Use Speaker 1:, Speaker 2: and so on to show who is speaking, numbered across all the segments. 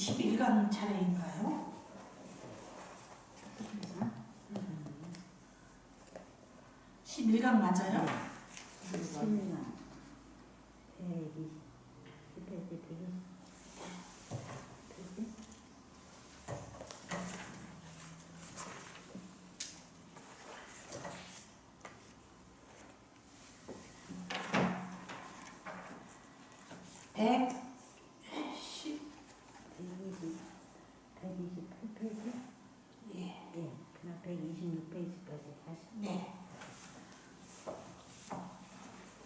Speaker 1: 11강 차례인가요? 11강 맞아요?
Speaker 2: 11강 128페이지?
Speaker 1: 예.
Speaker 2: 예, 그럼 126페이지까지 하시.
Speaker 1: 네.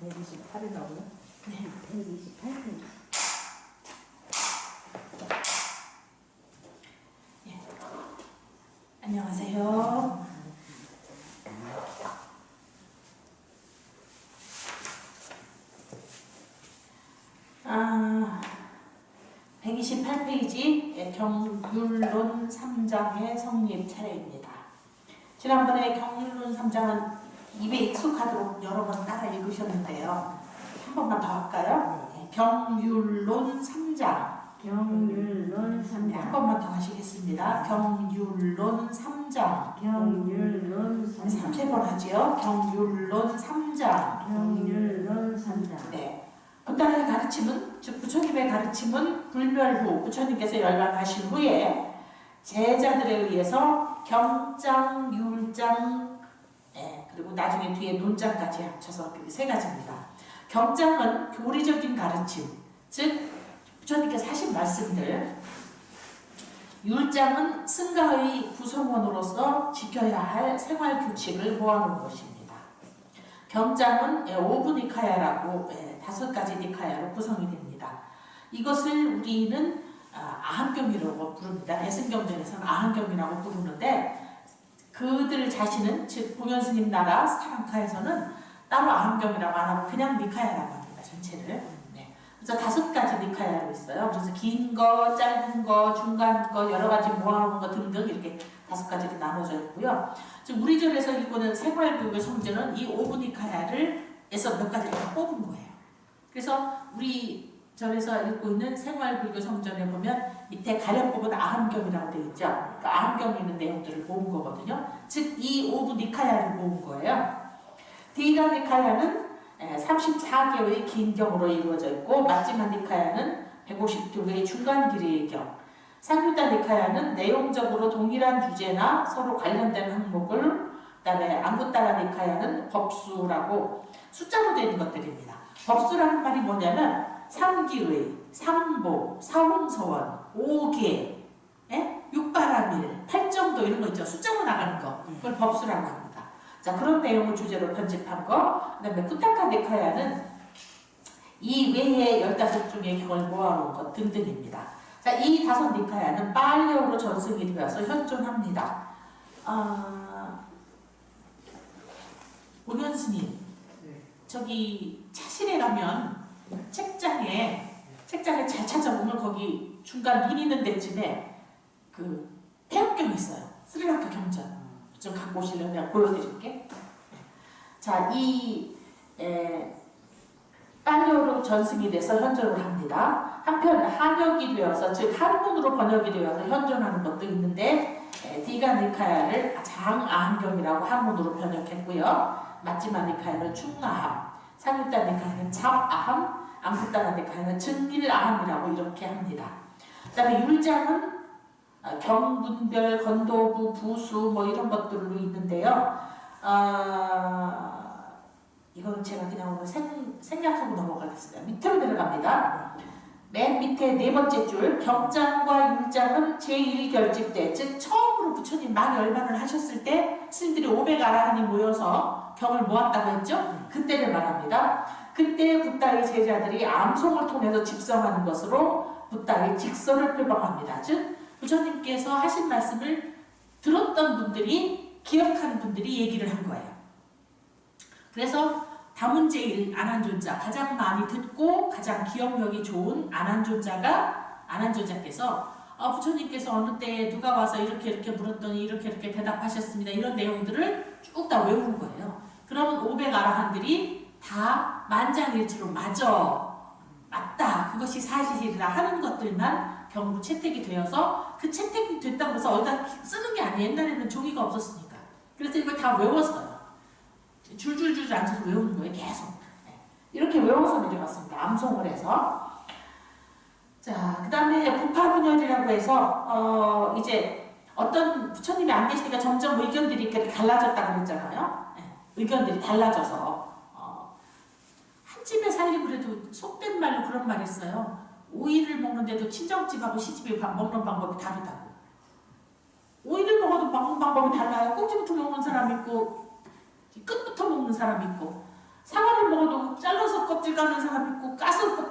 Speaker 3: 128이라고요?
Speaker 1: 네.
Speaker 2: 128페이지.
Speaker 1: 예. 안녕하세요. 아, 128페이지 경률론 3장의 성립 차례입니다. 지난번에 경률론 3장은 입에 익숙하도록 여러 번 따라 읽으셨는데요. 한 번만 더 할까요? 네. 경률론 3장.
Speaker 2: 경률론
Speaker 1: 네,
Speaker 2: 3장.
Speaker 1: 한 번만 더 하시겠습니다. 경률론 3장.
Speaker 2: 경률론 3장.
Speaker 1: 3세 번 하지요. 경률론 3장.
Speaker 2: 경률론 3장.
Speaker 1: 네. 부당의 가르침은, 즉 부처님의 가르침은 불멸 후, 부처님께서 열반하신 후에 제자들에 의해서 경장, 율장, 그리고 나중에 뒤에 논장까지 합쳐서 세 가지입니다. 경장은 교리적인 가르침, 즉 부처님께서 하신 말씀들. 율장은 승가의 구성원으로서 지켜야 할 생활 규칙을 모아놓은 것입니다. 경장은 5부 니카야라고 5가지 니카야로 구성이 됩니다. 이것을 우리는 아한경이라고 부릅니다. 대승경전에서는 아한경이라고 부르는데 그들 자신은 즉 봉현스님 나라 스타랑카에서는 따로 아한경이라고 안 하고 그냥 니카야라고 합니다. 전체를. 네. 그래서 5가지 니카야로 있어요. 그래서 긴 거, 짧은 거, 중간 거, 여러 가지 모아놓은 거 등등 이렇게 5가지로 나눠져 있고요. 즉 우리 절에서 읽고는 생활교육의 성전은 이 5부 니카야를 에서 몇 가지를 다 뽑은 거예요. 그래서 우리 절에서 읽고 있는 생활불교 성전에 보면 밑에 가려 뽑은 아한경이라고 되어 있죠. 그러니까 아한경에 있는 내용들을 모은 거거든요. 즉 이 5부 니카야를 모은 거예요. 디가 니카야는 34개의 긴 경으로 이루어져 있고 마지막 니카야는 152개의 중간 길이의 경. 상유다 니카야는 내용적으로 동일한 주제나 서로 관련된 항목을, 그다음에 앙구따라 니카야는 법수라고 숫자로 되는 것들입니다. 법수라는 말이 뭐냐면 삼기의, 삼보, 사홍서원, 오계, 육바라밀, 팔정도 이런 거 있죠. 숫자로 나가는 거. 그걸 법수라고 합니다. 자, 그런 내용을 주제로 편집한 거. 그 다음에 쿠타카 니카야는 이 외에 15종의 경을 모아놓은 것 등등입니다. 자, 이 5 니카야는 빨려로 전승이 되어서 현존합니다. 오면스님, 저기 차실에 가면 책장에 잘 찾아보면 거기 중간 눈 있는 데쯤에 그 폐업경 있어요. 스리랑카 경전. 좀 갖고 오시려면 내가 보여드릴게. 자, 이 빨려로 전승이 돼서 현존을 합니다. 한편 한역이 되어서, 즉 한문으로 번역이 되어서 현존하는 것도 있는데 디가 니카야를 장아함경이라고 한문으로 번역했고요. 마지막 니카야는 충아함, 상유다 니카야는 잡아함, 앙구따라 니카야는 증일아함이라고 이렇게 합니다. 그 다음에 율장은 경분별, 건도부, 부수 뭐 이런 것들로 있는데요. 이거는 제가 그냥 오늘 생략하고 넘어가겠습니다. 밑으로 내려갑니다. 맨 밑에 4번째 줄, 경장과 율장은 제1결집 때, 즉 처음으로 부처님 막 열반을 하셨을 때 스님들이 500아라한이 모여서 경을 모았다고 했죠? 그때를 말합니다. 그때 붓다의 제자들이 암송을 통해서 집성하는 것으로 붓다의 직설을 표방합니다. 즉 부처님께서 하신 말씀을 들었던 분들이, 기억하는 분들이 얘기를 한 거예요. 그래서 다문제일 안한존자, 가장 많이 듣고 가장 기억력이 좋은 안한존자께서 부처님께서 어느 때에 누가 와서 이렇게 물었더니 이렇게 대답하셨습니다. 이런 내용들을 쭉 다 외운 거예요. 그러면 500아라한들이 다 만장일치로 맞다, 그것이 사실이라 하는 것들만 경으로 채택이 되어서 그 채택이 됐다고 해서 어디다 쓰는 게 아니에요. 옛날에는 종이가 없었으니까. 그래서 이걸 다 외웠어요. 줄줄줄 앉아서 외우는 거예요. 계속. 이렇게 외워서 내려갔습니다. 암송을 해서. 자, 그 다음에 부파분열이라고 해서 이제 어떤 부처님이 안 계시니까 점점 의견들이 이렇게 달라졌다고 그랬잖아요. 의견들이 달라져서 한 집에 살림을 해도 속된 말로 그런 말이 있어요. 오이를 먹는데도 친정집하고 시집이 먹는 방법이 다르다고. 오이를 먹어도 먹는 방법이 달라요. 꼭지부터 먹는 사람 있고 끝부터 먹는 사람 있고, 사과를 먹어도 잘라서 껍질 까는 사람 있고 까서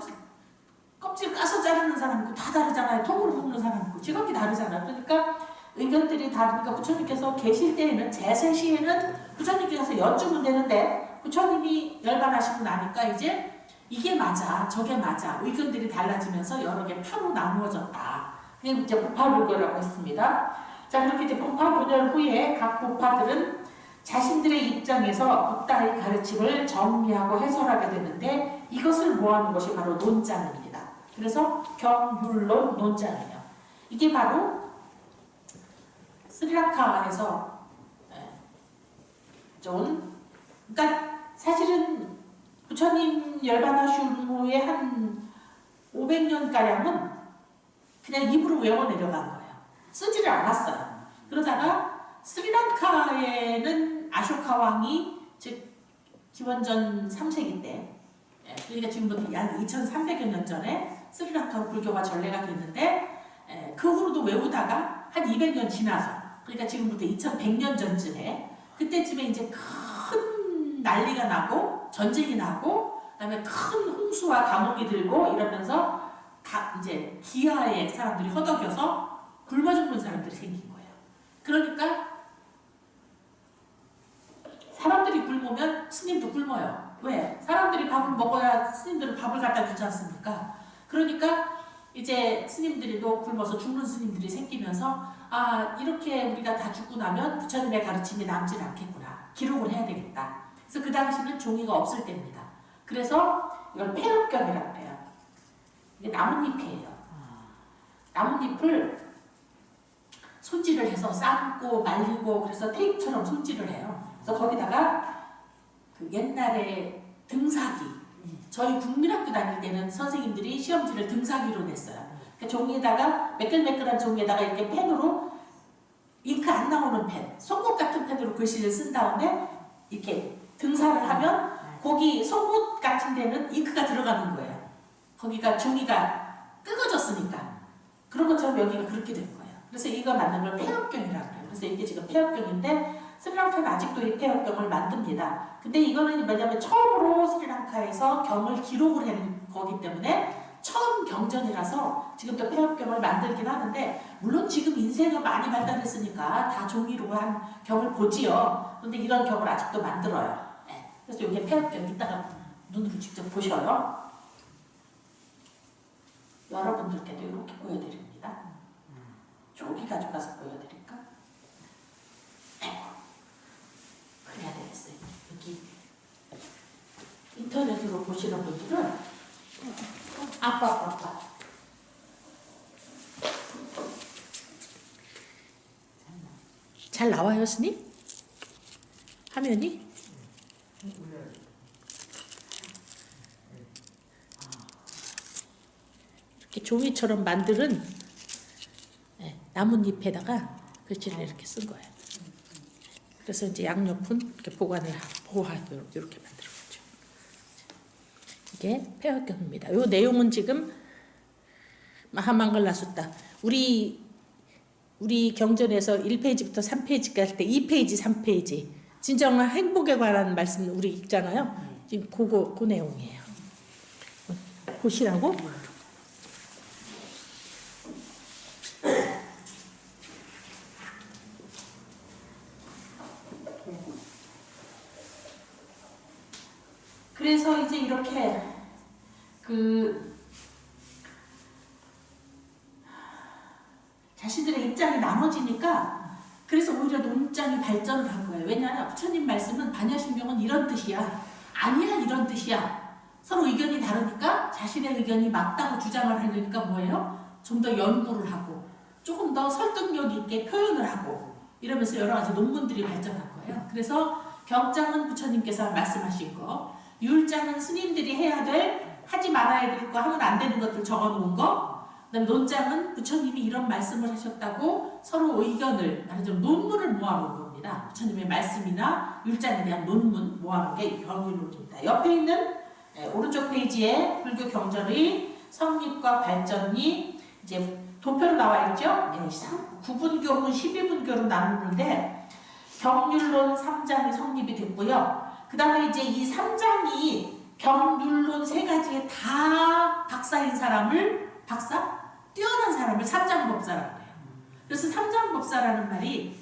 Speaker 1: 껍질 까서 자르는 사람 있고 다 다르잖아요. 통으로 먹는 사람 있고 지각이 다르잖아요. 그러니까 의견들이 다르니까 부처님께서 계실 때에는 제세 시에는 부처님께서 여쭈면 되는데 부처님이 열반하시고 나니까 이제 이게 맞아 저게 맞아 의견들이 달라지면서 여러 개 표로 나누어졌다. 그게 이제 부파불교라고 했습니다. 자, 그렇게 이제 부파분열 후에 각 부파들은 자신들의 입장에서 붓다의 가르침을 정리하고 해설하게 되는데 이것을 모아놓은 것이 바로 논장입니다. 그래서 경율론 논장이에요. 이게 바로 스리랑카에서 좀, 그러니까 사실은 부처님 열반하신 후에 한 500년가량은 그냥 입으로 외워 내려간 거예요. 쓰지를 않았어요. 그러다가 스리랑카에는 아쇼카 왕이 즉 기원전 3세기 때, 그러니까 지금부터 약 2300여 년 전에 스리랑카 불교가 전래가 됐는데 그 후로도 외우다가 한 200년 지나서, 그러니까 지금부터 2100년 전쯤에 그때쯤에 이제 큰 난리가 나고 전쟁이 나고 그다음에 큰 홍수와 감옥이 들고 이러면서 이제 기아의 사람들이 허덕여서 굶어 죽는 사람들이 생긴 거예요. 그러니까 사람들이 굶으면 스님도 굶어요. 왜? 사람들이 밥을 먹어야 스님들은 밥을 갖다 주지 않습니까? 그러니까 이제 스님들이도 굶어서 죽는 스님들이 생기면서 아, 이렇게 우리가 다 죽고 나면 부처님의 가르침이 남질 않겠구나. 기록을 해야 되겠다. 그래서 그 당시는 종이가 없을 때입니다. 그래서 이걸 폐업경이라고 해요. 이게 나뭇잎이에요. 나뭇잎을 손질을 해서 삶고 말리고 그래서 테이프처럼 손질을 해요. 그래서 거기다가 그 옛날에 등사기, 저희 국민학교 다닐 때는 선생님들이 시험지를 등사기로 냈어요. 그 종이에다가 매끌매끌한 종이에다가 이렇게 펜으로 잉크 안 나오는 펜, 송곳 같은 펜으로 글씨를 쓴 다음에 이렇게 등사를 하면 거기 송곳 같은 데는 잉크가 들어가는 거예요. 거기가 종이가 끄어졌으니까 그런 것처럼 여기가 그렇게 된 거예요. 그래서 이거 만든 걸 폐업경이라고 해요. 그래서 이게 지금 폐업경인데 스리랑카는 아직도 이 폐업경을 만듭니다. 근데 이거는 뭐냐면 처음으로 스리랑카에서 경을 기록을 한 거기 때문에 처음 경전이라서 지금도 폐업경을 만들긴 하는데 물론 지금 인쇄가 많이 발달했으니까 다 종이로 한 경을 보지요. 근데 이런 경을 아직도 만들어요. 그래서 이게 폐업경 이따가 눈으로 직접 보셔요. 여러분들께도 이렇게 보여드립니다. 저기 가져가서 보여드릴까? 그래야 되겠어요. 여기 인터넷으로 보시는 분들은 아빠 잘 나와요, 스님? 화면이? 이렇게 종이처럼 만드는 나뭇잎에다가 글씨를 이렇게 쓴 거예요. 그래서 이제 양옆은 이렇게 보호하도록 이렇게 만들어 거죠. 이게 폐업경입니다. 이 내용은 지금 마하망갈라수타 우리 경전에서 1페이지부터 3페이지까지 할 때 2페이지, 3페이지 진정한 행복에 관한 말씀 우리 읽잖아요. 지금 그 내용이에요. 보시라고. 그래서 이제 이렇게 자신들의 입장이 나눠지니까 그래서 오히려 논장이 발전을 한 거예요. 왜냐하면 부처님 말씀은 반야심경은 이런 뜻이야. 아니야 이런 뜻이야. 서로 의견이 다르니까 자신의 의견이 맞다고 주장을 하려니까 뭐예요? 좀 더 연구를 하고 조금 더 설득력 있게 표현을 하고 이러면서 여러 가지 논문들이 발전한 거예요. 그래서 경장은 부처님께서 말씀하신 거, 율장은 스님들이 해야 될, 하지 말아야 될 거, 하면 안 되는 것들 적어놓은 거, 그다음 논장은 부처님이 이런 말씀을 하셨다고 서로 의견을, 말하자면 논문을 모아놓은 겁니다. 부처님의 말씀이나 율장에 대한 논문 모아놓은 게 경륜론입니다. 옆에 있는 오른쪽 페이지에 불교 경전의 성립과 발전이 이제 도표로 나와 있죠. 9분교훈, 12분교로 나누는데 경륜론 3장이 성립이 됐고요. 그 다음에 이제 이 3장이 경륜론 3가지에 다 박사인 사람을, 뛰어난 사람을 삼장법사라고 해요. 그래서 삼장법사라는 말이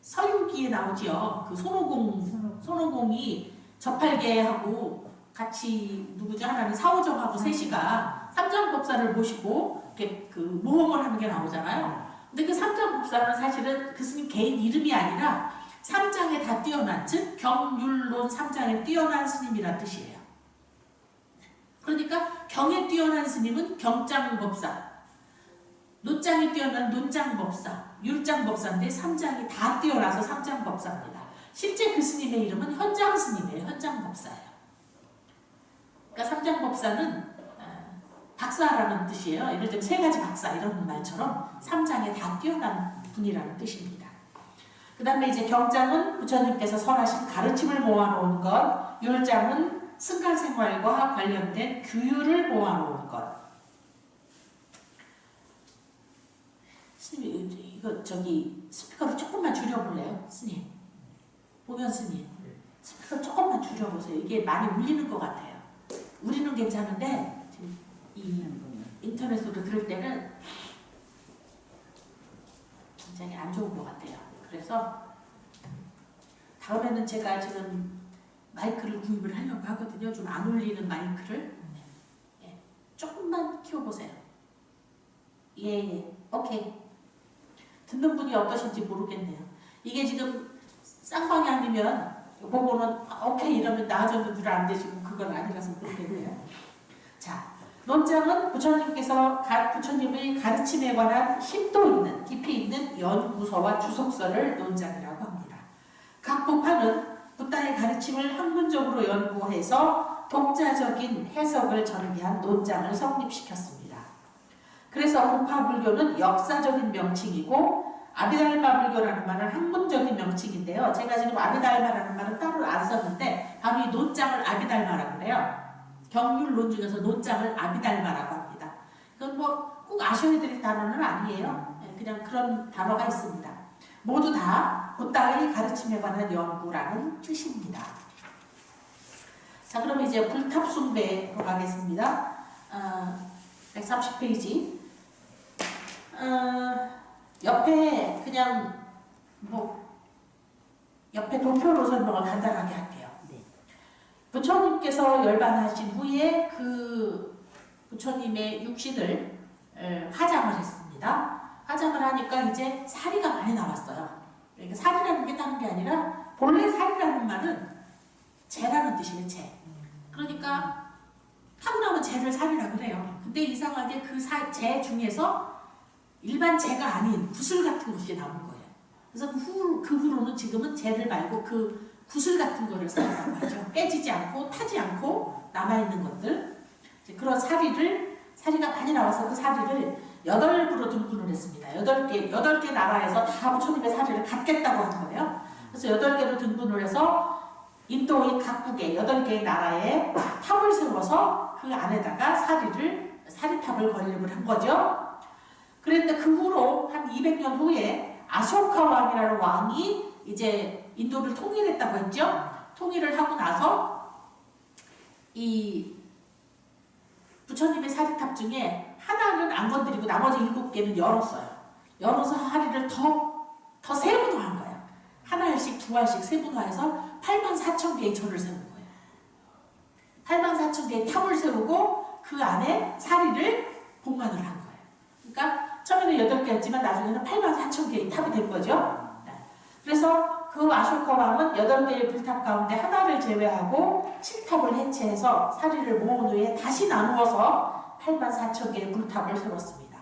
Speaker 1: 서유기에 나오죠. 그 손오공이 저팔계하고 같이 누구죠? 하나는 사오정하고 셋이가 삼장법사를 모시고 이렇게 그 모험을 하는 게 나오잖아요. 근데 그 삼장법사는 사실은 그 스님 개인 이름이 아니라 3장에 다 뛰어난, 즉 경륜론 3장에 뛰어난 스님이란 뜻이에요. 그러니까 경에 뛰어난 스님은 경장법사, 논장에 뛰어난 논장법사, 율장법사인데 3장이 다 뛰어나서 삼장법사입니다. 실제 그 스님의 이름은 현장스님이에요. 현장법사예요. 그러니까 삼장법사는 박사라는 뜻이에요. 예를 들면 3가지 박사 이런 말처럼 3장에 다 뛰어난 분이라는 뜻입니다. 그 다음에 이제 경장은 부처님께서 설하신 가르침을 모아놓은 것, 율장은 승가생활과 관련된 규율을 모아놓은 것. 스님, 이거 저기 스피커를 조금만 줄여볼래요? 스님, 보면 스님, 스피커 조금만 줄여보세요. 이게 많이 울리는 것 같아요. 우리는 괜찮은데 지금 이 인터넷으로 들을 때는 굉장히 안 좋은 것 같아요. 그래서 다음에는 제가 지금 마이크를 구입을 하려고 하거든요. 좀 안 울리는 마이크를. 예, 조금만 키워보세요. 예, 오케이. 듣는 분이 어떠신지 모르겠네요. 이게 지금 쌍방향이면 보고는 오케이 이러면 나아졌는 줄 안 되시고 그건 아니라서 모르겠네요. 자, 논장은 부처님의 가르침에 관한 심도 있는, 깊이 있는 연구서와 주석서를 논장이라고 합니다. 각 부파는 부다의 가르침을 학문적으로 연구해서 독자적인 해석을 전개한 논장을 성립시켰습니다. 그래서 부파 불교는 역사적인 명칭이고 아비달마 불교라는 말은 학문적인 명칭인데요. 제가 지금 아비달마라는 말은 따로 안 썼는데 바로 이 논장을 아비달마라고 그래요. 경륜론 중에서 논장을 아비달마라고 합니다. 그건 뭐 꼭 아셔야 될 단어는 아니에요. 그냥 그런 단어가 있습니다. 모두 다 부다의 가르침에 관한 연구라는 뜻입니다. 자, 그럼 이제 불탑숭배로 가겠습니다. 130페이지. 옆에 그냥 옆에 도표로 설명을 간단하게 할게요.
Speaker 2: 네.
Speaker 1: 부처님께서 열반하신 후에 그 부처님의 육신을 화장을 했습니다. 화장을 하니까 이제 사리가 많이 나왔어요. 그러니까 사리라는 게 다른 게 아니라 본래 사리라는 말은 재라는 뜻이에요. 재. 그러니까 타고나면 재를 사리라 그래요. 근데 이상하게 그 재 중에서 일반 재가 아닌 구슬 같은 것이 나온 거예요. 그래서 그 후로는 지금은 재를 말고 그 구슬 같은 거를 사리라고 하죠. 깨지지 않고 타지 않고 남아있는 것들. 그런 사리가 많이 나와서 그 사리를 8부로 등분을 했습니다. 8개 나라에서 다 부처님의 사리를 갖겠다고 한 거예요. 그래서 8개로 등분을 해서 인도의 각국의 8개의 나라에 탑을 세워서 그 안에다가 사리탑을 건립을 한 거죠. 그런데 그 후로 한 200년 후에 아쇼카 왕이라는 왕이 이제 인도를 통일했다고 했죠. 통일을 하고 나서 이 부처님의 사리탑 중에 하나는 안 건드리고 나머지 7개는 열었어요. 열어서 사리를 더 세분화한 거예요. 하나씩, 2알씩 세분화해서 84,000개의 절을 세운 거예요. 84,000개의 탑을 세우고 그 안에 사리를 봉안을 한 거예요. 그러니까 처음에는 8개였지만 나중에는 84,000개의 탑이 된 거죠. 그래서 그 아쇼카 왕은 8개의 불탑 가운데 하나를 제외하고 7탑을 해체해서 사리를 모은 후에 다시 나누어서 84,000개의 불탑을 세웠습니다.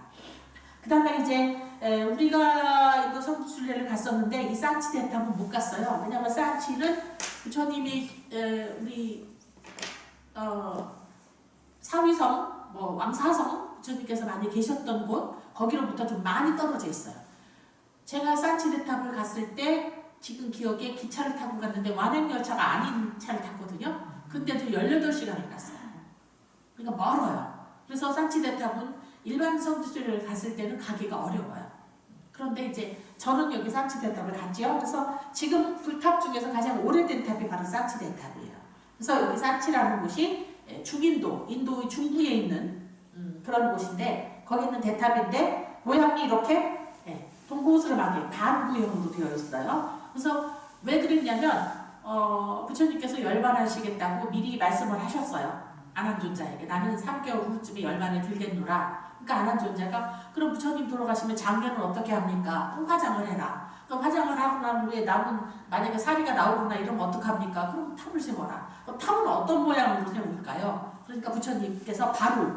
Speaker 1: 그 다음에 이제 우리가 인도 성지순례를 갔었는데 이 산치 대탑은 못 갔어요. 왜냐하면 산치는 부처님이 우리 사위성, 뭐 왕사성 부처님께서 많이 계셨던 곳 거기로부터 좀 많이 떨어져 있어요. 제가 산치 대탑을 갔을 때 지금 기억에 기차를 타고 갔는데 완행열차가 아닌 차를 탔거든요. 근데도 18시간을 갔어요. 그러니까 멀어요. 그래서 산치 대탑은 일반 성지순례를 갔을 때는 가기가 어려워요. 그런데 이제 저는 여기 산치 대탑을 갔지요. 그래서 지금 불탑 중에서 가장 오래된 탑이 바로 산치 대탑이에요. 그래서 여기 산치라는 곳이 중인도, 인도의 중부에 있는 그런 곳인데 거기 있는 대탑인데 모양이 이렇게 동고스름하게 반구형으로 되어 있어요. 그래서 왜 그랬냐면 부처님께서 열반하시겠다고 미리 말씀을 하셨어요. 안한존자에게 나는 3개월 후쯤에 열반에 들겠노라. 그러니까 안한존자가 그럼 부처님 돌아가시면 장례는 어떻게 합니까? 그럼 화장을 해라. 그럼 화장을 하고 난 후에 남은 만약에 사리가 나오거나 이러면 어떡합니까? 그럼 탑을 세워라. 그럼 탑은 어떤 모양으로 세울까요? 그러니까 부처님께서 바로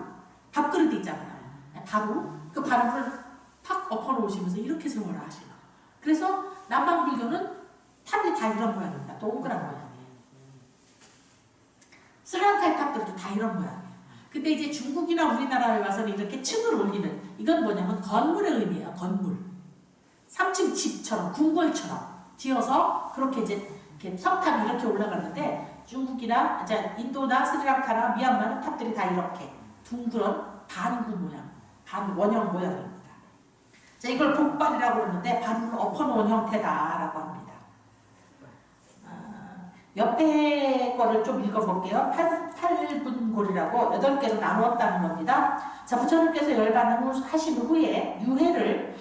Speaker 1: 밥그릇 있잖아요. 바로 그 바로를 팍 엎어놓으시면서 이렇게 세워라 하시는 거예요. 그래서 남방불교는 탑이 다 이런 모양입니다. 동그란 모양이에요. 스리랑카의 탑들도 다 이런 모양이에요. 근데 이제 중국이나 우리나라에 와서는 이렇게 층을 올리는 이건 뭐냐면 건물의 의미예요. 건물. 3층 집처럼 궁궐처럼 지어서 그렇게 이제 이렇게 석탑이 이렇게 올라갔는데 중국이나 이제 인도나 스리랑카나 미얀마는 탑들이 다 이렇게 둥그런 반구 모양, 반원형 모양입니다. 자, 이걸 복발이라고 그러는데 반을 엎어놓은 형태다라고 합니다. 옆에 거를 좀 읽어볼게요. 8분골이라고 8개로 나누었다는 겁니다. 자, 부처님께서 열반하신 후에 유해를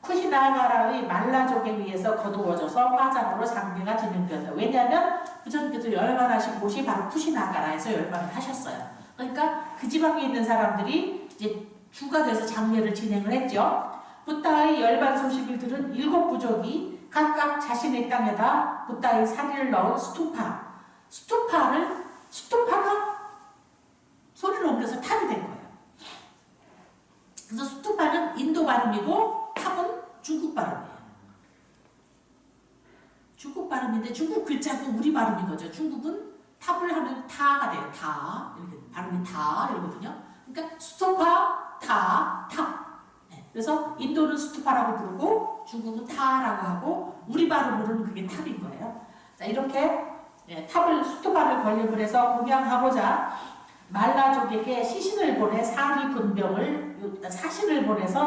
Speaker 1: 쿠시나가라의 말라족에 의해서 거두어져서 화장으로 장례가 진행되었다. 왜냐하면 부처님께서 열반하신 곳이 바로 쿠시나가라에서 열반을 하셨어요. 그러니까 그 지방에 있는 사람들이 이제 주가 돼서 장례를 진행을 했죠. 부타의 열반 소식을 들은 7부족이 각각 자신의 땅에다 부타의 사리를 넣은 스투파가 소리를 옮겨서 탑이 된 거예요. 그래서 스투파는 인도 발음이고 탑은 중국 발음이에요. 중국 발음인데 중국 글자고 우리 발음인 거죠. 중국은 탑을 하면 타가 돼요. 타 이렇게 발음이 타 이러거든요. 그러니까 스투파, 타, 탑. 그래서 인도는 스투파라고 부르고 중국은 타라고 하고 우리 발음으로는 그게 탑인 거예요. 자, 이렇게 탑을 스투파를 건립을 해서 공양하고자 말라족에게 사신을 보내서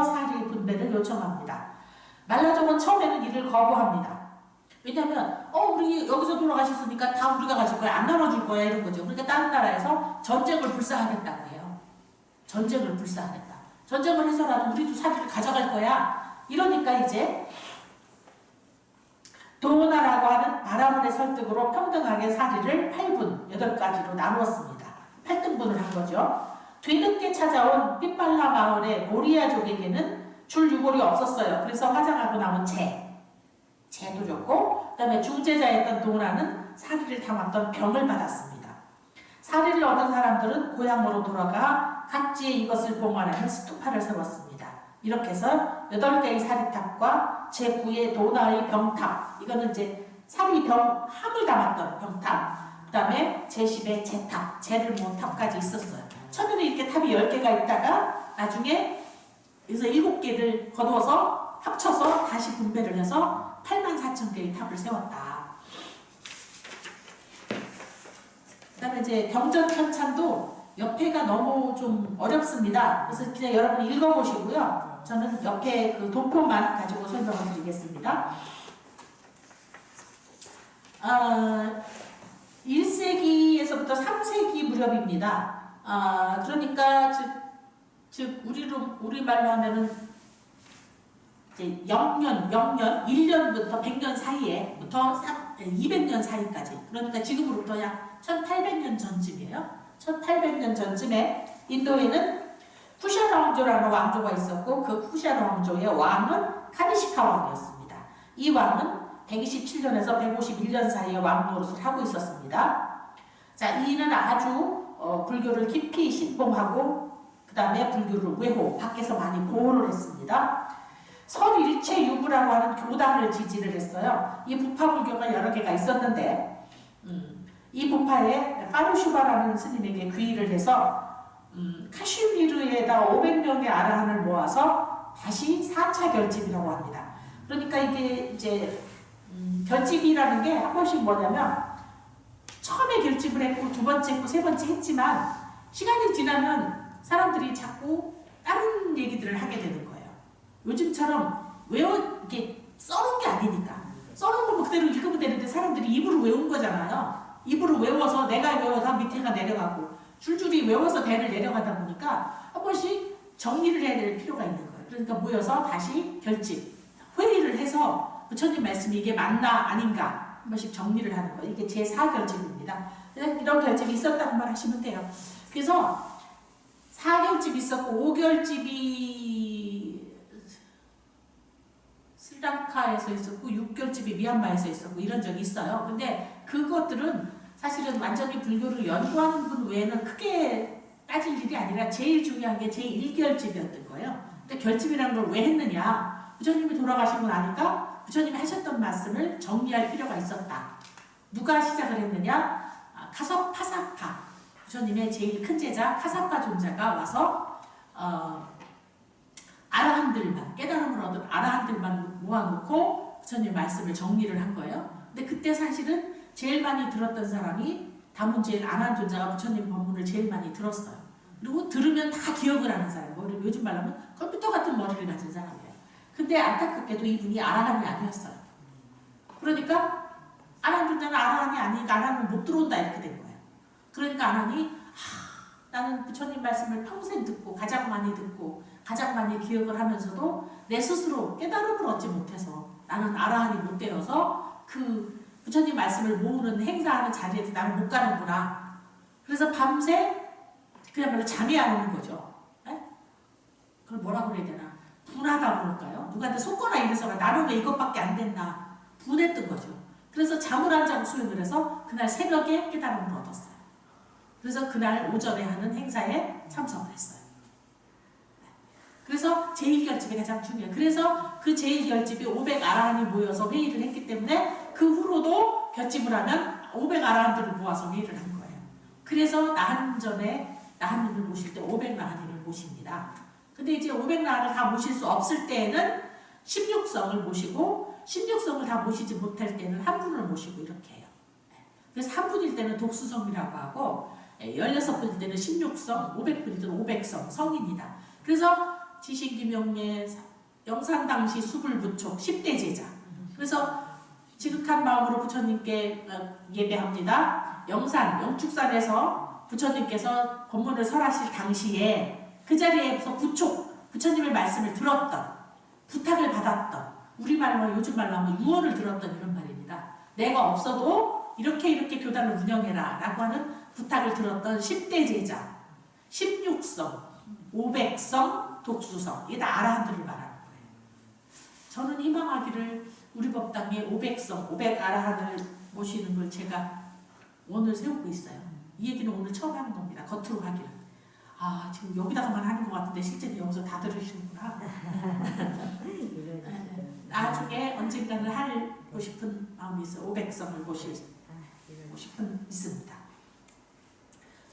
Speaker 1: 사리 분배를 요청합니다. 말라족은 처음에는 이를 거부합니다. 왜냐하면 우리 여기서 돌아가셨으니까 다 우리가 가질 거야, 안 나눠줄 거야 이런 거죠. 그러니까 다른 나라에서 전쟁을 불사하겠다고 해요. 전쟁을 불사하겠다. 전쟁을 해서라도 우리도 사리를 가져갈 거야. 이러니까 이제 도나라고 하는 바라문의 설득으로 평등하게 사리를 8분, 8가지로 나누었습니다. 8등분을 한 거죠. 뒤늦게 찾아온 삐빨라 마을의 모리아족에게는 줄 유골이 없었어요. 그래서 화장하고 남은 재도 줬고, 그 다음에 중재자였던 도나는 사리를 담았던 병을 받았습니다. 사리를 얻은 사람들은 고향으로 돌아가 각지에 이것을 봉헌하는 스투파를 세웠습니다. 이렇게 해서 8개의 사리탑과 제9의 도나의 병탑, 이거는 이제 사리병 함을 담았던 병탑, 그 다음에 제10의 제탑, 재를 모은 탑까지 있었어요. 처음에는 이렇게 탑이 10개가 있다가 나중에 여기서 7개를 거두어서 합쳐서 다시 분배를 해서 84,000개의 탑을 세웠다. 그 다음에 이제 경전 편찬도 옆에가 너무 좀 어렵습니다. 그래서 그냥 여러분 읽어보시고요. 저는 옆에 그 도표만 가지고 설명을 드리겠습니다. 1세기에서부터 3세기 무렵입니다. 그러니까 즉 우리말로 하면은 이제 0년, 1년부터 100년 사이에부터 200년 사이까지, 그러니까 지금으로부터 약 1800년 전쯤이에요. 1800년 전쯤에 인도에는 쿠샤나 왕조라는 왕조가 있었고 그 쿠샤나 왕조의 왕은 카니시카 왕이었습니다. 이 왕은 127년에서 151년 사이에 왕 노릇을 하고 있었습니다. 자, 이는 아주 불교를 깊이 신봉하고 그 그 다음에 불교를 외호, 밖에서 많이 보호를 했습니다. 설일체 유부라고 하는 교단을 지지를 했어요. 이 부파불교가 여러 개가 있었는데 이 부파에 파루슈바라는 스님에게 귀의를 해서 카슈미르에다 500명의 아라한을 모아서 다시 4차 결집이라고 합니다. 그러니까 이게 이제 결집이라는 게 한 번씩 뭐냐면 처음에 결집을 했고 두 번째 했고 세 번째 했지만 시간이 지나면 사람들이 자꾸 다른 얘기들을 하게 되는 거예요. 요즘처럼 이게 써놓은 게 아니니까. 써놓은 거 그대로 읽으면 되는데 사람들이 입으로 외운 거잖아요. 입으로 외워서 내가 외워서 밑에가 내려가고 줄줄이 외워서 대를 내려가다 보니까 한 번씩 정리를 해야 될 필요가 있는 거예요. 그러니까 모여서 다시 결집, 회의를 해서 부처님 말씀이 이게 맞나 아닌가 한 번씩 정리를 하는 거예요. 이게 제4결집입니다. 이런 결집이 있었다고 말하시면 돼요. 그래서 4결집이 있었고 5결집이 스리랑카에서 있었고 6결집이 미얀마에서 있었고 이런 적이 있어요. 근데 그것들은 사실은 완전히 불교를 연구하는 분 외에는 크게 따질 일이 아니라 제일 중요한 게 제1결집이었던 거예요. 근데 결집이라는 걸 왜 했느냐? 부처님이 돌아가시고 나니까 부처님이 하셨던 말씀을 정리할 필요가 있었다. 누가 시작을 했느냐? 카섭파사파 부처님의 제일 큰 제자 카사파 존자가 와서 아라한들만 깨달음을 얻은 아라한들만 모아놓고 부처님 말씀을 정리를 한 거예요. 근데 그때 사실은 제일 많이 들었던 사람이 다문제일 아라한 존자가 부처님 법문을 제일 많이 들었어요. 그리고 들으면 다 기억을 하는 사람, 요즘 말로 하면 컴퓨터 같은 머리를 가진 사람이에요. 근데 안타깝게도 이분이 아라한이 아니었어요. 그러니까 아라한 존자는 아라한이 아니니까 아라한은 못 들어온다 이렇게 된 거예요. 그러니까 아라한이 나는 부처님 말씀을 평생 듣고 가장 많이 듣고 가장 많이 기억을 하면서도 내 스스로 깨달음을 얻지 못해서 나는 아라한이 못 되어서 그 부처님 말씀을 모으는 행사하는 자리에도 나는 못 가는구나. 그래서 밤새 그야말로 잠이 안 오는 거죠. 네? 그걸 뭐라고 그래야 되나? 분하다 그럴까요? 누구한테 속거나 이래서 나는 왜 이것밖에 안 됐나? 분했던 거죠. 그래서 잠을 안 자고 수행을 해서 그날 새벽에 깨달음을 얻었어요. 그래서 그날 오전에 하는 행사에 참석을 했어요. 그래서 제1결집이 가장 중요해요. 그래서 그 제1결집이 500아라한이 모여서 회의를 했기 때문에 그 후로도 결집을 하면 500아라한들을 모아서 회의를 한 거예요. 그래서 나한전에 나한님을 모실 때 500나한이를 모십니다. 근데 이제 500나한을 다 모실 수 없을 때에는 16성을 모시고 16성을 다 모시지 못할 때는 한 분을 모시고 이렇게 해요. 그래서 한 분일 때는 독수성이라고 하고 16분일 때는 16성, 500분일 때는 500성, 성인이다. 그래서 지신기명예 영산당시 수불부촉 10대 제자. 그래서 지극한 마음으로 부처님께 예배합니다. 영축산에서 부처님께서 법문을 설하실 당시에 그 자리에서 부처님의 말씀을 들었던, 부탁을 받았던, 우리말로 요즘 말로 하면 유언을 들었던 이런 말입니다. 내가 없어도 이렇게 교단을 운영해라 라고 하는 부탁을 들었던 10대 제자, 16성, 500성, 독수성, 이게 다 아라한들을 말하는 거예요. 저는 희망하기를 우리 법당에 500성, 500아라한을 모시는 걸 제가 오늘 세우고 있어요. 이 얘기는 오늘 처음 하는 겁니다. 겉으로 하기는. 지금 여기다가만 하는 것 같은데 실제로 여기서 다 들으시는구나. 나중에 언젠가는 하고 싶은 마음이 있어요. 500성을 모시고 싶은 있습니다.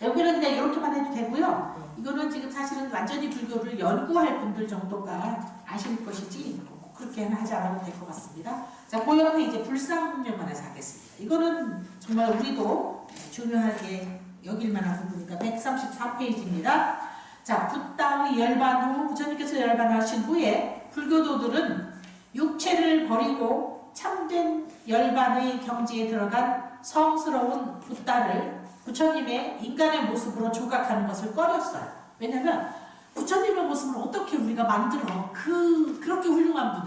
Speaker 1: 여기는 그냥 이렇게만 해도 되고요. 이거는 지금 사실은 완전히 불교를 연구할 분들 정도가 아실 것이지 그렇게 하지 않아도 될 것 같습니다. 자, 그 옆에 이제 불상문명만에서 하겠습니다. 이거는 정말 우리도 중요하게 여길 만한 부분이니까 134페이지입니다. 자, 붓다의 열반 후 부처님께서 열반하신 후에 불교도들은 육체를 버리고 참된 열반의 경지에 들어간 성스러운 붓다를 부처님의 인간의 모습으로 조각하는 것을 꺼렸어요. 왜냐하면 부처님의 모습을 어떻게 우리가 만들어 그렇게 훌륭한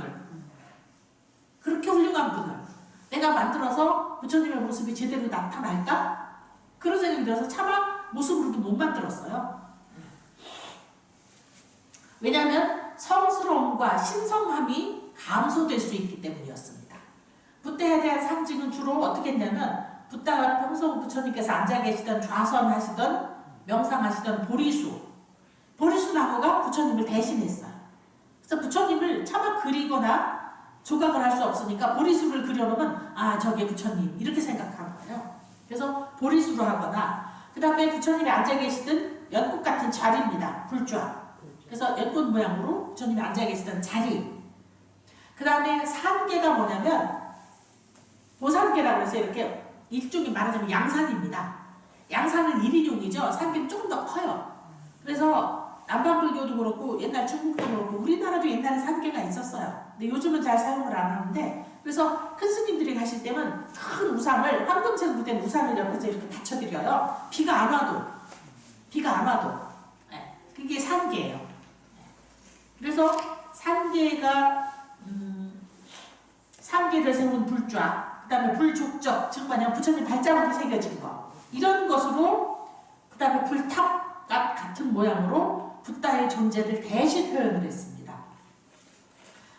Speaker 1: 분을 내가 만들어서 부처님의 모습이 제대로 나타날까? 그런 생각이 들어서 차마 모습으로도 못 만들었어요. 왜냐하면 성스러움과 신성함이 감소될 수 있기 때문이었습니다. 붓다에 대한 상징은 주로 어떻게 했냐면 붓다가 평소 부처님께서 앉아 계시던 좌선하시던 명상하시던 보리수 보리수나무가 부처님을 대신했어요. 그래서 부처님을 차마 그리거나 조각을 할 수 없으니까 보리수를 그려놓으면 아 저게 부처님 이렇게 생각한 거예요. 그래서 보리수로 하거나 그 다음에 부처님이 앉아 계시던 연꽃 같은 자리입니다. 불좌. 그래서 연꽃 모양으로 부처님이 앉아 계시던 자리. 그 다음에 산계가 뭐냐면 보산계라고 해서 이렇게 일종의 말하자면 양산입니다. 양산은 1인용이죠. 산계는 조금 더 커요. 그래서 남방불교도 그렇고 옛날 중국도 그렇고 우리나라도 옛날에 산계가 있었어요. 근데 요즘은 잘 사용을 안 하는데 그래서 큰 스님들이 가실 때는 큰 우산을 황금색으로 된 우산을 옆에서 이렇게 받쳐드려요. 비가 안 와도 네, 그게 산계예요. 그래서 산계를 세운 불좌, 그 다음에 불족적, 즉 뭐냐면 부처님 발자국이 새겨진 거 이런 것으로 그 다음에 불탑 같은 모양으로 붓다의 존재를 대신 표현을 했습니다.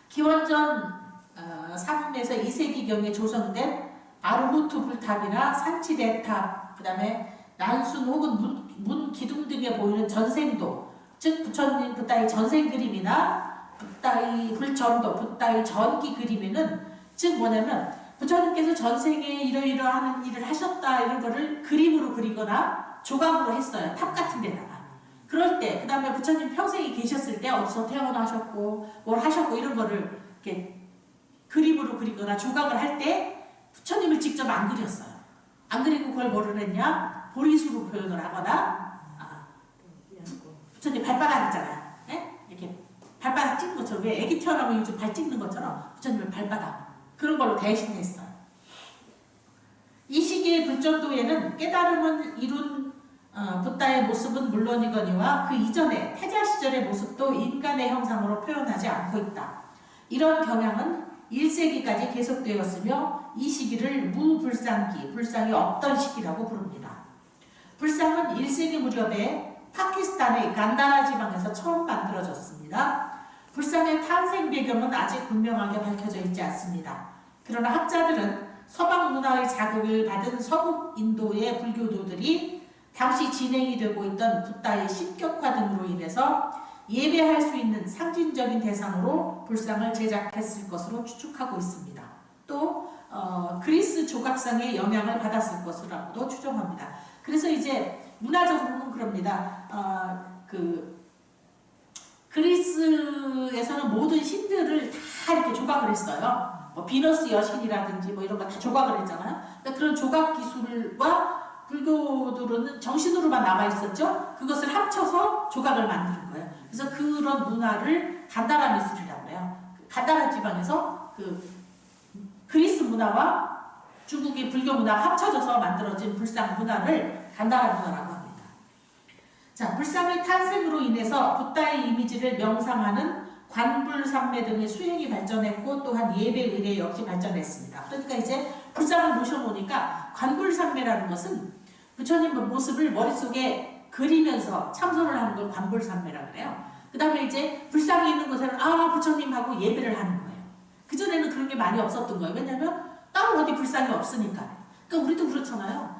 Speaker 1: 기원전 3에서 2세기경에 조성된 아르후트 불탑이나 산치대탑, 그 다음에 난순 혹은 문 기둥 등에 보이는 전생도, 즉 부처님 붓다의 전생 그림이나 붓다의 불전도, 붓다의 전기 그림에는 즉 뭐냐면 부처님께서 전생에 이러이러한 일을 하셨다 이런 거를 그림으로 그리거나 조각으로 했어요. 탑 같은 데다가. 그럴 때, 그 다음에 부처님 평생에 계셨을 때 어디서 태어나셨고 뭘 하셨고 이런 거를 이렇게 그림으로 그리거나 조각을 할 때 부처님을 직접 안 그렸어요. 안 그리고 그걸 뭐를 했냐? 보리수로 표현을 하거나 부처님 발바닥 있잖아요. 네? 이렇게 발바닥 찍는 것처럼 왜 애기 태어나면 요즘 발 찍는 것처럼 부처님을 발바닥 그런 걸로 대신했어요. 이 시기의 불전도에는 깨달음을 이룬 붓다의 모습은 물론이거니와 그 이전에 태자 시절의 모습도 인간의 형상으로 표현하지 않고 있다. 이런 경향은 1세기까지 계속되었으며 이 시기를 무불상기, 불상이 없던 시기라고 부릅니다. 불상은 1세기 무렵에 파키스탄의 간다라 지방에서 처음 만들어졌습니다. 불상의 탄생 배경은 아직 분명하게 밝혀져 있지 않습니다. 그러나 학자들은 서방 문화의 자극을 받은 서북 인도의 불교도들이 당시 진행이 되고 있던 붓다의 신격화 등으로 인해서 예배할 수 있는 상징적인 대상으로 불상을 제작했을 것으로 추측하고 있습니다. 또 그리스 조각상의 영향을 받았을 것이라고도 추정합니다. 그래서 이제 문화적으로는 그럽니다. 그리스에서는 모든 신들을 다 이렇게 조각을 했어요. 뭐 비너스 여신이라든지 뭐 이런 거 다 조각을 했잖아요. 그러니까 그런 조각 기술과 불교들은 정신으로만 남아 있었죠. 그것을 합쳐서 조각을 만드는 거예요. 그래서 그런 문화를 간다라 미술이라고 해요. 간다라 지방에서 그 그리스 문화와 중국의 불교 문화가 합쳐져서 만들어진 불상 문화를 간다라 문화라고 합니다. 자, 불상의 탄생으로 인해서 붓다의 이미지를 명상하는 관불상매 등의 수행이 발전했고 또한 예배 의례 역시 발전했습니다. 그러니까 이제 불상을 모셔놓으니까 관불상매라는 것은 부처님 모습을 머릿속에 그리면서 참선을 하는 걸 관불상매라고 그래요. 그 다음에 이제 불상이 있는 곳에는 아 부처님하고 예배를 하는 거예요. 그전에는 그런 게 많이 없었던 거예요. 왜냐하면 따로 어디 불상이 없으니까. 그러니까 우리도 그렇잖아요.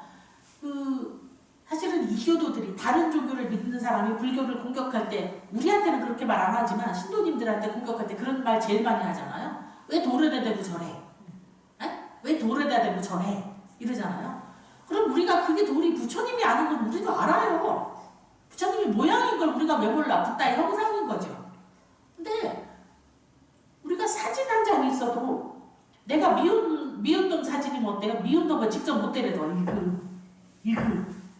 Speaker 1: 사실은 이교도들이 다른 종교를 믿는 사람이 불교를 공격할 때 우리한테는 그렇게 말 안 하지만 신도님들한테 공격할 때 그런 말 제일 많이 하잖아요. 왜 돌에다 대고 절해? 에? 왜 돌에다 대고 절해? 이러잖아요. 그럼 우리가 그게 돌이 부처님이 아는 건 우리도 알아요. 부처님이 모양인 걸 우리가 왜 몰라? 붓다의 형상인 거죠. 근데 우리가 사진 한 장 있어도 내가 미운 놈 사진이면 어때요? 미운 놈을 직접 못 때려도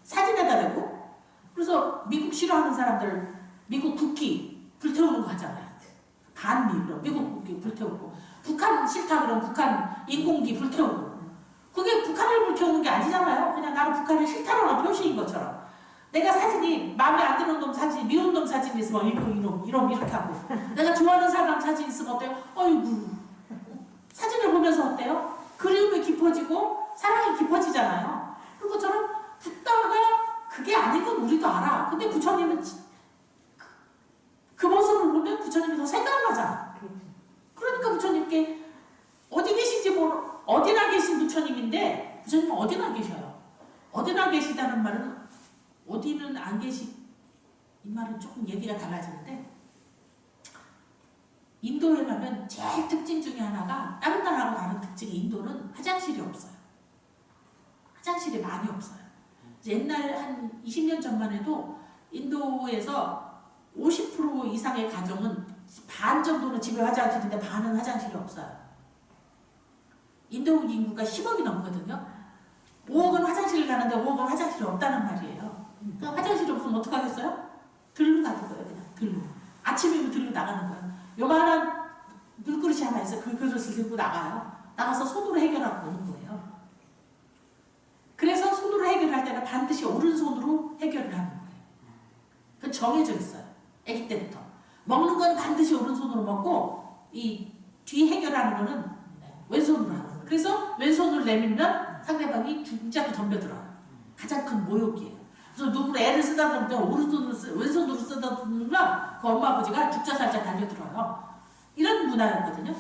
Speaker 1: 사진에다 대고. 그래서 미국 싫어하는 사람들 미국 국기 불태우는 거 하잖아요. 반미 그럼 미국 국기 불태우고 북한 싫다 그러면 북한 인공기 불태우고. 그게 북한을 불태우는 게 아니잖아요. 그냥 나는 북한을 싫다라는 표시인 것처럼. 내가 사진이 마음에 안 드는 놈 사진, 미운 놈 사진이 있으면 이놈 이렇게 하고 내가 좋아하는 사람 사진 있으면 어때요? 어이구 사진을 보면서 어때요? 그리움이 깊어지고 사랑이 깊어지잖아요. 그런 것처럼 붓다가 그게 아닌 건 우리도 알아. 근데 부처님은 그 모습을 보면 부처님이 더 생각나잖아. 그러니까 부처님께 어디 계신지 어디나 계신 부처님인데 부처님은 어디나 계셔요. 어디나 계시다는 말은 어디는 안 계시 이 말은 조금 얘기가 달라지는데 인도에 가면 제일 특징 중에 하나가 다른 나라하고 다른 특징이 인도는 화장실이 없어요. 화장실이 많이 없어요. 옛날 한 20년 전만 해도 인도에서 50% 이상의 가정은 반 정도는 집에 화장실인데 반은 화장실이 없어요. 인도 인구가 10억이 넘거든요. 5억은 화장실을 가는데 5억은 화장실이 없다는 말이에요. 그러니까 화장실이 없으면 어떡하겠어요? 들로 가는 거예요. 그냥 들로. 아침이면 들로 나가는 거예요. 요만한 물그릇이 하나 있어요. 그 그릇을 들고 나가요. 나가서 손으로 해결하고 오는 거예요. 그래서 손으로 해결할 때는 반드시 오른손으로 해결을 하는 거예요. 그건 정해져 있어요. 아기 때부터. 먹는 건 반드시 오른손으로 먹고 이 뒤 해결하는 거는 왼손으로 하는 거예요. 그래서 왼손으로 내밀면 상대방이 죽자고 덤벼들어요. 가장 큰 모욕이에요. 그래서 누구 애를 쓰다 보면 왼손으로 쓰다 보면 그 엄마 아버지가 죽자살자 달려들어요. 이런 문화였거든요.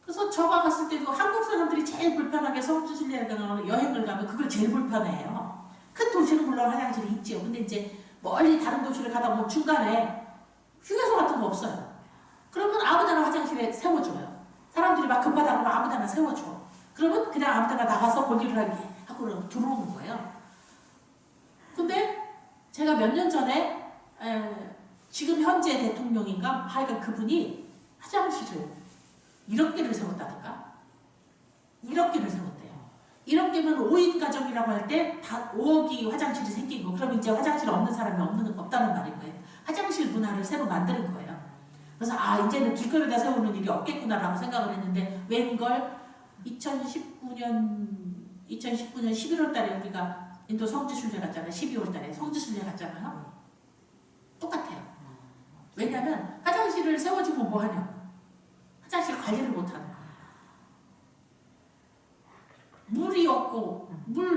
Speaker 1: 그래서 저가 갔을 때도 한국 사람들이 제일 불편하게 성지순례 여행을 가면 그걸 제일 불편해해요. 큰 도시는 물론 화장실이 있지요. 근데 이제 멀리 다른 도시를 가다 보면 중간에 휴게소 같은 거 없어요. 그러면 아무데나 화장실에 세워줘요. 사람들이 막 급하다 그러면 아무데나 세워줘. 그러면 그냥 아무데나 나가서 본일을 하고 들어오는 거예요. 근데 제가 몇 년 전에 지금 현재 대통령인가 하여간 그분이 화장실을 1억 개를 세웠다든가 1억 개를 세웠대요. 1억 개면 5인 가정이라고 할 때 5억이 화장실이 생긴 거. 그럼 이제 화장실 없는 사람이 없다는 말인 거예요. 화장실 문화를 새로 만드는 거예요. 그래서 이제는 길거리에다 세우는 일이 없겠구나라고 생각을 했는데 웬걸 2019년 11월 달에 우리가 인도 성지순례 갔잖아요. 12월 달에 성지순례 갔잖아요. 똑같아요. 왜냐하면 화장실을 세워주면 뭐 하냐고. 화장실 관리를 못하는 거예요. 물이 없고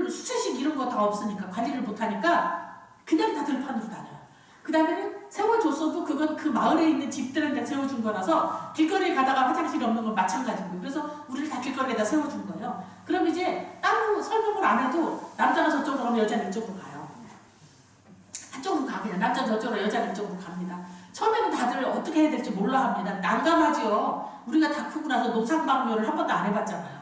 Speaker 1: 수세식 이런 거 다 없으니까 관리를 못하니까 그냥 다 들판으로 다녀요. 그 다음에는 세워줬어도 그건 그 마을에 있는 집들한테 세워준 거라서 길거리에 가다가 화장실이 없는 건 마찬가지고 그래서 우리를 다 길거리에다 세워준 거예요. 그럼 이제 따로 설명을 안 해도 남자가 저쪽으로 가면 여자는 이쪽으로 가요. 한쪽으로 가면 남자 저쪽으로 여자는 이쪽으로 갑니다. 처음에는 다들 어떻게 해야 될지 몰라 합니다. 난감하지요. 우리가 다 크고 나서 노상방뇨를 한 번도 안 해봤잖아요.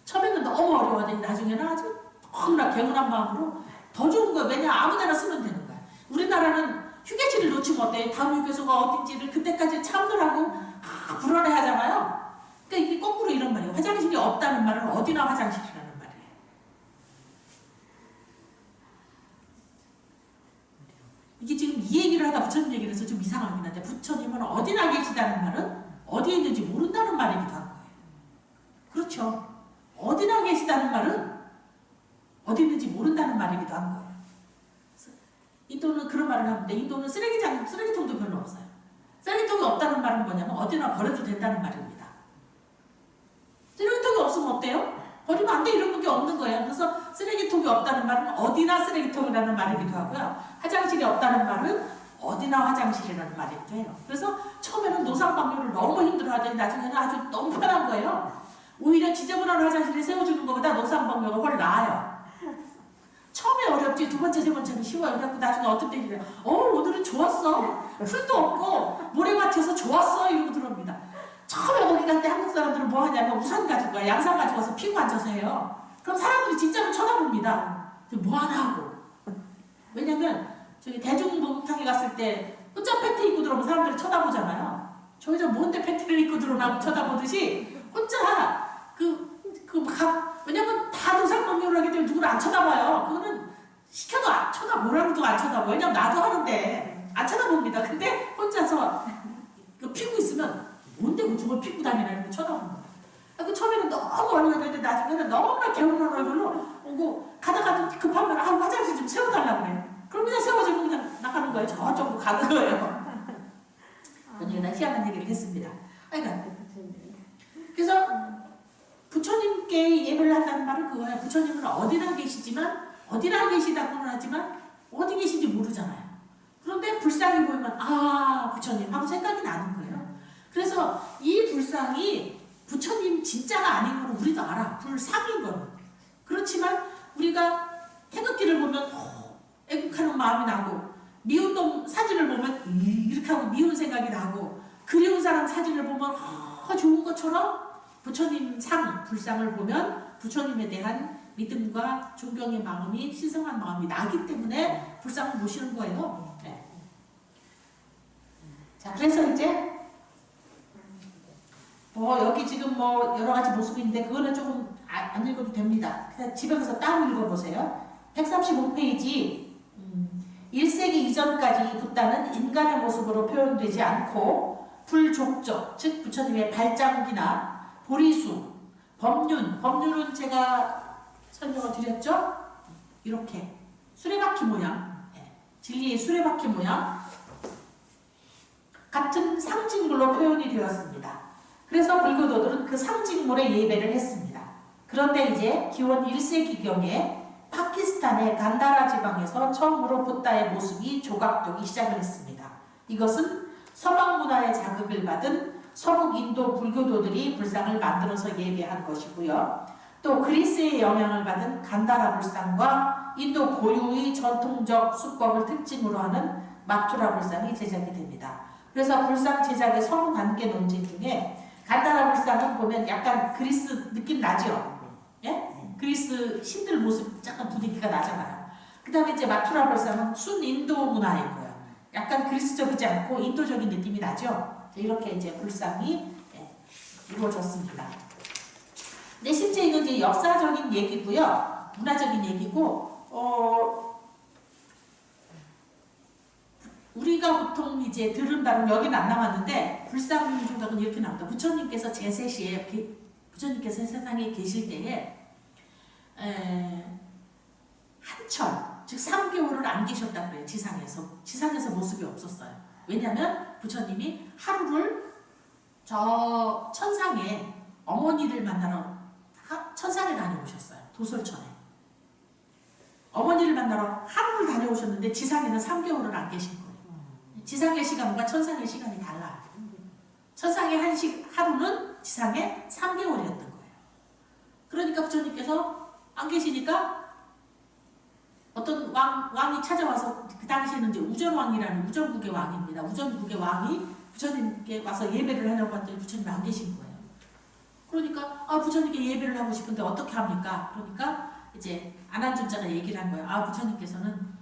Speaker 1: 처음에는 너무 어려워하더니 나중에는 아주 너무나 개운한 마음으로 더 좋은 거예요. 왜냐 아무데나 쓰면 되는 거야. 우리나라는 휴게실을 놓치면 어때? 다음 휴게소가 어딘지를 그때까지 참느라고 불안해하잖아요. 그러니까 이게 거꾸로 이런 말이에요. 화장실이 없다는 말은 어디나 화장실이라는 말이에요. 이게 지금 이 얘기를 하다 부처님 얘기를 해서 좀 이상하긴 한데 부처님은 어디나 계시다는 말은 어디에 있는지 모른다는 말이기도 한 거예요. 그렇죠. 어디나 계시다는 말은 어디 있는지 모른다는 말이기도 한 거예요. 인도는 그런 말을 하는데 인도는 쓰레기통도 별로 없어요. 쓰레기통이 없다는 말은 뭐냐면 어디나 버려도 된다는 말입니다. 쓰레기통이 없으면 어때요? 버리면 안 돼 이런 게 없는 거예요. 그래서 쓰레기통이 없다는 말은 어디나 쓰레기통이라는 말이기도 하고요. 화장실이 없다는 말은 어디나 화장실이라는 말이기도 해요. 그래서 처음에는 노상방뇨를 너무 힘들어하더니 나중에는 아주 너무 편한 거예요. 오히려 지저분한 화장실에 세워주는 것보다 노상방뇨가 훨 나아요. 처음에 어렵지 두 번째 세 번째는 쉬워요. 그래갖고 나중에 어떤 때 이래요. 오늘은 좋았어. 풀도 없고 모래밭이어서 좋았어 이러고 들어옵니다. 처음에 거기 갈 때 한국 사람들은 뭐 하냐면 우산 가지고 가 양산 가지고 와서 피고 앉아서 해요. 그럼 사람들이 진짜로 쳐다봅니다. 뭐 하나 하고. 왜냐면 저기 대중목욕탕에 갔을 때 혼자 팬티 입고 들어오면 사람들이 쳐다보잖아요. 저 여자 뭔데 팬티를 입고 들어오나 쳐다보듯이 혼자 왜냐면 다 노상방뇨를 하기 때문에 누구를 안 쳐다봐요. 그거는 시켜도 뭐라고도 안 쳐다봐. 왜냐면 나도 하는데 안 쳐다봅니다. 근데 혼자서 피고 있으면 뭔데 저걸 피고 다니나 이러고 쳐다보는 거야. 그 처음에는 너무 어려웠는데 나중에는 너무나 개운한 얼굴로 오고 가다가 급하면 화장실 좀 세워달라고 그래요. 그럼 그냥 세워주고 그냥 나가는 거예요. 저쪽으로 가는 거예요. 그러니까 희한한 얘기를 했습니다. 그래서 부처님께 예배를 한다는 말은 그거예요. 부처님은 어디나 계시지만 어디나 계시다고는 하지만 어디 계신지 모르잖아요. 그런데 불상이 보이면 부처님 하고 생각이 나는 거예요. 그래서 이 불상이 부처님 진짜가 아닌 건 우리도 알아. 불상인 건. 그렇지만 우리가 태극기를 보면 애국하는 마음이 나고 미운 놈 사진을 보면 이렇게 하고 미운 생각이 나고, 그리운 사람 사진을 보면 좋은 것처럼 부처님 불상을 보면 부처님에 대한 믿음과 존경의 마음이, 신성한 마음이 나기 때문에 불상을 모시는 거예요. 네. 자, 그래서 이제 여기 지금 여러 가지 모습인데 그거는 조금 안 읽어도 됩니다. 그냥 집에 가서 따로 읽어보세요. 135페이지 1세기 이전까지 붓다는 인간의 모습으로 표현되지 않고 불족적, 즉 부처님의 발자국이나 보리수, 법륜은 제가 설명을 드렸죠? 이렇게 수레바퀴 모양, 진리의 수레바퀴 모양 같은 상징물로 표현이 되었습니다. 그래서 불교도들은 그 상징물에 예배를 했습니다. 그런데 이제 기원 1세기경에 파키스탄의 간다라 지방에서 처음으로 붓다의 모습이 조각되기 시작을 했습니다. 이것은 서방 문화의 자극을 받은 서북 인도 불교도들이 불상을 만들어서 예배한 것이고요. 또 그리스의 영향을 받은 간다라 불상과 인도 고유의 전통적 수법을 특징으로 하는 마투라 불상이 제작이 됩니다. 그래서 불상 제작의 서로 관계 논쟁 중에 간다라 불상은 보면 약간 그리스 느낌 나죠? 예? 그리스 신들 모습 약간 분위기가 나잖아요. 그 다음에 이제 마투라 불상은 순인도 문화인 거예요. 약간 그리스적이지 않고 인도적인 느낌이 나죠? 이렇게 이제 불상이 이루어졌습니다. 근데 실제 이건 이제 역사적인 얘기고요. 문화적인 얘기고, 우리가 보통 이제 들은 바로 여기는 안 나왔는데 불상 조각은 이렇게 나옵니다. 부처님께서 제세시에 부처님께서 세상에 계실 때에 한철, 즉 3개월을 안 계셨다 그래요. 지상에서 모습이 없었어요. 왜냐하면 부처님이 하루를 저 천상에 어머니를 만나러 천상에 다녀오셨어요. 도솔천에. 어머니를 만나러 하루를 다녀오셨는데 지상에는 3개월을 안 계신 거예요. 지상의 시간과 천상의 시간이 달라요. 천상의 하루는 지상의 3개월이었던 거예요. 그러니까 부처님께서 안 계시니까 어떤 왕이 찾아와서, 그 당시에는 이제 우전왕이라는 우전국의 왕입니다. 우전국의 왕이 부처님께 와서 예배를 하려고 했더니 부처님이 안 계신 거예요. 그러니까 부처님께 예배를 하고 싶은데 어떻게 합니까? 그러니까 이제 안한존자가 얘기를 한 거예요. 부처님께서는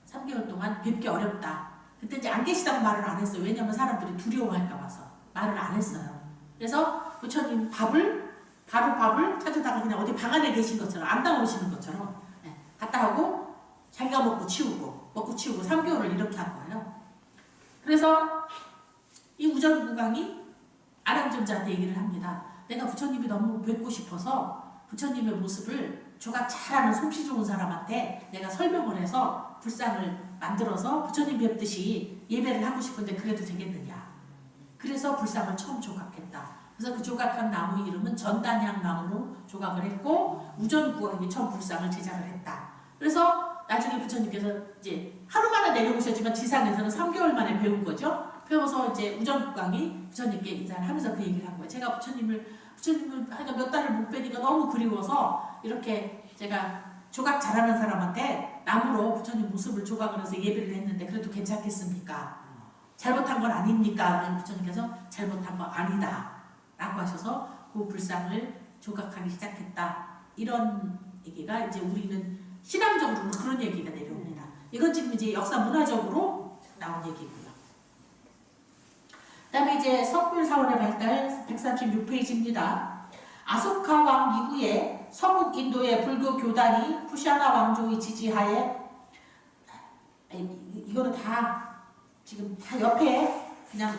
Speaker 1: 3개월 동안 뵙기 어렵다. 그때 이제 안 계시다고 말을 안 했어요. 왜냐하면 사람들이 두려워할까 봐서 말을 안 했어요. 그래서 부처님 바로 밥을 찾아다가 그냥 어디 방 안에 계신 것처럼, 안 나오시는 것처럼 갔다 하고 자기가 먹고 치우고 3개월을 이렇게 한 거예요. 그래서 이 우전국왕이 안한존자한테 얘기를 합니다. 내가 부처님이 너무 뵙고 싶어서 부처님의 모습을 조각 잘하는 솜씨 좋은 사람한테 내가 설명을 해서 불상을 만들어서 부처님 뵙듯이 예배를 하고 싶은데 그래도 되겠느냐. 그래서 불상을 처음 조각했다. 그래서 그 조각한 나무 이름은 전단향 나무로 조각을 했고 우전국왕이 처음 불상을 제작을 했다. 그래서 나중에 부처님께서 이제 하루 만에 내려오셨지만 지상에서는 3개월 만에 배운 거죠. 배워서 이제 우전국왕이 부처님께 인사를 하면서 그 얘기를 한 거예요. 제가 부처님을 몇 달을 못 뵈니까 너무 그리워서 이렇게 제가 조각 잘하는 사람한테 나무로 부처님 모습을 조각을 해서 예배를 했는데 그래도 괜찮겠습니까? 잘못한 건 아닙니까? 부처님께서 잘못한 거 아니다 라고 하셔서 그 불상을 조각하기 시작했다. 이런 얘기가 이제 우리는 신앙적으로는 그런 얘기가 내려옵니다. 이건 지금 이제 역사 문화적으로 나온 얘기고요. 그 다음에 이제 석불사원의 발달 136페이지입니다. 아소카 왕 이후에 서북 인도의 불교 교단이 푸샤나 왕조의 지지하에, 이거는 다 지금 다 옆에 그냥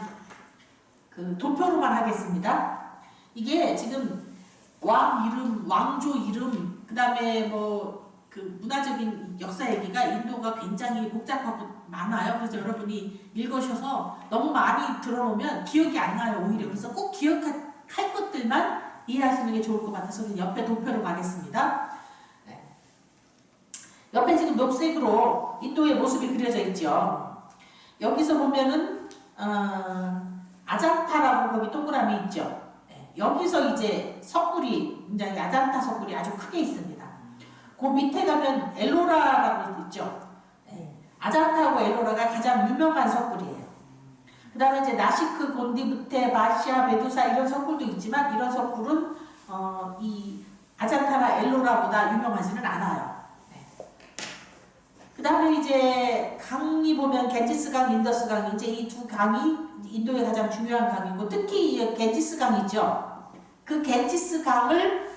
Speaker 1: 그 도표로만 하겠습니다. 이게 지금 왕 이름, 왕조 이름, 그 다음에 뭐 그 문화적인 역사 얘기가 인도가 굉장히 복잡하고 많아요. 그래서 여러분이 읽으셔서 너무 많이 들어놓으면 기억이 안 나요, 오히려. 그래서 꼭 기억할 것들만 이해하시는 게 좋을 것 같아서 옆에 도표로 가겠습니다. 옆에 지금 녹색으로 인도의 모습이 그려져 있죠. 여기서 보면은 아잔타라고 거기 동그라미 있죠. 여기서 이제 석굴이, 굉장히 아잔타 석굴이 아주 크게 있습니다. 그 밑에 가면 엘로라라고 있죠. 아잔타하고 엘로라가 가장 유명한 석굴이에요. 그 다음에 이제 나시크, 곤디부테, 바시아, 메두사 이런 석굴도 있지만 이런 석굴은 이 아잔타나 엘로라보다 유명하지는 않아요. 네. 그 다음에 이제 강이 보면 겐지스강, 인더스강 이제 이 두 강이 인도의 가장 중요한 강이고 특히 이 겐지스강 있죠. 그 겐지스강을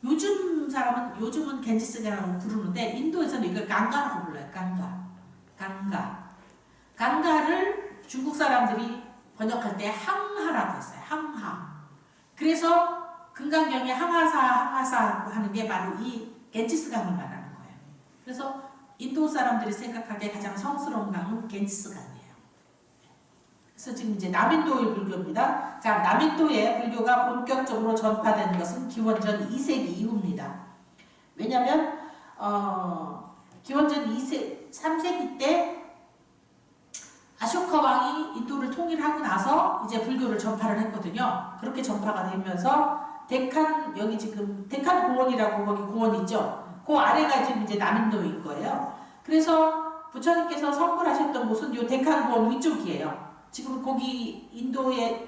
Speaker 1: 요즘은 겐지스강이라고 부르는데 인도에서는 이걸 강가라고 불러요. 강가를 중국 사람들이 번역할 때 항하라고 했어요. 항하. 그래서 금강경에 항하사 하는 게 바로 이 겐지스강을 말하는 거예요. 그래서 인도 사람들이 생각하기에 가장 성스러운 강은 겐지스강이에요. 그래서 지금 이제 남인도의 불교입니다. 자, 남인도의 불교가 본격적으로 전파된 것은 기원전 2세기 이후입니다. 왜냐하면 기원전 3세기 때 아쇼카 왕이 인도를 통일하고 나서 이제 불교를 전파를 했거든요. 그렇게 전파가 되면서 여기 지금 데칸 고원이라고 거기 고원 있죠. 그 아래가 지금 이제 남인도인 거예요. 그래서 부처님께서 성불하셨던 곳은 이 데칸 고원 위쪽이에요. 지금 거기 인도의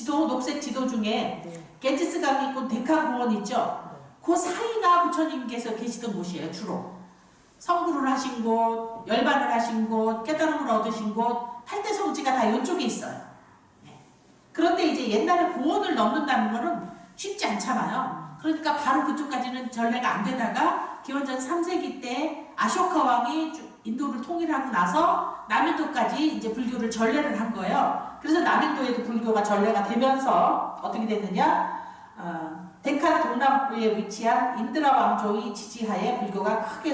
Speaker 1: 녹색 지도 중에 겐지스강이 있고 데칸 고원 있죠. 그 사이가 부처님께서 계시던 곳이에요. 주로 성불을 하신 곳, 열반을 하신 곳, 깨달음을 얻으신 곳, 8대 성지가 다 이쪽에 있어요. 그런데 이제 옛날에 고원을 넘는다는 거는 쉽지 않잖아요. 그러니까 바로 그쪽까지는 전례가 안 되다가 기원전 3세기 때 아쇼카 왕이 인도를 통일하고 나서 남인도까지 이제 불교를 전례를 한 거예요. 그래서 남인도에도 불교가 전례가 되면서 어떻게 됐느냐? 데칸 동남부에 위치한 인드라 왕조의 지지하에 불교가 크게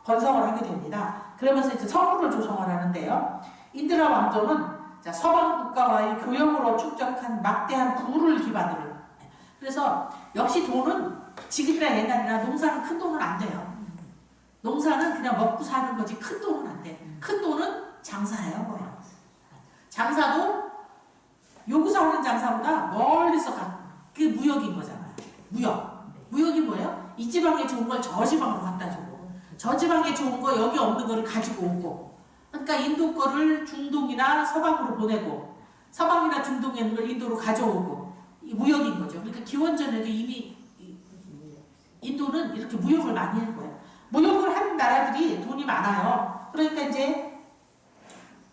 Speaker 1: 번성을 하게 됩니다. 그러면서 이제 서부를 조성을 하는데요. 인드라 왕조는 서방 국가와의 교역으로 축적한 막대한 부를 기반으로. 그래서 역시 돈은 지금이나 옛날이나 농사는 큰 돈은 안 돼요. 농사는 그냥 먹고 사는 거지 큰 돈은 안 돼. 큰 돈은 장사예요. 장사도 여기서 하는 장사보다 멀리서 그게 무역인 거잖아요. 무역이 뭐예요? 이 지방에 좋은 걸 저 지방으로 갖다 주고 저 지방에 좋은 거 여기 없는 거를 가지고 오고 그러니까 인도 거를 중동이나 서방으로 보내고 서방이나 중동에 있는 걸 인도로 가져오고 이 무역인 거죠. 그러니까 기원전에도 이미 인도는 이렇게 무역을 많이 한 거예요. 무역을 하는 나라들이 돈이 많아요. 그러니까 이제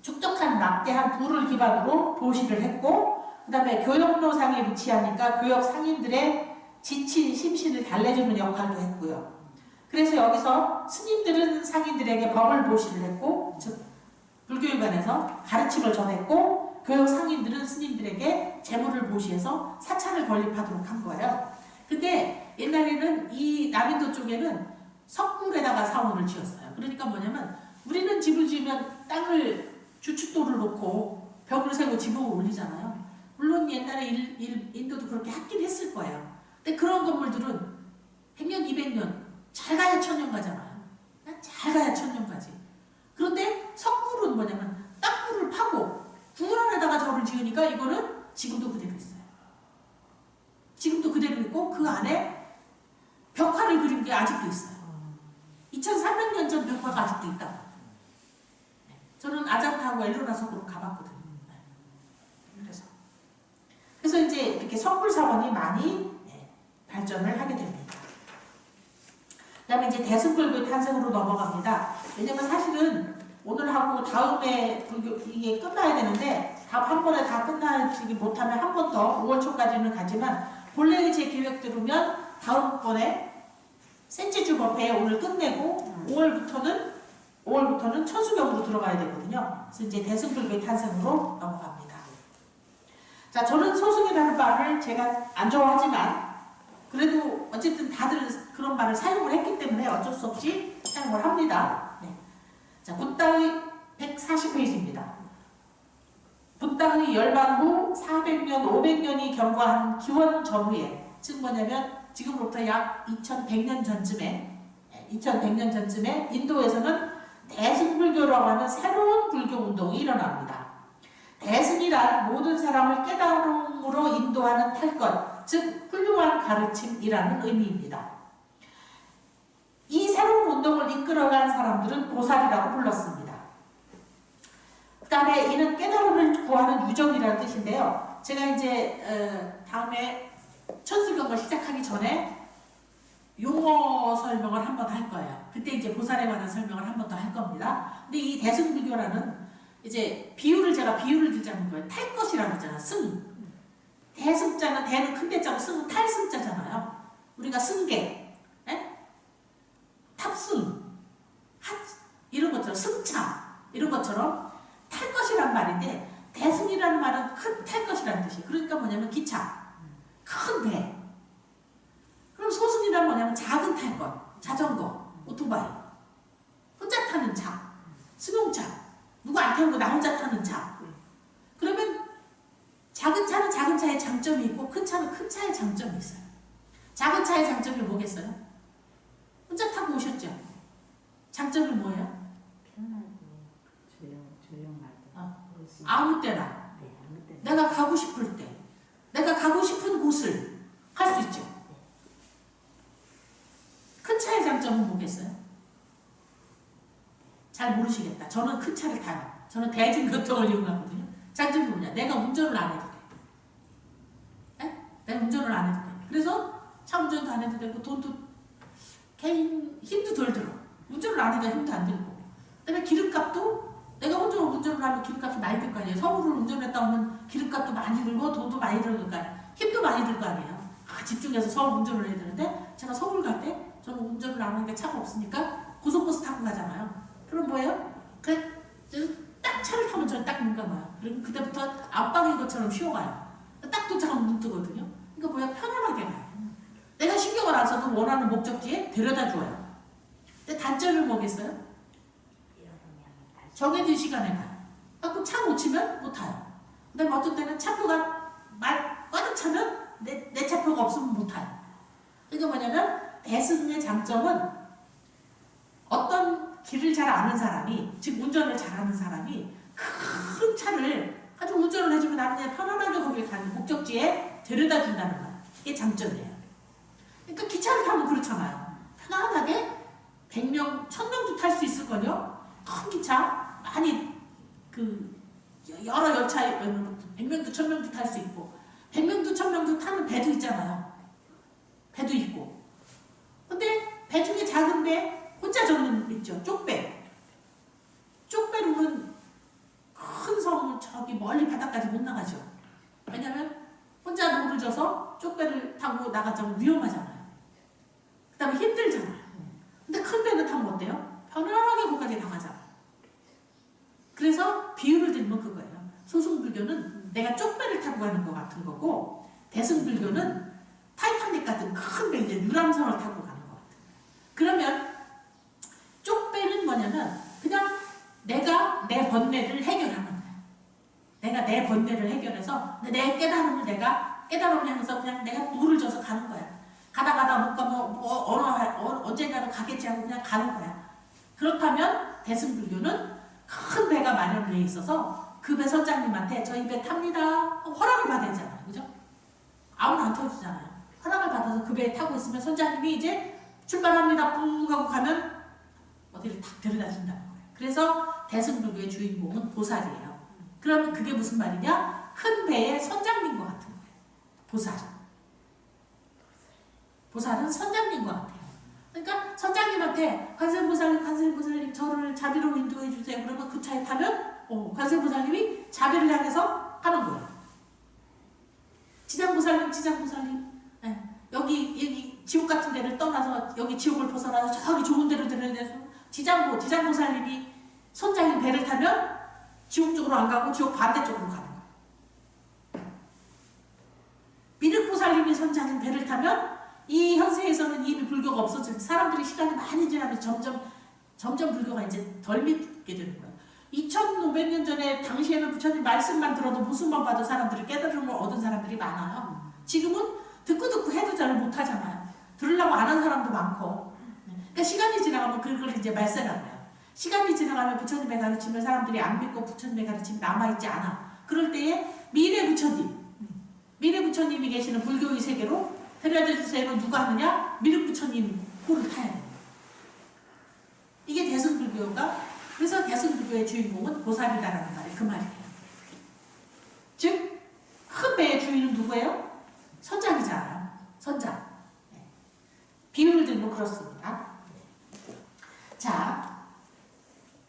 Speaker 1: 축적한 막대한 부를 기반으로 도시를 했고 그 다음에 교역로상에 위치하니까 교역 상인들의 지친 심신을 달래주는 역할도 했고요. 그래서 여기서 스님들은 상인들에게 법을 보시를 했고 즉 불교일관에서 가르침을 전했고 교역 상인들은 스님들에게 재물을 보시해서 사찰을 건립하도록 한 거예요. 근데 옛날에는 이 남인도 쪽에는 석굴에다가 사원을 지었어요. 그러니까 뭐냐면 우리는 집을 지으면 땅을 주춧돌을 놓고 벽을 세고 지붕을 올리잖아요. 물론 옛날에 인도도 그렇게 하긴 했을 거예요. 근데 그런 건물들은 100년, 200년 잘 가야 1000년 가잖아요. 잘 가야 1000년 가지. 그런데 석굴은 뭐냐면 땅굴을 파고 굴 안에다가 절을 지으니까 이거는 지금도 그대로 있어요. 지금도 그대로 있고 그 안에 벽화를 그린 게 아직도 있어요. 2300년 전 벽화가 아직도 있다고. 저는 아잔타하고 엘로라 석으로 가봤거든요. 그래서 이제 이렇게 석굴 사원이 많이 발전을 하게 됩니다. 그 다음에 이제 대승불교의 탄생으로 넘어갑니다. 왜냐면 사실은 오늘 하고 다음에 불교 이게 끝나야 되는데 한 번에 다 끝나지 못하면 한 번 더 5월 초까지는 가지만 본래의 제 계획대로면 다음번에 센치주 법회 오늘 끝내고 5월부터는 천수경으로 들어가야 되거든요. 그래서 이제 대승불교의 탄생으로 넘어갑니다. 자, 저는 소승이라는 말을 제가 안 좋아하지만 그래도 어쨌든 다들 그런 말을 사용을 했기 때문에 어쩔 수 없이 사용을 합니다. 네. 자, 붓당의 140페이지입니다. 붓당의 열반 후 400년, 500년이 경과한 기원 전후에 즉 뭐냐면 지금부터 약 2100년 전쯤에 인도에서는 대승불교라고 하는 새로운 불교 운동이 일어납니다. 대승이란 모든 사람을 깨달음으로 인도하는 탈것, 즉 훌륭한 가르침이라는 의미입니다. 이 새로운 운동을 이끌어간 사람들은 보살이라고 불렀습니다. 그 다음에 이는 깨달음을 구하는 유정이라는 뜻인데요. 제가 이제 다음에 천수경을 시작하기 전에 용어 설명을 한 번 할 거예요. 그때 이제 보살에 관한 설명을 한 번 더 할 겁니다. 근데 이 대승불교라는 이제 제가 비유를 들자는 거예요. 탈 것이라고 하잖아. 승. 대승자는 대는 큰 대자고 승은 탈승자잖아요. 우리가 승계, 탑승, 이런 것처럼 승차 이런 것처럼 탈 것이란 말인데 대승이라는 말은 큰 탈 것이라는 뜻이에요. 그러니까 뭐냐면 기차, 큰 배. 그럼 소승이란 뭐냐면 작은 탈 것, 자전거, 오토바이, 혼자 타는 차, 승용차, 누구 안 타고 나 혼자 타는 차. 그러면 작은 차는 작은 차의 장점이 있고 큰 차는 큰 차의 장점이 있어요. 작은 차의 장점이 뭐겠어요? 혼자 타고 오셨죠? 장점이 뭐예요?
Speaker 2: 편하고 조용하고.
Speaker 1: 아무 때나
Speaker 2: 네, 아무 때나.
Speaker 1: 내가 가고 싶을 때 내가 가고 싶은 곳을 갈 수 있죠. 큰 차의 장점은 뭐겠어요? 잘 모르시겠다. 저는 큰 차를 타요. 저는 대중교통을 이용하거든요. 장점이 뭐냐? 내가 운전을 안 해도 돼. 내가 운전을 안 해도 돼. 그래서 차 운전도 안 해도 되고 돈도 개인 힘도 덜 들어. 운전을 안 해도 힘도 안 들고. 그다음에 기름값도 내가 혼자 운전을 하면 기름값이 많이 들 거 아니에요. 서울을 운전했다 오면 기름값도 많이 들고 돈도 많이 들고 힘도 많이 들 거 아니에요. 집중해서 서울 운전을 해야 되는데 제가 서울 갈 때 저는 운전을 안 하니까 차가 없으니까 고속버스 타고 가잖아요. 그럼 뭐예요? 딱 차를 타면 저는 딱 눈 감아요. 그리고 그때부터 안방인 것처럼 쉬어가요. 딱 도착하면 눈 뜨거든요. 그러니까 뭐야? 편안하게 가요. 내가 신경을 안 써도 원하는 목적지에 데려다 줘요. 근데 단점이 뭐겠어요? 정해진 시간에 가요. 그럼 차 못 치면 못 타요. 근데 어떤 때는 차표가 꽉 차면 내 차표가 없으면 못 타요. 그러니까 뭐냐면 대승의 장점은 어떤 길을 잘 아는 사람이, 즉 운전을 잘하는 사람이 큰 차를 아주 운전을 해주면 나는 그냥 편안하게 거기 가는 목적지에 데려다 준다는 거야. 이게 장점이에요. 그러니까 기차를 타면 그렇잖아요. 편안하게 100명, 1000명도 탈 수 있을걸요? 큰 기차, 많이 여러 열차에 100명도 1000명도 탈 수 있고 100명도 1000명도 타는 배도 있잖아요. 배도 있고. 근데 배 중에 작은 배, 혼자 젓는 있죠. 쪽배. 쪽배로는 큰 섬 저기 멀리 바다까지 못 나가죠. 왜냐면 혼자 노를 져서 쪽배를 타고 나가자면 위험하잖아요. 그 다음에 힘들잖아요. 근데 큰 배를 타면 어때요? 편안하게 거기까지 나가잖아요. 그래서 비유를 들면 그거예요. 소승불교는 내가 쪽배를 타고 가는 것 같은 거고 대승불교는 타이타닉 같은 큰 배, 이제 유람선을 타고 가는 것 같아요. 그러면 쪽배는 뭐냐면 그냥 내가 내 번뇌를 해결하는 거야. 내가 내 번뇌를 해결해서 내 깨달음을 향해서 그냥 내가 노를 져서 가는 거야. 가다 못 가면 언젠가는 가겠지 하고 그냥 가는 거야. 그렇다면 대승불교는 큰 배가 마련되어 있어서 그 배 선장님한테 저희 배 탑니다 허락을 받아야 되잖아요. 그죠? 아무나 안 태워주잖아요. 허락을 받아서 그 배에 타고 있으면 선장님이 이제 출발합니다 뿡 하고 가면 어디를 탁 데려다 준다는 거예요. 그래서 대승불교의 주인공은 보살이에요. 그러면 그게 무슨 말이냐? 큰 배의 선장님과 같은 거예요. 보살은 선장님과 같아요. 그러니까 선장님한테 관세음보살님 저를 자비로 인도해 주세요. 그러면 그 차에 타면 관세음보살님이 자비를 향해서 가는 거예요. 지장보살님 여기 지옥 같은 데를 떠나서 여기 지옥을 벗어나서 저기 좋은 데로 데려다서 지장보살님이 선장님 배를 타면 지옥 쪽으로 안 가고 지옥 반대쪽으로 가는 거예요. 미륵보살님이 선장님 배를 타면 이 현세에서는 이미 불교가 없어질 사람들이 시간이 많이 지나면서 점점 불교가 이제 덜 믿게 되는 거예요. 2500년 전에 당시에는 부처님 말씀만 들어도 모습만 봐도 사람들이 깨달음을 얻은 사람들이 많아요. 지금은 듣고 해도 잘 못하잖아요. 들으려고 안 하는 사람도 많고. 그러니까 시간이 지나가면 그걸 이제 말세라는 거예요. 시간이 지나가면 부처님의 가르침을 사람들이 안 믿고 부처님의 가르침이 남아있지 않아. 그럴 때에 미래 부처님이 계시는 불교의 세계로 데려다 주세요는 누가 하느냐? 미륵 부처님 호를 타야 돼요. 대승불교가 그래서 대승불교의 주인공은 보살이다라는 말이 그 말이에요. 즉 큰 배의 주인은 누구예요? 선장이잖아요. 선장. 네. 비유를 들면 그렇습니다. 자,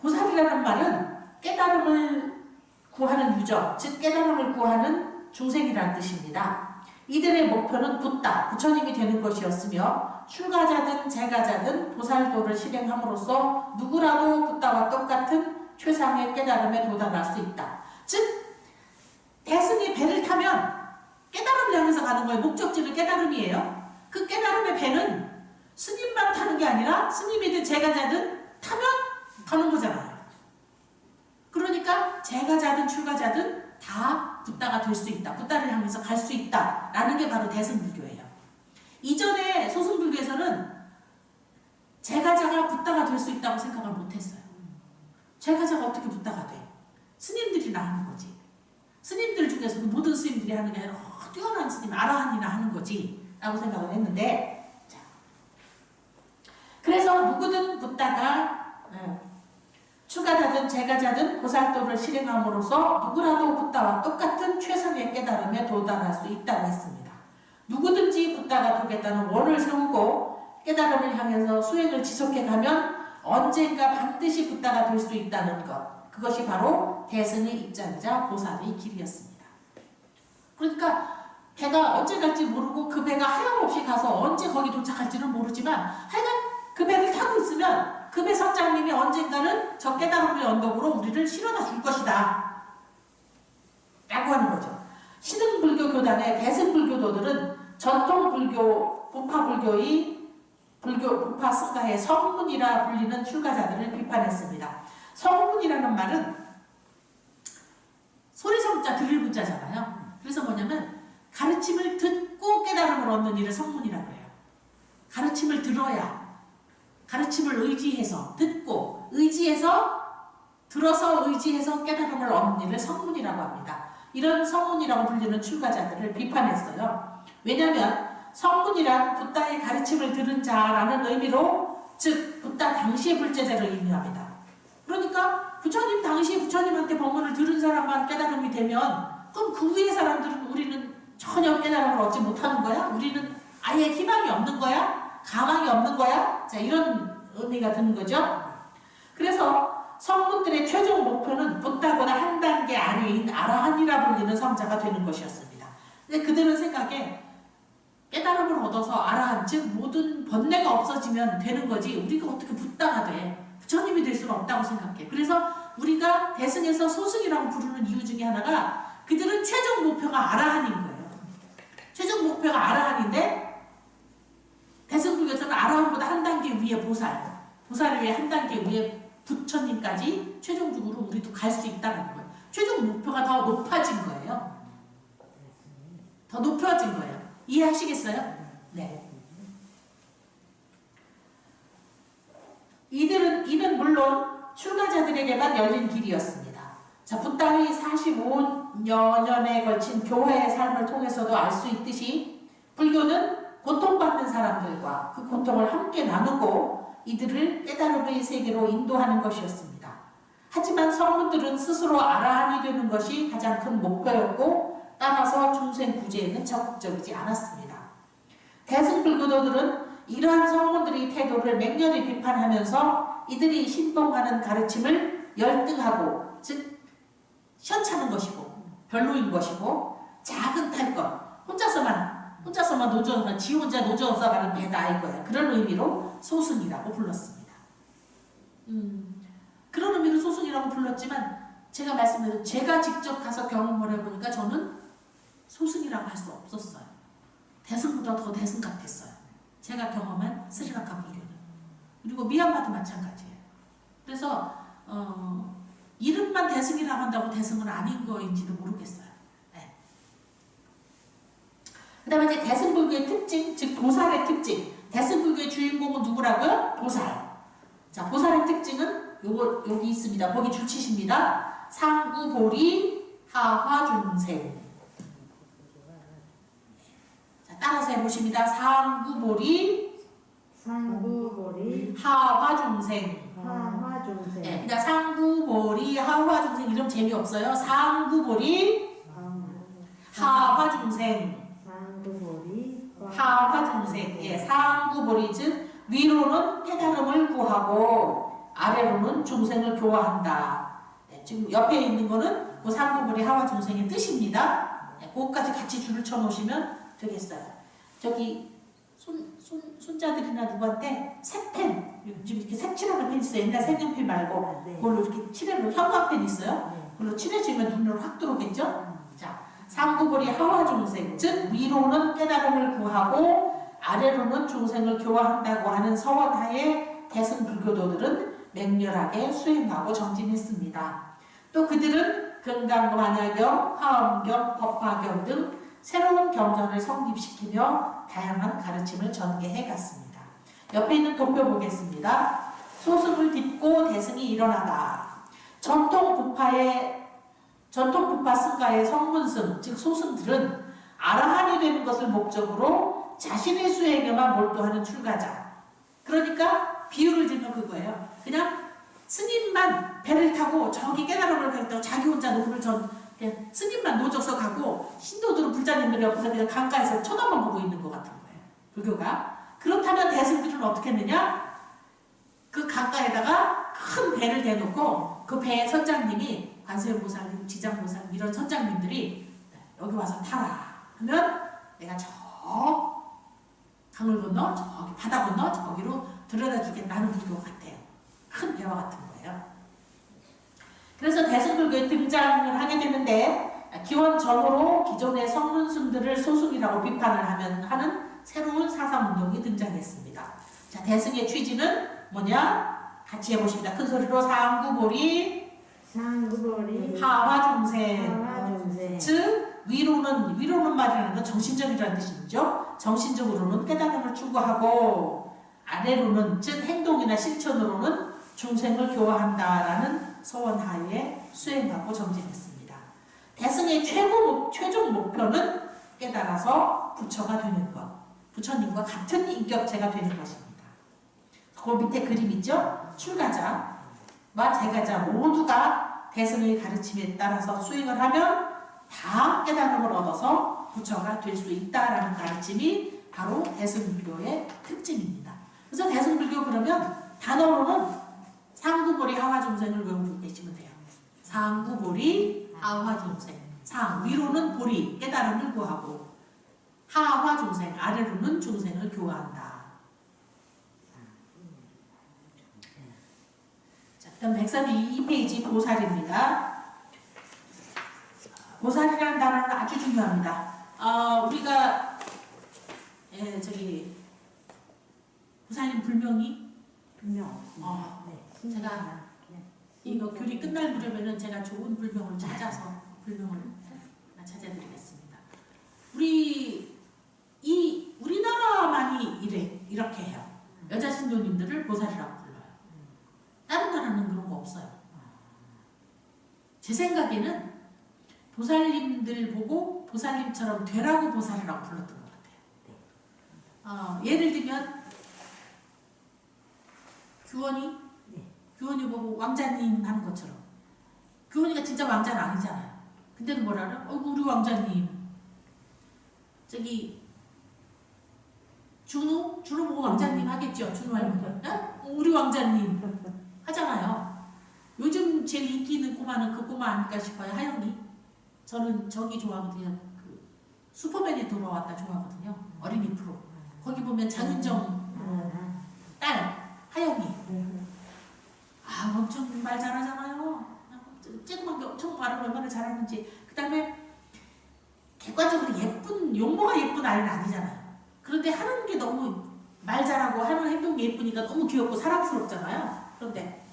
Speaker 1: 보살이라는 말은 깨달음을 구하는 유저, 즉 깨달음을 구하는 중생이라는 뜻입니다. 이들의 목표는 붓다, 부처님이 되는 것이었으며 출가자든 재가자든 보살도를 실행함으로써 누구라도 붓다와 똑같은 최상의 깨달음에 도달할 수 있다. 즉 대승이 배를 타면 깨달음을 향해서 가는 거예요. 목적지는 깨달음이에요. 그 깨달음의 배는 스님만 타는 게 아니라 스님이든 재가자든 타면 가는 거잖아요. 그러니까 재가자든 출가자든 다 붓다가 될 수 있다. 붓다를 향해서 갈 수 있다라는 게 바로 대승불교예요. 이전에 소승불교에서는 재가자가 붓다가 될 수 있다고 생각을 못했어요. 재가자가 어떻게 붓다가 돼? 스님들이나 하는 거지. 스님들 중에서도 모든 스님들이 하는 게 아니라 뛰어난 스님, 아라한이나 하는 거지 라고 생각을 했는데, 자, 그래서 누구든 붓다가 출가자든 재가자든 보살도를 실행함으로써 누구라도 붓다와 똑같은 최선의 깨달음에 도달할 수 있다고 했습니다. 누구든지 붓다가 되겠다는 원을 세우고 깨달음을 향해서 수행을 지속해가면 언젠가 반드시 붓다가 될 수 있다는 것, 그것이 바로 대승의 입장이자 보살의 길이었습니다. 그러니까 배가 언제 갈지 모르고 그 배가 하염없이 가서 언제 거기 도착할지는 모르지만 하여간 그 배를 타고 있으면 그 배 선장님이 언젠가는 저 깨달음의 언덕으로 우리를 실어다 줄 것이다 라고 하는 거죠. 신흥불교 교단의 대승불교도들은 전통불교, 부파불교의 부파 승가의 성문이라 불리는 출가자들을 비판했습니다. 성문이라는 말은 소리성자 들을 문자잖아요. 그래서 뭐냐면 가르침을 듣고 깨달음을 얻는 일을 성문이라고 해요. 가르침을 들어야, 가르침을 의지해서 듣고 의지해서 들어서 의지해서 깨달음을 얻는 일을 성문이라고 합니다. 이런 성문이라고 불리는 출가자들을 비판했어요. 왜냐하면 성문이란 붓다의 가르침을 들은 자라는 의미로, 즉 붓다 당시의 불제자를 의미합니다. 그러니까 부처님 당시에 부처님한테 법문을 들은 사람만 깨달음이 되면 그럼 그 위의 사람들은 우리는 전혀 깨달음을 얻지 못하는 거야? 우리는 아예 희망이 없는 거야? 가망이 없는 거야? 자, 이런 의미가 드는 거죠. 그래서 성문들의 최종 목표는 붓다보다 한 단계 아래인 아라한이라 불리는 성자가 되는 것이었습니다. 근데 그들은 생각에 깨달음을 얻어서 아라한, 즉 모든 번뇌가 없어지면 되는 거지 우리가 어떻게 붓다가 돼? 부처님이 될 수는 없다고 생각해. 그래서 우리가 대승에서 소승이라고 부르는 이유 중에 하나가 그들은 최종 목표가 아라한인 거예요. 최종 목표가 아라한인데 대승불교에서는 아라한보다 한 단계 위에 보살, 보살 위에 한 단계 위에 부처님까지 최종적으로 우리도 갈 수 있다는 거예요. 최종 목표가 더 높아진 거예요. 더 높아진 거예요. 이해하시겠어요? 네. 이는 물론 출가자들에게만 열린 길이었습니다. 자, 붓다의 45여 년에 걸친 교화의 삶을 통해서도 알 수 있듯이 불교는 고통받는 사람들과 그 고통을 함께 나누고 이들을 깨달음의 세계로 인도하는 것이었습니다. 하지만 성문들은 스스로 아라한이 되는 것이 가장 큰 목표였고 따라서 중생 구제에는 적극적이지 않았습니다. 대승불교도들은 이러한 성문들의 태도를 맹렬히 비판하면서 이들이 신봉하는 가르침을 열등하고, 즉 시원찮은 것이고 별로인 것이고 작은 탈것, 혼자서만 노조어서 지 혼자 노조어서 가는 배다 이거야. 그런 의미로 소승이라고 불렀습니다. 그런 의미로 소승이라고 불렀지만 제가 말씀드린 제가 직접 가서 경험을 해보니까 저는 소승이라고 할 수 없었어요. 대승보다 더 대승 같았어요. 제가 경험한 스리랑카 불교는. 그리고 미얀마도 마찬가지예요. 그래서 이름만 대승이라고 한다고 대승은 아닌 거인지도 모르겠어요. 네. 그 다음에 이제 대승불교의 특징, 즉 보살의 특징. 대승불교의 주인공은 누구라고요? 보살. 자, 보살의 특징은 여기 있습니다. 거기 줄치십니다. 상구보리 하화중생. 자, 따라서 해보십니다. 상구보리
Speaker 2: 상구보리
Speaker 1: 하화중생.
Speaker 2: 하화중생.
Speaker 1: 네, 그냥 상구보리 하화중생 이름 재미없어요. 상구보리 하화중생.
Speaker 2: 상구보리
Speaker 1: 하화중생. 예, 상구보리 즉 위로는 깨달음을 구하고 아래로는 중생을 교화한다. 네, 지금 옆에 있는 거는 그 상구보리 하화중생의 뜻입니다. 네, 그것까지 같이 줄을 쳐 놓으시면 되겠어요. 저기 손자들이나 누구한테 색펜, 요즘 이렇게 색칠하는 펜 있어요. 옛날 색연필 말고
Speaker 2: 네.
Speaker 1: 그걸로 이렇게 칠해놓은 형광펜 있어요.
Speaker 2: 네.
Speaker 1: 그걸로 칠해주면 눈으로 확 들어오겠죠? 자, 상구보리 하화중생, 즉 위로는 깨달음을 구하고 아래로는 중생을 교화한다고 하는 서원하에 대승불교도들은 맹렬하게 수행하고 정진했습니다. 또 그들은 금강경, 안야경, 화엄경, 법화경 등 새로운 경전을 성립시키며 다양한 가르침을 전개해 갔습니다. 옆에 있는 도표 보겠습니다. 소승을 딛고 대승이 일어나다. 전통 부파 승가의 성문승, 즉 소승들은 아라한이 되는 것을 목적으로 자신의 수행에만 몰두하는 출가자. 그러니까 비유를 들면 그거예요. 그냥 스님만 배를 타고 저기 깨달음을 가겠다고 자기 혼자 녹음을 그냥 스님만 노져서 가고 신도들은 불자님들 옆에서 그냥 강가에서 쳐다만 보고 있는 것 같은 거예요. 불교가. 그렇다면 대승들은 어떻게 했느냐? 그 강가에다가 큰 배를 대놓고 그 배의 선장님이 관세음보살님, 지장보살님 이런 선장님들이 여기 와서 타라 하면 내가 저 강을 건너 저기 바다 건너 저기로 들여다 주겠다 하는 불교 같아요. 큰 배와 같은 거예요. 그래서 대승불교에 등장을 하게 되는데 기원 전후로 기존의 성문승들을 소승이라고 비판을 하는 새로운 사상운동이 등장했습니다. 자, 대승의 취지는 뭐냐? 같이 해보십니다. 큰 소리로 상구보리 하화중생. 즉 위로는 말이라는 건 정신적이라는 뜻이죠. 정신적으로는 깨달음을 추구하고 아래로는 즉 행동이나 실천으로는 중생을 교화한다라는 서원하에 수행하고 정진했습니다. 대승의 최종 목표는 깨달아서 부처가 되는 것, 부처님과 같은 인격체가 되는 것입니다. 그 밑에 그림 있죠? 출가자와 재가자 모두가 대승의 가르침에 따라서 수행을 하면 다 깨달음을 얻어서 부처가 될 수 있다라는 가르침이 바로 대승불교의 특징입니다. 그래서 대승불교 그러면 단어로는 상구보리 하화중생을 외우고 계시면 돼요. 상구보리 하화중생. 상 위로는 보리 깨달음을 구하고 하화중생 아래로는 중생을 교화한다. 자, 그다음 132페이지 보살입니다. 보살이라는 단어는 아주 중요합니다. 우리가 보살님 불명이 제가 이거 교리 끝날 무렵에는 제가 좋은 불명을 찾아서 불명을 찾아드리겠습니다. 우리나라만이 이렇게 해요. 여자 신도님들을 보살이라고 불러요. 다른 나라는 그런 거 없어요. 제 생각에는 보살님들 보고 보살님처럼 되라고 보살이라고 불렀던 것 같아요. 예를 들면 규원이 보고 왕자님 하는 것처럼 규원이가 진짜 왕자는 아니잖아요. 근데도 뭐라나? 우리 왕자님. 저기 준우 보고 왕자님 하겠죠. 준우 할머니. 우리 왕자님 하잖아요. 요즘 제일 인기 있는 꼬마는 그 꼬마 아닐까 싶어요. 하영이. 저는 저기 좋아하거든요. 그 슈퍼맨이 돌아왔다 좋아하거든요. 어린이 프로. 거기 보면 장윤정 딸 하영이. 엄청 말 잘하잖아요. 쬐그만 게 엄청 말을 얼마나 잘하는지. 그 다음에 객관적으로 용모가 예쁜 아이는 아니잖아요. 그런데 하는 게 너무 말 잘하고 하는 행동이 예쁘니까 너무 귀엽고 사랑스럽잖아요. 그런데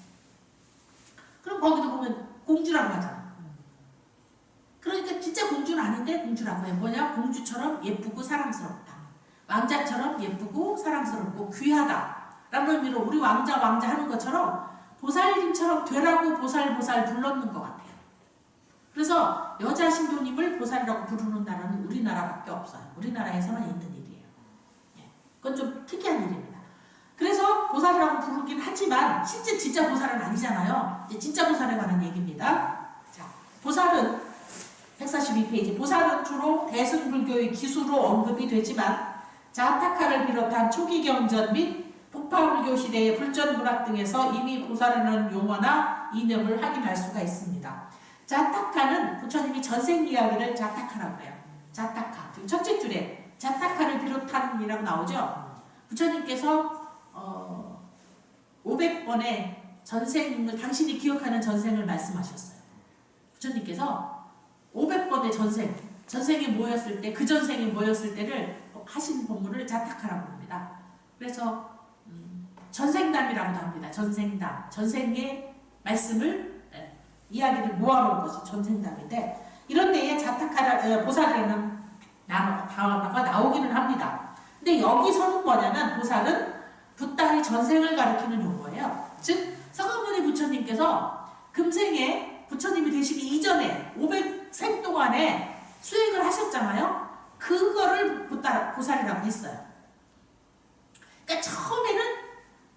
Speaker 1: 그럼 거기도 보면 공주라고 하잖아. 그러니까 진짜 공주는 아닌데 공주라고 해. 뭐냐? 공주처럼 예쁘고 사랑스럽다. 왕자처럼 예쁘고 사랑스럽고 귀하다 라는 의미로 우리 왕자 하는 것처럼 보살님처럼 되라고 보살 불렀는 것 같아요. 그래서 여자 신도님을 보살이라고 부르는 나라는 우리나라밖에 없어요. 우리나라에서만 있는 일이에요. 그건 좀 특이한 일입니다. 그래서 보살이라고 보살이라고 부르긴 하지만 실제 진짜 보살은 아니잖아요. 이제 진짜 보살에 관한 얘기입니다. 자, 보살은 142페이지. 보살은 주로 대승불교의 기수로 언급이 되지만 자타카를 비롯한 초기 경전 및 북파불교 시대의 불전문학 등에서 이미 보살이라는 용어나 이념을 확인할 수가 있습니다. 자타카는 부처님이 전생 이야기를 자타카라고 해요. 자타카. 첫째 줄에 자타카를 비롯한이라고 나오죠. 부처님께서 500번의 전생을 당신이 기억하는 전생을 말씀하셨어요. 부처님께서 500번의 전생이 모였을 때 그 전생이 모였을 때를 하신 본문을 자타카라고 합니다. 그래서 전생담이라고도 합니다. 전생의 말씀을 이야기를 모아놓은 것이 전생담인데 이런 데에 자타카라 보살이라는 단어가 나오기는 합니다. 근데 여기서는 뭐냐면 보살은 붓다의 전생을 가리키는 용어예요. 즉 서가모니 부처님께서 금생에 부처님이 되시기 이전에 500생 동안에 수행을 하셨잖아요. 그거를 보살이라고 했어요. 그러니까 처음에는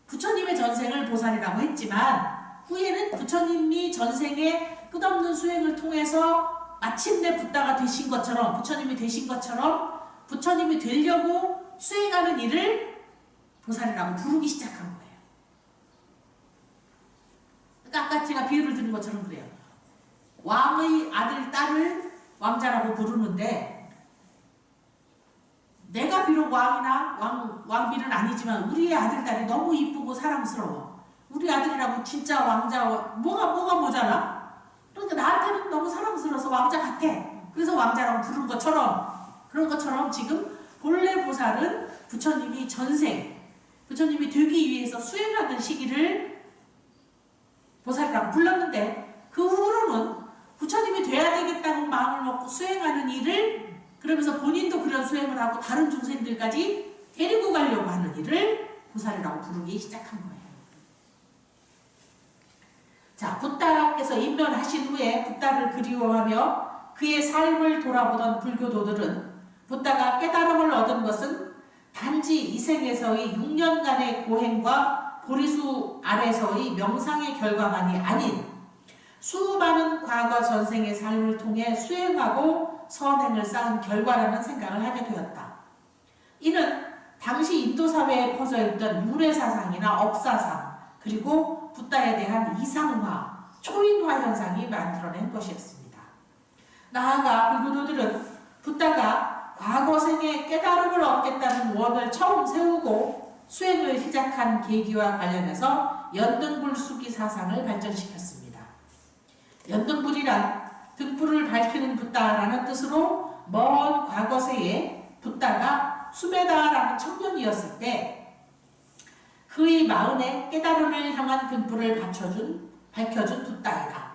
Speaker 1: 부처님의 전생을 보살이라고 했지만 후에는 부처님이 전생에 끝없는 수행을 통해서 마침내 붓다가 되신 것처럼 부처님이 되신 것처럼 부처님이 되려고 수행하는 일을 보살이라고 부르기 시작한 거예요. 그러니까 아까 제가 비유를 드린 것처럼 그래요. 왕의 아들, 딸을 왕자라고 부르는데 내가 비록 왕비는 아니지만 우리의 아들, 딸이 너무 이쁘고 사랑스러워. 우리 아들이라고 진짜 왕자, 뭐가 모자라? 그러니까 나한테는 너무 사랑스러워서 왕자 같아. 그래서 왕자라고 부른 것처럼 그런 것처럼 지금 본래 보살은 부처님이 부처님이 되기 위해서 수행하는 시기를 보살이라고 불렀는데 그 후로는 부처님이 돼야 되겠다는 마음을 먹고 수행하는 일을 그러면서 본인도 그런 수행을 하고 다른 중생들까지 데리고 가려고 하는 일을 보살이라고 부르기 시작한 거예요. 자, 붓다께서 임면하신 후에 붓다를 그리워하며 그의 삶을 돌아보던 불교도들은 붓다가 깨달음을 얻은 것은 단지 이 생에서의 6년간의 고행과 보리수 아래서의 명상의 결과만이 아닌 수많은 과거 전생의 삶을 통해 수행하고 선행을 쌓은 결과라는 생각을 하게 되었다. 이는 당시 인도 사회에 퍼져있던 유래사상이나 업사상 그리고 붓다에 대한 이상화, 초인화 현상이 만들어낸 것이었습니다. 나아가 불교도들은 붓다가 과거 생에 깨달음을 얻겠다는 원을 처음 세우고 수행을 시작한 계기와 관련해서 연등불수기 사상을 발전시켰습니다. 연등불이란 등불을 밝히는 붓다라는 뜻으로 먼 과거세에 붓다가 수베다라는 청년이었을 때 그의 마음에 깨달음을 향한 등불을 밝혀준 붓다이다.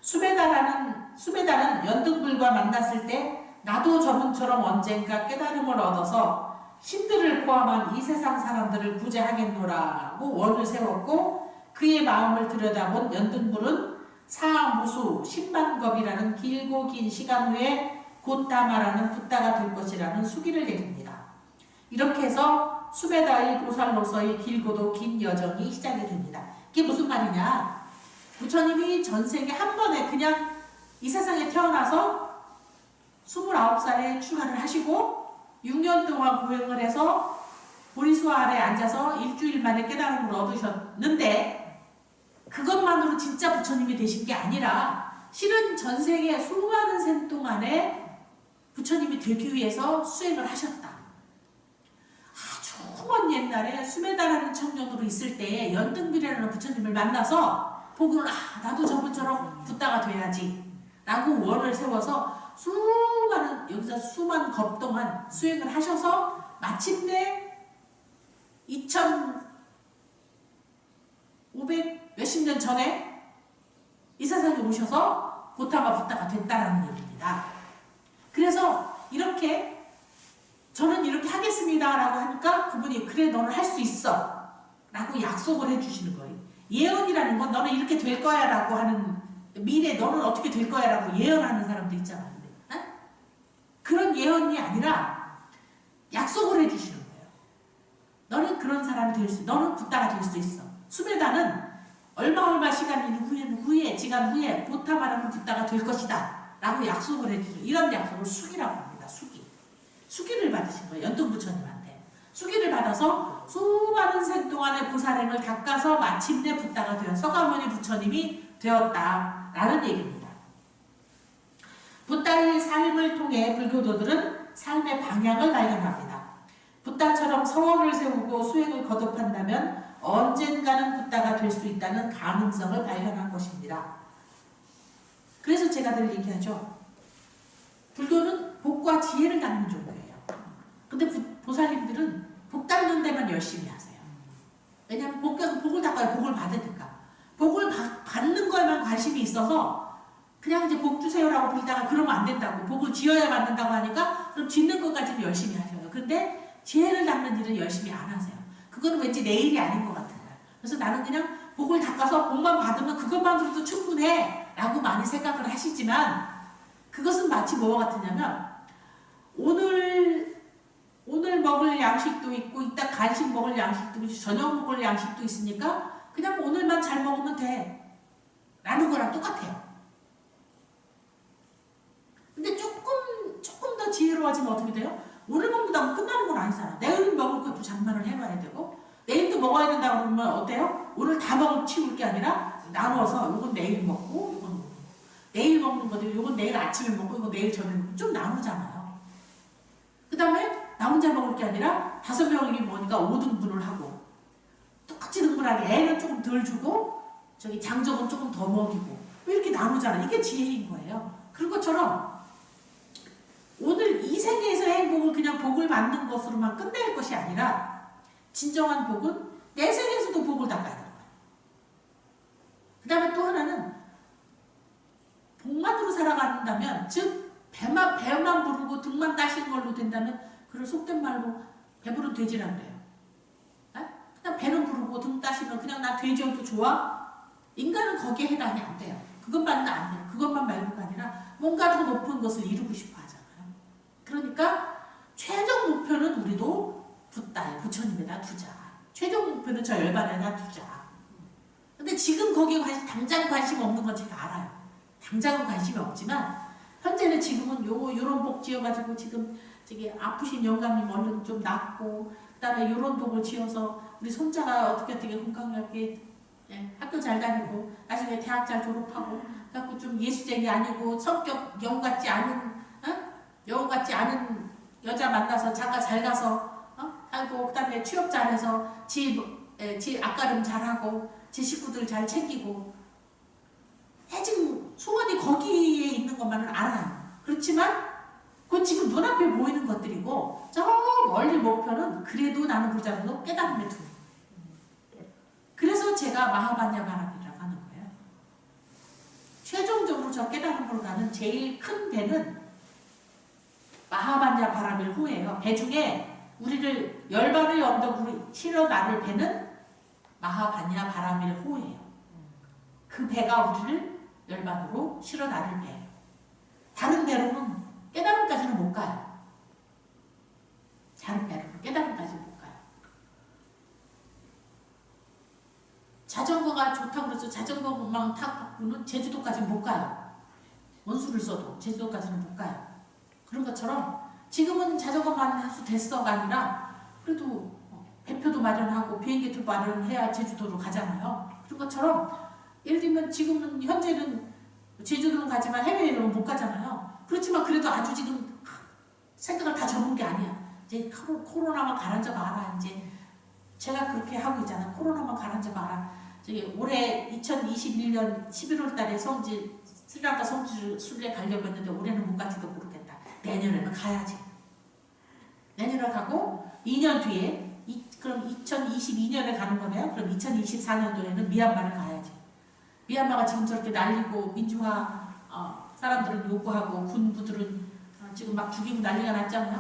Speaker 1: 수베다는 연등불과 만났을 때 나도 저분처럼 언젠가 깨달음을 얻어서 신들을 포함한 이 세상 사람들을 구제하겠노라고 원을 세웠고 그의 마음을 들여다본 연등불은 사무수 10만겁이라는 길고 긴 시간 후에 곧다마라는 붓다가 될 것이라는 수기를 내립니다. 이렇게 해서 수베다의 보살로서의 길고도 긴 여정이 시작이 됩니다. 이게 무슨 말이냐? 부처님이 전생에 한 번에 그냥 이 세상에 태어나서 29살에 출가를 하시고 6년 동안 고행을 해서 보리수 아래 앉아서 일주일 만에 깨달음을 얻으셨는데 그것만으로 진짜 부처님이 되신 게 아니라 실은 전생에 수많은 생 동안에 부처님이 되기 위해서 수행을 하셨다. 아주 먼 옛날에 수메다라는 청년으로 있을 때 연등비라는 부처님을 만나서 보고는 나도 저분처럼 붓다가 돼야지 라고 원을 세워서 수많은 겁 동안 수행을 하셔서 마침내 2500 몇십 년 전에 이 세상에 오셔서 고타마 붓다가 됐다라는 얘기입니다. 그래서 이렇게 저는 이렇게 하겠습니다 라고 하니까 그분이 그래 너는 할 수 있어 라고 약속을 해주시는 거예요. 예언이라는 건 너는 이렇게 될 거야 라고 하는 미래 너는 어떻게 될 거야 라고 예언하는 사람도 있잖아요. 그런 예언이 아니라 약속을 해주시는 거예요. 너는 그런 사람이 될 수, 너는 붓다가 될 수 있어. 수배다는 얼마 시간 후에 지간 후에 보타바라는 붓다가 될 것이다 라고 약속을 해주죠. 이런 약속을 수기라고 합니다. 수기를 받으신 거예요. 연등부처님한테 수기를 받아서 수많은 생 동안의 고사행을 닦아서 마침내 붓다가 되어 서가모니 부처님이 되었다라는 얘기입니다. 붓다의 삶을 통해 불교도들은 삶의 방향을 발견합니다. 붓다처럼 서원을 세우고 수행을 거듭한다면 언젠가는 붓다가 될 수 있다는 가능성을 발견한 것입니다. 그래서 제가 늘 얘기하죠. 불교는 복과 지혜를 닦는 종교예요. 근데 보살님들은 복 닦는 데만 열심히 하세요. 왜냐하면 복을 닦아야 복을 받으니까. 복을 받는 거에만 관심이 있어서 그냥 이제 복 주세요라고 빌다가 그러면 안 된다고. 복을 지어야 받는다고 하니까 그럼 짓는 것까지는 열심히 하셔요. 근데 지혜를 닦는 일은 열심히 안 하세요. 그거는 왠지 내 일이 아닌 것 같은 거예요. 그래서 나는 그냥 복을 닦아서 복만 받으면 그것만으로도 충분해 라고 많이 생각을 하시지만 그것은 마치 뭐와 같으냐면 오늘 먹을 양식도 있고 이따 간식 먹을 양식도 있고 저녁 먹을 양식도 있으니까 그냥 오늘만 잘 먹으면 돼 라는 거랑 똑같아요. 근데 조금 더 지혜로워지면 어떻게 돼요? 오늘 먹는다고 끝나는 건 아니잖아. 내일 먹을 것도 장만을 해놔야 되고 내일도 먹어야 된다고 그러면 어때요? 오늘 다 치울 게 아니라 나눠서 이건 내일 먹고 이건 내일 먹는 것들 이건 내일 아침에 먹고 이건 내일 저녁에 먹고 좀 나누잖아요. 그 다음에 나 혼자 먹을 게 아니라 5명이 먹으니까 5등분을 하고 똑같이 등분하게 애는 조금 덜 주고 저기 장적은 조금 더 먹이고 이렇게 나누잖아. 이게 지혜인 거예요. 그런 것처럼 오늘 이 세계에서의 행복을 그냥 복을 받는 것으로만 끝낼 것이 아니라 진정한 복은 내 세계에서도 복을 닦아야 되는 거예요. 그 다음에 또 하나는 복만으로 살아간다면 즉 배만 부르고 등만 따시는 걸로 된다면 그걸 속된 말로 배부른 돼지란 그래요. 그냥 배는 부르고 등 따시면 그냥 나 돼지여도 좋아? 인간은 거기에 해당이 안 돼요. 그것만 안 돼요. 그것만 말고가 아니라 뭔가 더 높은 것을 이루고 싶어 하잖아요. 그러니까 최종 목표는 우리도 붓다에 부처님에다 두자. 최종 목표는 저 열반에다 두자. 근데 지금 거기에 당장 관심 없는 건 제가 알아요. 당장은 관심이 없지만 현재는 지금은 요런 복 지어가지고 지금 저기 아프신 영감님 얼른 좀 낫고 그다음에 요런 복을 지어서 우리 손자가 어떻게 건강하게 학교 잘 다니고 나중에 대학 잘 졸업하고 그래갖고 좀 예수쟁이 아니고 성격 여우 같지 않은 여자 만나서 장가 잘 가서 살고 그다음에 취업 잘해서 지 앞가름 잘하고 지 식구들 잘 챙기고 지금 소원이 거기에 있는 것만은 알아요. 그렇지만 그건 지금 눈앞에 보이는 것들이고 저 멀리 목표는 그래도 나는 부자로 깨달음에 두는 거예요. 그래서 제가 마하반야 바람이라고 하는 거예요. 최종적으로 저 깨달음으로 가는 제일 큰 배는 마하반야 바람일 후예요. 배 중에 우리를 열반의 언덕으로 실어 나를 배는 마하반야 바람일 후예요. 그 배가 우리를 열반으로 실어 나를 배예요. 다른 배로는 깨달음까지는 못 가요. 다른 배로는 깨달음까지는 못 가요. 자전거가 좋다고 그래서 자전거만 타고는 제주도까지는 못 가요. 원수를 써도 제주도까지는 못 가요. 그런 것처럼 지금은 자전거만 할 수 됐어가 아니라 그래도 배표도 마련하고 비행기도 마련해야 제주도로 가잖아요. 그런 것처럼 예를 들면 지금은 현재는 제주도는 가지만 해외여행은 못 가잖아요. 그렇지만 그래도 아주 지금 생각을 다 접은 게 아니야. 이제 코로나만 가라앉아봐라. 이제 제가 그렇게 하고 있잖아. 코로나만 가라앉아봐라. 저기 올해 2021년 11월 달에 스리랑카 성지순례 가려고 했는데 올해는 못 갈지도 모르겠다. 내년에는 가야지. 내년에 가고 2년 뒤에 그럼 2022년에 가는 거네요. 그럼 2024년도에는 미얀마를 가야지. 미얀마가 지금 저렇게 날리고 민주화 사람들은 요구하고 군부들은 지금 막 죽이고 난리가 났잖아요.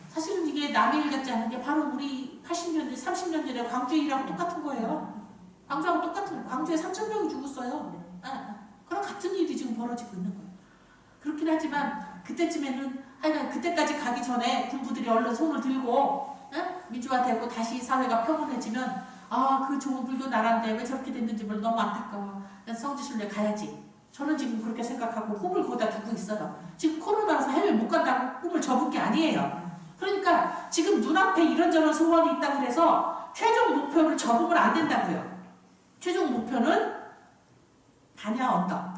Speaker 1: 사실은 이게 남의 일 같지 않은 게 바로 우리 80년 전, 30년 전에 광주의 일하고 똑같은 거예요. 광주하고 똑같은 거예요. 광주에 3,000명이 죽었어요. 그런 같은 일이 지금 벌어지고 있는 거예요. 그렇긴 하지만 그때쯤에는 하여간 그때까지 가기 전에 군부들이 얼른 손을 들고 민주화되고 다시 사회가 평온해지면 아, 그 좋은 불교 나라인데 왜 저렇게 됐는지 몰라 너무 안타까워. 난 성지순례 가야지. 저는 지금 그렇게 생각하고 꿈을 거기다 두고 있어요. 지금 코로나라서 해외 못 간다고 꿈을 접은 게 아니에요. 그러니까 지금 눈앞에 이런저런 소원이 있다 그래서 최종 목표를 접으면 안 된다고요. 최종 목표는 반야 언덕,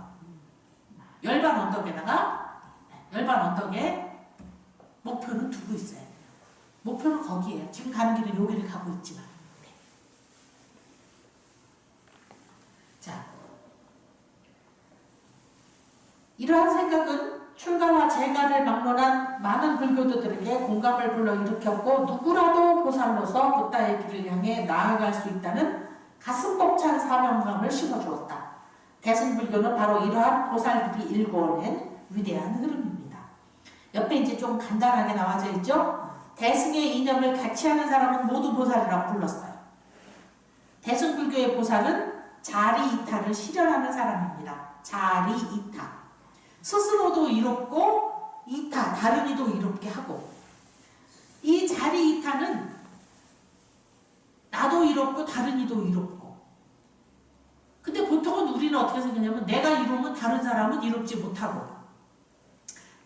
Speaker 1: 열반 언덕에다가 열반 언덕에 목표는 두고 있어요. 목표는 거기에요. 지금 가는 길은 여기를 가고 있지만. 네. 자, 이러한 생각은 출가와 재가를 막론한 많은 불교도들에게 공감을 불러일으켰고 누구라도 보살로서 붓다의 길을 향해 나아갈 수 있다는 가슴 벅찬 사명감을 심어주었다. 대승불교는 바로 이러한 보살들이 일궈낸 위대한 흐름입니다. 옆에 이제 좀 간단하게 나와져 있죠. 대승의 이념을 같이 하는 사람은 모두 보살이라고 불렀어요. 대승불교의 보살은 자리이타를 실현하는 사람입니다. 자리이타. 스스로도 이롭고 이타, 다른 이도 이롭게 하고, 이 자리이타는 나도 이롭고 다른 이도 이롭고. 근데 보통은 우리는 어떻게 생각하냐면 내가 이로우면 다른 사람은 이롭지 못하고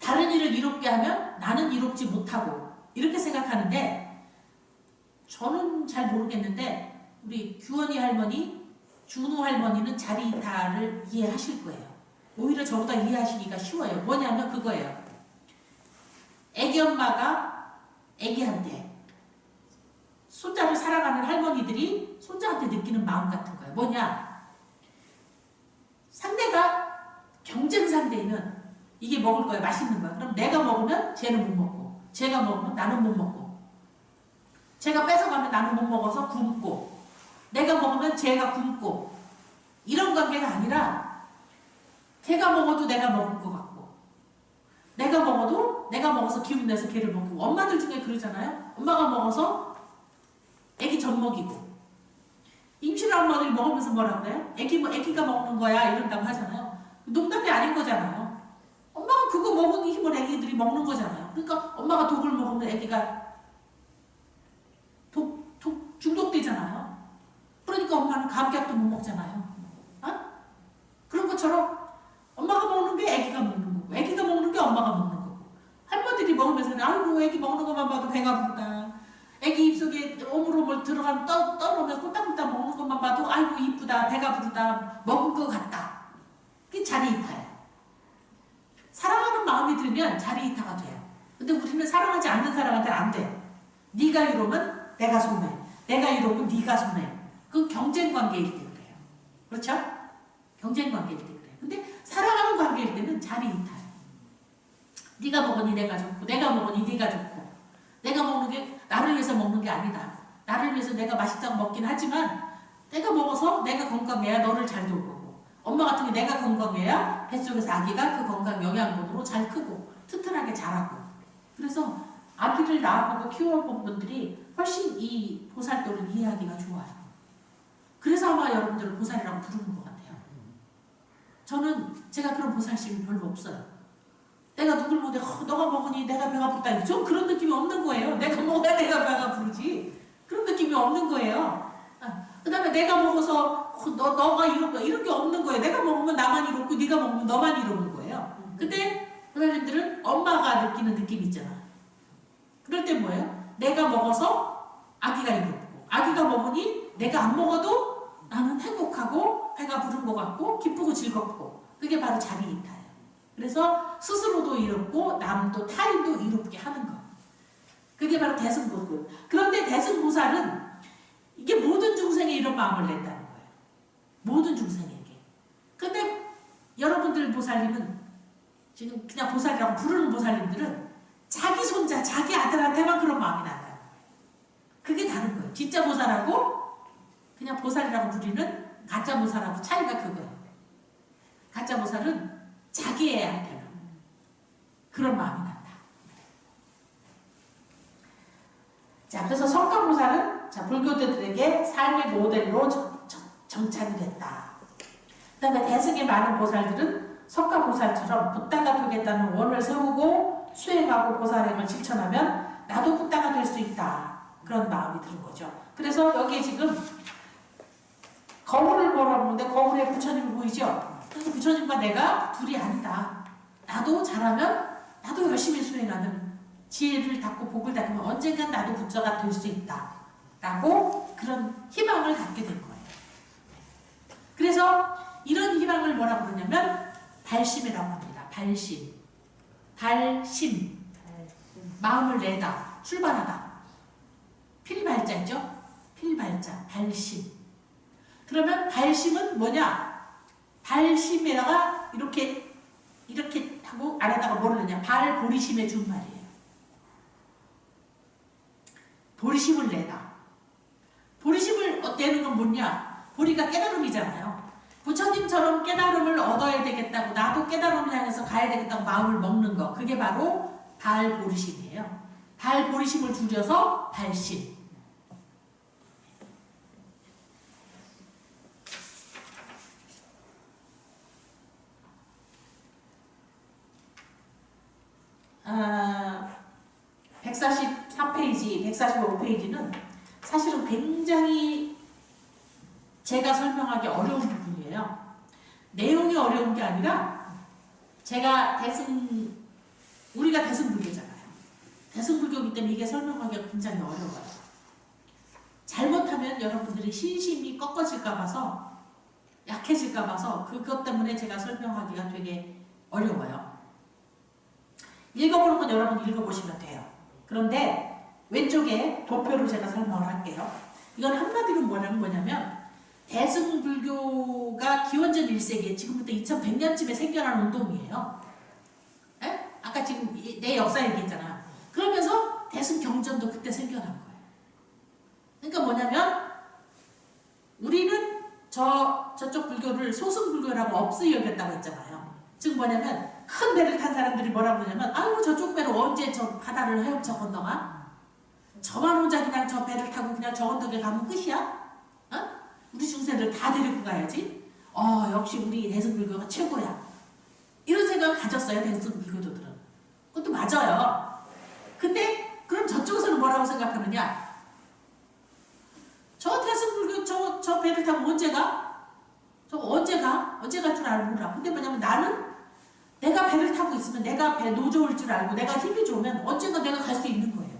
Speaker 1: 다른 이를 이롭게 하면 나는 이롭지 못하고 이렇게 생각하는데, 저는 잘 모르겠는데 우리 규원이 할머니, 준우 할머니는 자리이타를 이해하실 거예요. 오히려 저보다 이해하시기가 쉬워요. 뭐냐면 그거예요. 애기 엄마가 애기한테, 손자를 사랑하는 할머니들이 손자한테 느끼는 마음 같은 거예요. 뭐냐? 상대가 경쟁 상대면 이게 먹을 거야, 맛있는 거야. 그럼 내가 먹으면 쟤는 못 먹고, 쟤가 먹으면 나는 못 먹고, 쟤가 뺏어가면 나는 못 먹어서 굶고, 내가 먹으면 쟤가 굶고, 이런 관계가 아니라 걔가 먹어도 내가 먹을 것 같고, 내가 먹어도 내가 먹어서 기운내서 걔를 먹고. 엄마들 중에 그러잖아요. 엄마가 먹어서 애기 젖 먹이고, 임신한 엄마들이 먹으면서 뭐라 그래요? 애기가 먹는 거야 이런다고 하잖아요. 농담이 아닌 거잖아요. 엄마가 그거 먹은 힘을 애기들이 먹는 거잖아요. 그러니까 엄마가 독을 먹으면 애기가 중독되잖아요. 그러니까 엄마는 감기약도 못 먹잖아요. 어? 그런 것처럼 엄마가 먹는 게 애기가 먹는 거고, 애기가 먹는 게 엄마가 먹는 거고. 할머니들이 먹으면서 아이고 애기 먹는 것만 봐도 배가 부르다. 애기 입속에 오물오물 들어가면 떠놓으면 꿀딱꿀딱 먹는 것만 봐도 아이고 이쁘다, 배가 부르다, 먹은 것 같다. 그게 자리이타예요. 사랑하는 마음이 들면 자리이타가 돼요. 근데 우리는 사랑하지 않는 사람한테는 안 돼. 네가 이러면 내가 손해, 내가 이러면 네가 손해. 그건 경쟁 관계일 때 그래요. 그렇죠? 경쟁 관계일 때 그래요. 근데 사랑하는 관계일 때는 자리이타예요. 네가 먹으니 내가 좋고, 내가 먹으니 네가 좋고, 내가 먹는 게 나를 위해서 먹는 게 아니다. 나를 위해서 내가 맛있다고 먹긴 하지만 내가 먹어서 내가 건강해야 너를 잘 돌보고, 엄마 같은 게 내가 건강해야 뱃속에서 아기가 그 건강 영양분으로 잘 크고 튼튼하게 자라고. 그래서 아기를 낳아보고 키워본 분들이 훨씬 이 보살도를 이해하기가 좋아요. 그래서 아마 여러분들을 보살이라고 부르는 것 같아요. 저는 제가 그런 보살심이 별로 없어요. 내가 누굴 보되 너가 먹으니 내가 배가 부르다. 좀 그런 느낌이 없는 거예요. 내가 먹어야 내가 배가 부르지. 그런 느낌이 없는 거예요. 그 다음에 내가 먹어서 너가 이롭다 이런 게 없는 거예요. 내가 먹으면 나만 이롭고 네가 먹으면 너만 이로운 거예요. 근데 선생님들은 엄마가 느끼는 느낌이 있잖아. 그럴 때 뭐예요? 내가 먹어서 아기가 이롭고, 아기가 먹으니 내가 안 먹어도 나는 행복하고 배가 부른 것 같고 기쁘고 즐겁고. 그게 바로 자리이타예요. 그래서 스스로도 이롭고 남도 타인도 이롭게 하는 것. 그게 바로 대승보살. 그런데 대승보살은 이게 모든 중생에 이런 마음을 낸다는 거예요. 모든 중생에게. 근데 여러분들 보살님은, 지금 그냥 보살이라고 부르는 보살님들은 자기 손자, 자기 아들한테만 그런 마음이 난다는 거예요. 그게 다른 거예요. 진짜 보살하고 그냥 보살이라고 부리는 가짜 보살하고 차이가 그거예요. 가짜 보살은 자기 애한테는 그런 마음이 난다. 자, 그래서 성가보살은 불교도들에게 삶의 모델로 정착이 됐다. 그 다음에 대승의 많은 보살들은 석가보살처럼 붓다가 되겠다는 원을 세우고 수행하고 보살행을 실천하면 나도 붓다가 될 수 있다. 그런 마음이 드는 거죠. 그래서 여기에 지금 거울을 보라는데 거울에 부처님이 보이죠? 그래서 부처님과 내가 둘이 아니다. 나도 잘하면 나도 열심히 수행하면 지혜를 닦고 복을 닦으면 언젠간 나도 부처가 될 수 있다. 라고 그런 희망을 갖게 된 거예요. 그래서 이런 희망을 뭐라고 그러냐면 발심이라고 합니다. 발심. 발심. 마음을 내다. 출발하다. 필발자죠? 필발자. 발심. 그러면 발심은 뭐냐? 발심에다가 이렇게 하고 안에다가 뭐를 넣냐? 발보리심의 준말이에요. 보리심을 내다. 보리심을 내는 건 뭐냐? 보리가 깨달음이잖아요. 부처님처럼 깨달음을 얻어야 되겠다고 나도 깨달음을 향해서 가야 되겠다고 마음을 먹는 거. 그게 바로 발보리심이에요. 발보리심을 줄여서 발심. 아, 144페이지, 145페이지는 사실은 굉장히 제가 설명하기 어려운 부분이에요. 내용이 어려운 게 아니라 우리가 대승불교잖아요. 대승불교이기 때문에 이게 설명하기가 굉장히 어려워요. 잘못하면 여러분들이 신심이 꺾어질까 봐서 약해질까 봐서 그것 때문에 제가 설명하기가 되게 어려워요. 읽어보는 건 여러분 읽어보시면 돼요. 그런데 왼쪽에 도표로 제가 설명을 할게요. 이건 한마디로 뭐냐면 대승불교가 기원전 1세기에 지금부터 2100년쯤에 생겨난 운동이에요. 에? 아까 지금 내 역사 얘기했잖아. 그러면서 대승경전도 그때 생겨난 거예요. 그러니까 뭐냐면 우리는 저쪽 불교를 소승불교라고 업스 여겼다고 했잖아요. 즉 뭐냐면 큰 배를 탄 사람들이 뭐라고 그러냐면 아유 저쪽 배로 언제 저 바다를 헤엄쳐 건너가? 저만 혼자 그냥 저 배를 타고 그냥 저 언덕에 가면 끝이야? 어? 우리 중생들 다 데리고 가야지? 역시 우리 대승불교가 최고야. 이런 생각을 가졌어요. 대승불교도들은. 그것도 맞아요. 근데 그럼 저쪽에서는 뭐라고 생각하느냐? 저 대승불교 저 배를 타고 언제 가? 저거 언제 가? 언제 갈 줄 알고 몰라. 근데 뭐냐면 나는 내가 배를 타고 있으면 내가 배 노조일 줄 알고 내가 힘이 좋으면 언젠가 내가 갈 수 있는 거예요.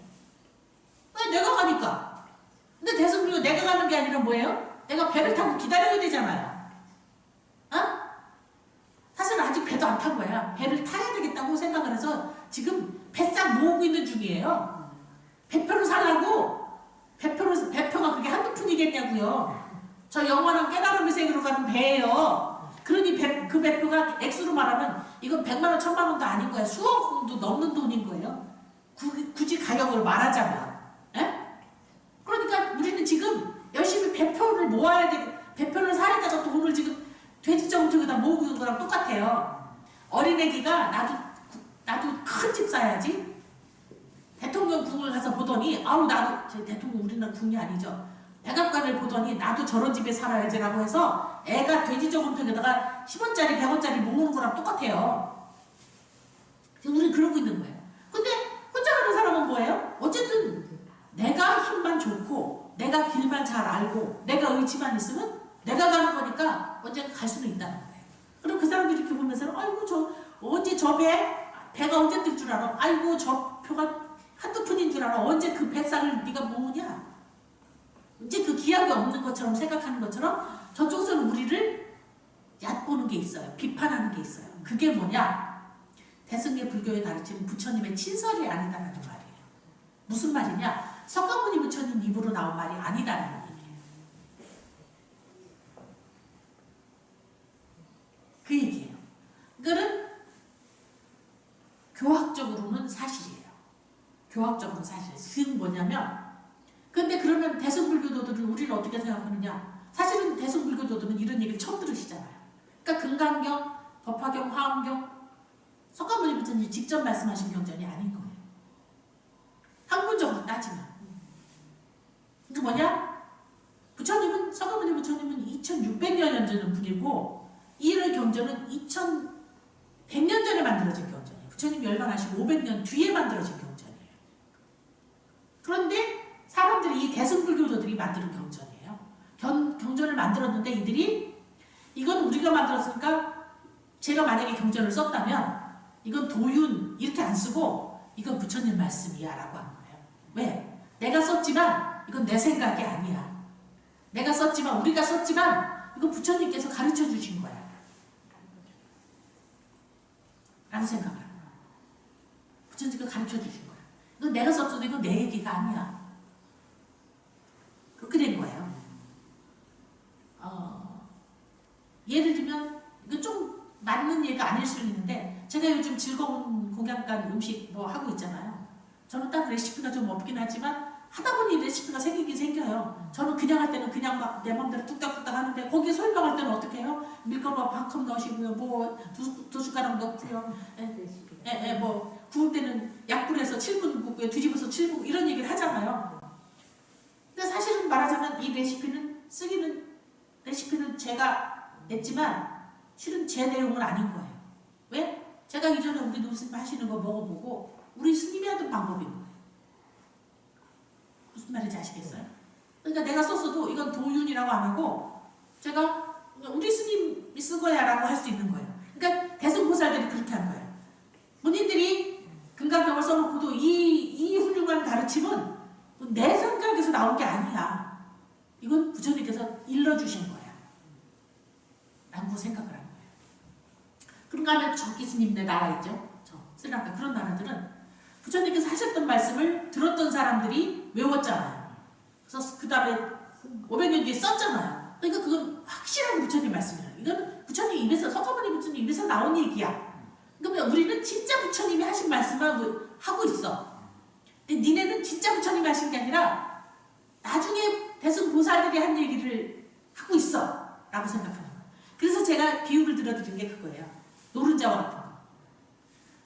Speaker 1: 왜? 내가 가니까. 근데 대승불교 내가 가는 게 아니라 뭐예요? 내가 배를 타고 기다려야 되잖아요. 어? 사실 아직 배도 안 탄 거야. 배를 타야 되겠다고 생각을 해서 지금 배싹 모으고 있는 중이에요. 배표를 살라고 배표가 그게 한두 푼이겠냐고요. 저 영원한 깨달음의 세계로 가는 배예요. 그러니 그 배표가 액수로 말하면 이건 100만 원, 1000만 원도 아닌 거야. 수억도 넘는 돈인 거예요. 굳이 가격을 말하자면. 에? 그러니까 우리는 지금 열심히 배표를 모아야 돼. 배표를 사려다가 돈을 지금 돼지정통에다 모으고 있는 거랑 똑같아요. 어린애기가 나도 큰 집 사야지. 대통령 궁을 가서 보더니 나도 대통령 우리나라 궁이 아니죠. 백악관을 보더니 나도 저런 집에 살아야지라고 해서 애가 돼지정통에다가 10원짜리 100원짜리 모으는 거랑 똑같아요. 지금 우리는 그러고 있는 거예요. 근데 혼자 가는 사람은 뭐예요? 어쨌든 내가 힘만 좋고 내가 길만 잘 알고 내가 의지만 있으면 내가 가는 거니까 언젠가 갈 수는 있다는 거예요. 그럼 그 사람들이 이렇게 보면서 아이고 언제 배가 언제 뜰 줄 알아? 아이고 저 표가 한두 푼인 줄 알아? 언제 그 배상을 네가 모으냐? 이제 그 기약이 없는 것처럼 생각하는 것처럼 저쪽에서는 우리를 얕보는 게 있어요. 비판하는 게 있어요. 그게 뭐냐? 대승계 불교에 가르치는 부처님의 친설이 아니다라는 말이에요. 무슨 말이냐? 석가모니 부처님 입으로 나온 말이 아니다라는 얘기예요. 그 얘기예요. 그거는 교학적으로는 사실이에요. 교학적으로는 사실이에요. 그건 뭐냐면 근데 그러면 대승불교도들은 우리를 어떻게 생각하느냐? 사실은 대승불교도들은 이런 얘기를 처음 들으시잖아요. 그러니까 금강경, 법화경, 화엄경 석가모니 부처님이 직접 말씀하신 경전이 아닌 거예요. 학문적으로 따지면. 그 뭐냐? 석가모니 부처님은 2600년 전 분이고 이런 경전은 2100년 전에 만들어진 경전이에요. 부처님 열반하시고 500년 뒤에 만들어진 경전이에요. 그런데 사람들이 대승불교도들이 만드는 경전이에요. 경전을 만들었는데 이들이 이건 우리가 만들었으니까 제가 만약에 경전을 썼다면 이건 도윤 이렇게 안 쓰고 이건 부처님 말씀이야 라고 한 거예요. 왜? 내가 썼지만 이건 내 생각이 아니야. 내가 썼지만 우리가 썼지만 이건 부처님께서 가르쳐 주신 거야 라는 생각을 하는 거야. 부처님께서 가르쳐 주신 거야. 이건 내가 썼어도 이건 내 얘기가 아니야. 그렇게 된 거예요. 예를 들면 이거 좀 맞는 얘기가 아닐 수 있는데 제가 요즘 즐거운 공양간 음식 뭐 하고 있잖아요. 저는 딱 레시피가 좀 없긴 하지만 하다 보니 레시피가 생기긴 생겨요. 저는 그냥 할 때는 그냥 막 내 맘대로 뚝딱뚝딱 하는데 거기에 설명할 때는 어떻게 해요? 밀가루 반컵 넣으시고요. 뭐 두 숟가락 넣고요. 뭐 구울 때는 약불에서 7분 굽고요. 뒤집어서 7분 이런 얘기를 하잖아요. 근데 사실은 말하자면 이 레시피는 제가 냈지만 실은 제 내용은 아닌 거예요. 왜? 제가 이전에 우리 노스님 하시는 거 먹어보고 우리 스님이 하던 방법인 거예요. 무슨 말인지 아시겠어요? 그러니까 내가 썼어도 이건 도윤이라고 안 하고 제가 우리 스님이 쓴 거야 라고 할 수 있는 거예요. 그러니까 대승보살들이 그렇게 한 거예요. 본인들이 금강경을 써놓고도 이 훌륭한 가르침은 내 생각에서 나온 게 아니야. 이건 부처님께서 일러주신 거야 라고 생각을 하는 거예요. 그런가 하면 저기 스님네 나라 있죠? 저 스리랑카 그런 나라들은 부처님께서 하셨던 말씀을 들었던 사람들이 외웠잖아요. 그래서 그 다음에 500년 뒤에 썼잖아요. 그러니까 그건 확실하게 부처님 말씀이에요. 이건 부처님 입에서 석가모니 부처님 입에서 나온 얘기야. 그러니까 우리는 진짜 부처님이 하신 말씀을 하고 있어. 근데 니네는 진짜 부처님이 하신 게 아니라 나중에 대승보살들이 한 얘기를 하고 있어 라고 생각하는 거예요. 그래서 제가 비유를 들어드린 게 그거예요. 노른자와 같은 거.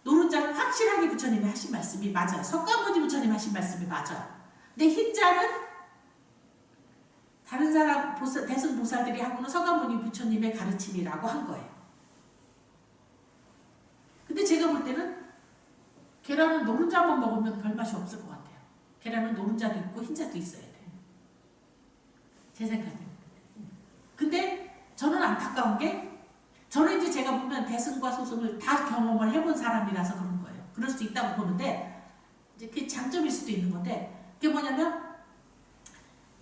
Speaker 1: 노른자는 확실하게 부처님이 하신 말씀이 맞아요. 석가모니 부처님 하신 말씀이 맞아요. 근데 흰자는 다른 사람 대승보살들이 하고는 석가모니 부처님의 가르침이라고 한 거예요. 근데 제가 볼 때는 계란은 노른자만 먹으면 별 맛이 없을 것 같아요. 계란은 노른자도 있고 흰자도 있어야 돼요. 제 생각에는. 근데 저는 안타까운 게 저는 이제 제가 보면 대승과 소승을 다 경험을 해본 사람이라서 그런 거예요. 그럴 수 있다고 보는데 이제 그게 장점일 수도 있는 건데 그게 뭐냐면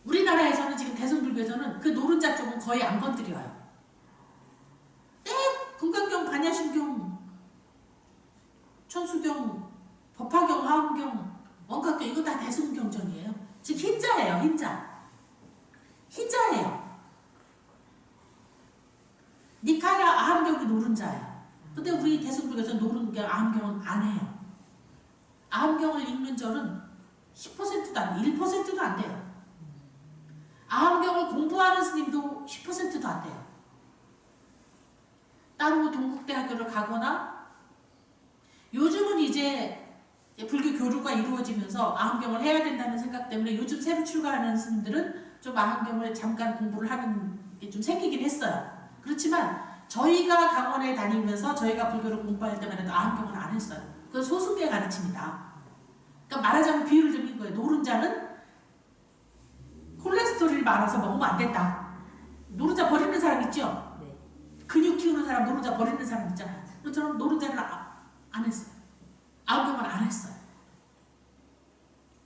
Speaker 1: 우리나라에서는 지금 대승불교에서는 그 노른자 쪽은 거의 안 건드려요. 금강경, 반야심경, 천수경, 법화경, 화엄경, 원각경 이거 다 대승경전이에요. 즉 흰자예요. 흰자예요. 니카야 아함경이 노른자예요. 근데 우리 대승불교에서 아함경은 안 해요. 아함경을 읽는 절은 10%도 안 돼요. 1%도 안 돼요. 아함경을 공부하는 스님도 10%도 안 돼요. 따로 동국대학교를 가거나 요즘은 이제 불교 교류가 이루어지면서 아함경을 해야 된다는 생각 때문에 요즘 새로 출가하는 스님들은 좀 아함경을 잠깐 공부를 하는 게 좀 생기긴 했어요. 그렇지만 저희가 강원에 다니면서 저희가 불교를 공부할 때만 해도 아함경을 안 했어요. 그건 소승계 가르침이다. 그러니까 말하자면 비유를 드린 거예요. 노른자는 콜레스테롤이 많아서 먹으면 안 된다. 노른자 버리는 사람 있죠?
Speaker 2: 네.
Speaker 1: 근육 키우는 사람 노른자 버리는 사람 있잖아요. 저는 노른자는 안 했어요. 아함경을 안 했어요.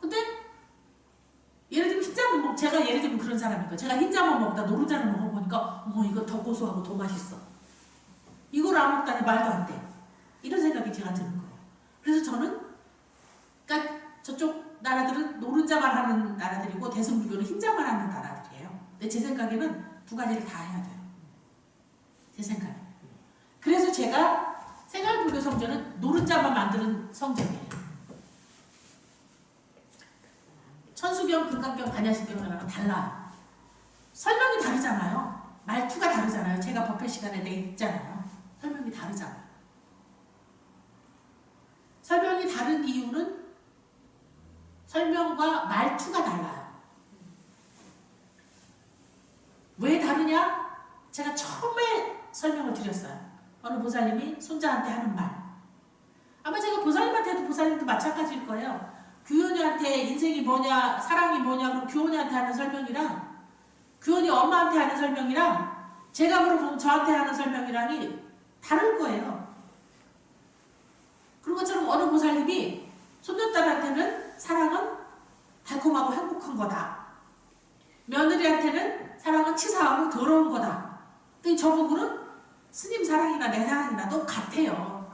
Speaker 1: 근데 예를 들면 흰자만 제가 예를 들면 그런 사람이니까 제가 흰자만 먹다 노른자를 먹어보니까 이거 더 고소하고 더 맛있어. 이걸 안 먹다니 말도 안 돼. 이런 생각이 제가 드는 거예요. 그래서 저는 그러니까 저쪽 나라들은 노른자만 하는 나라들이고 대승불교는 흰자만 하는 나라들이에요. 근데 제 생각에는 두 가지를 다 해야 돼요. 제 생각에. 그래서 제가 생활불교 성전은 노른자만 만드는 성전이에요. 천수경, 금강경, 반야심경이랑 달라요. 설명이 다르잖아요. 말투가 다르잖아요. 제가 법회 시간에 있잖아요. 설명이 다르잖아요. 설명이 다른 이유는 설명과 말투가 달라요. 왜 다르냐? 제가 처음에 설명을 드렸어요. 어느 보살님이 손자한테 하는 말. 아마 제가 보살님한테도 보살님도 마찬가지일 거예요. 규현이한테 인생이 뭐냐, 사랑이 뭐냐, 그럼 규현이한테 하는 설명이랑 규현이 엄마한테 하는 설명이랑 제가 물어보면 저한테 하는 설명이랑이 다를 거예요. 그런 것처럼 어느 보살님이 손녀딸한테는 사랑은 달콤하고 행복한 거다. 며느리한테는 사랑은 치사하고 더러운 거다. 근데 저보고는 스님 사랑이나 내 사랑이나 똑같아요.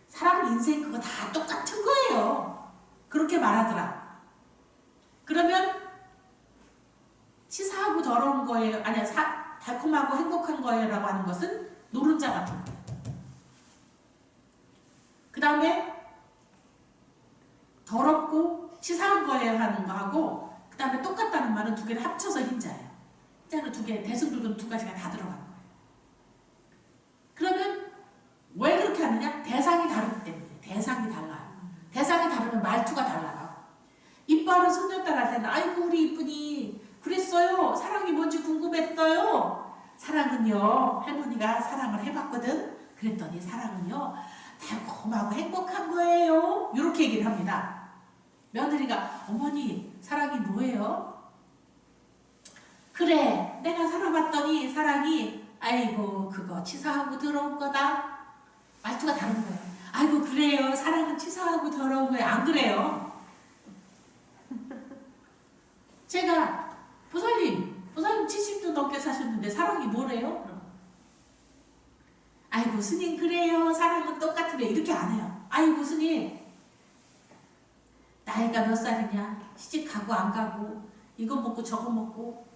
Speaker 1: 사랑, 인생 그거 다 똑같은 거예요. 그렇게 말하더라. 그러면 치사하고 더러운 거예요, 아니야, 달콤하고 행복한 거예요 라고 하는 것은 노른자 같은 거예요. 그 다음에 더럽고 치사한 거예요 하는 거하고 그 다음에 똑같다는 말은 두 개를 합쳐서 흰자예요. 흰자는 두 개, 대승불금 두 가지가 다 들어가는 거예요. 그러면 왜 그렇게 하느냐? 대상이 다르기 때문에. 대상이 달라요. 대상이 다르면 말투가 달라요. 이뻐하는 손녀딸한테는 아이고 우리 이쁜이 그랬어요. 사랑이 뭔지 궁금했어요. 사랑은요, 할머니가 사랑을 해봤거든. 그랬더니 사랑은요 달콤하고 행복한 거예요. 이렇게 얘기를 합니다. 며느리가 어머니 사랑이 뭐예요? 그래 내가 살아봤더니 사랑이 아이고 그거 치사하고 더러운 거다. 말투가 다른 거예요. 아이고 그래요. 사랑은 치사하고 더러운 거예요. 안 그래요. 제가 보살님 70도 넘게 사셨는데 사랑이 뭐래요? 그럼 아이고 스님 그래요. 사랑은 똑같으래. 이렇게 안 해요. 아이고 스님 나이가 몇 살이냐? 시집 가고 안 가고 이거 먹고 저거 먹고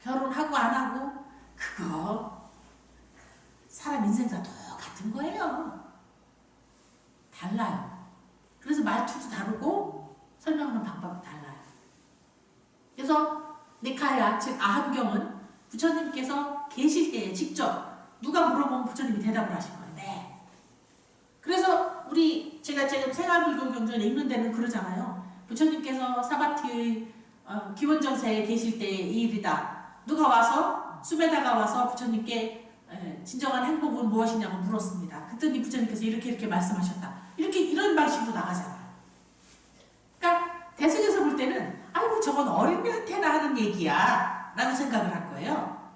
Speaker 1: 결혼하고 안 하고 그거 사람 인생사 똑같은 거예요. 달라요. 그래서 말투도 다르고 설명하는 방법이 달라요. 그래서 니카야 즉 아함경은 부처님께서 계실 때에 직접 누가 물어보면 부처님이 대답을 하신 거예요. 네. 그래서 제가 지금 생활불교 경전에 읽는 데는 그러잖아요. 부처님께서 사바티의 기원정세에 계실 때의 이 일이다. 누가 와서 수베다가 와서 부처님께 진정한 행복은 무엇이냐고 물었습니다. 그랬더니 부처님께서 이렇게 말씀하셨다. 이런 방식으로 나가잖아요. 그러니까 대승에서 볼 때는 아이고 저건 어린애한테나 하는 얘기야 라고 생각을 한 거예요.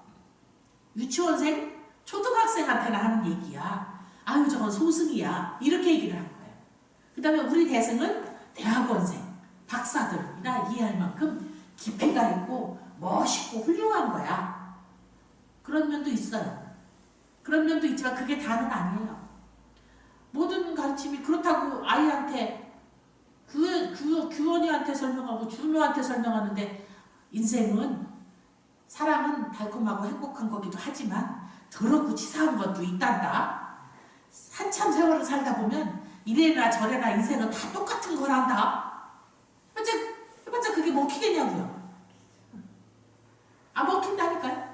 Speaker 1: 유치원생, 초등학생한테나 하는 얘기야. 아유 저건 소승이야. 이렇게 얘기를 한 거예요. 그 다음에 우리 대승은 대학원생, 박사들이나 이해할 만큼 깊이가 있고 멋있고 훌륭한 거야. 그런 면도 있어요. 그런 면도 있지만 그게 다는 아니에요. 모든 가르침이 그렇다고 아이한테 규원이한테 설명하고 준호한테 설명하는데 인생은 사랑은 달콤하고 행복한 거기도 하지만 더럽고 치사한 것도 있단다. 한참 세월을 살다 보면 이래나 저래나 인생은 다 똑같은 거란다. 해봤자 그게 먹히겠냐고요. 아 먹힌다니까요.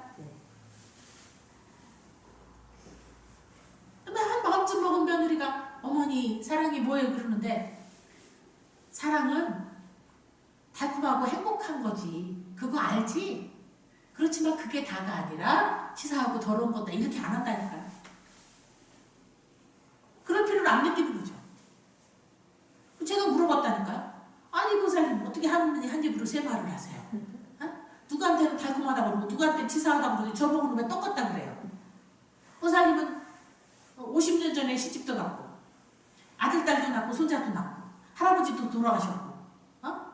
Speaker 1: 한 마음쯤 먹은 며느리가 어머니 사랑이 뭐예요 그러는데 사랑은 달콤하고 행복한 거지. 그거 알지? 그렇지만 그게 다가 아니라 치사하고 더러운 거다. 이렇게 안 한다니까요. 그런 필요를 안 느끼는 거죠. 제가 물어봤다니까요. 아니 보살님 어떻게 한 입으로 세 말을 하세요? 어? 누구한테는 달콤하다고 그러고 누구한테는 치사하다고 그러고 저보고는 왜 똑같다 그래요? 보살님은 50년 전에 시집도 갔고 아들, 딸도 낳고 손자도 낳고 할아버지도 돌아가셨고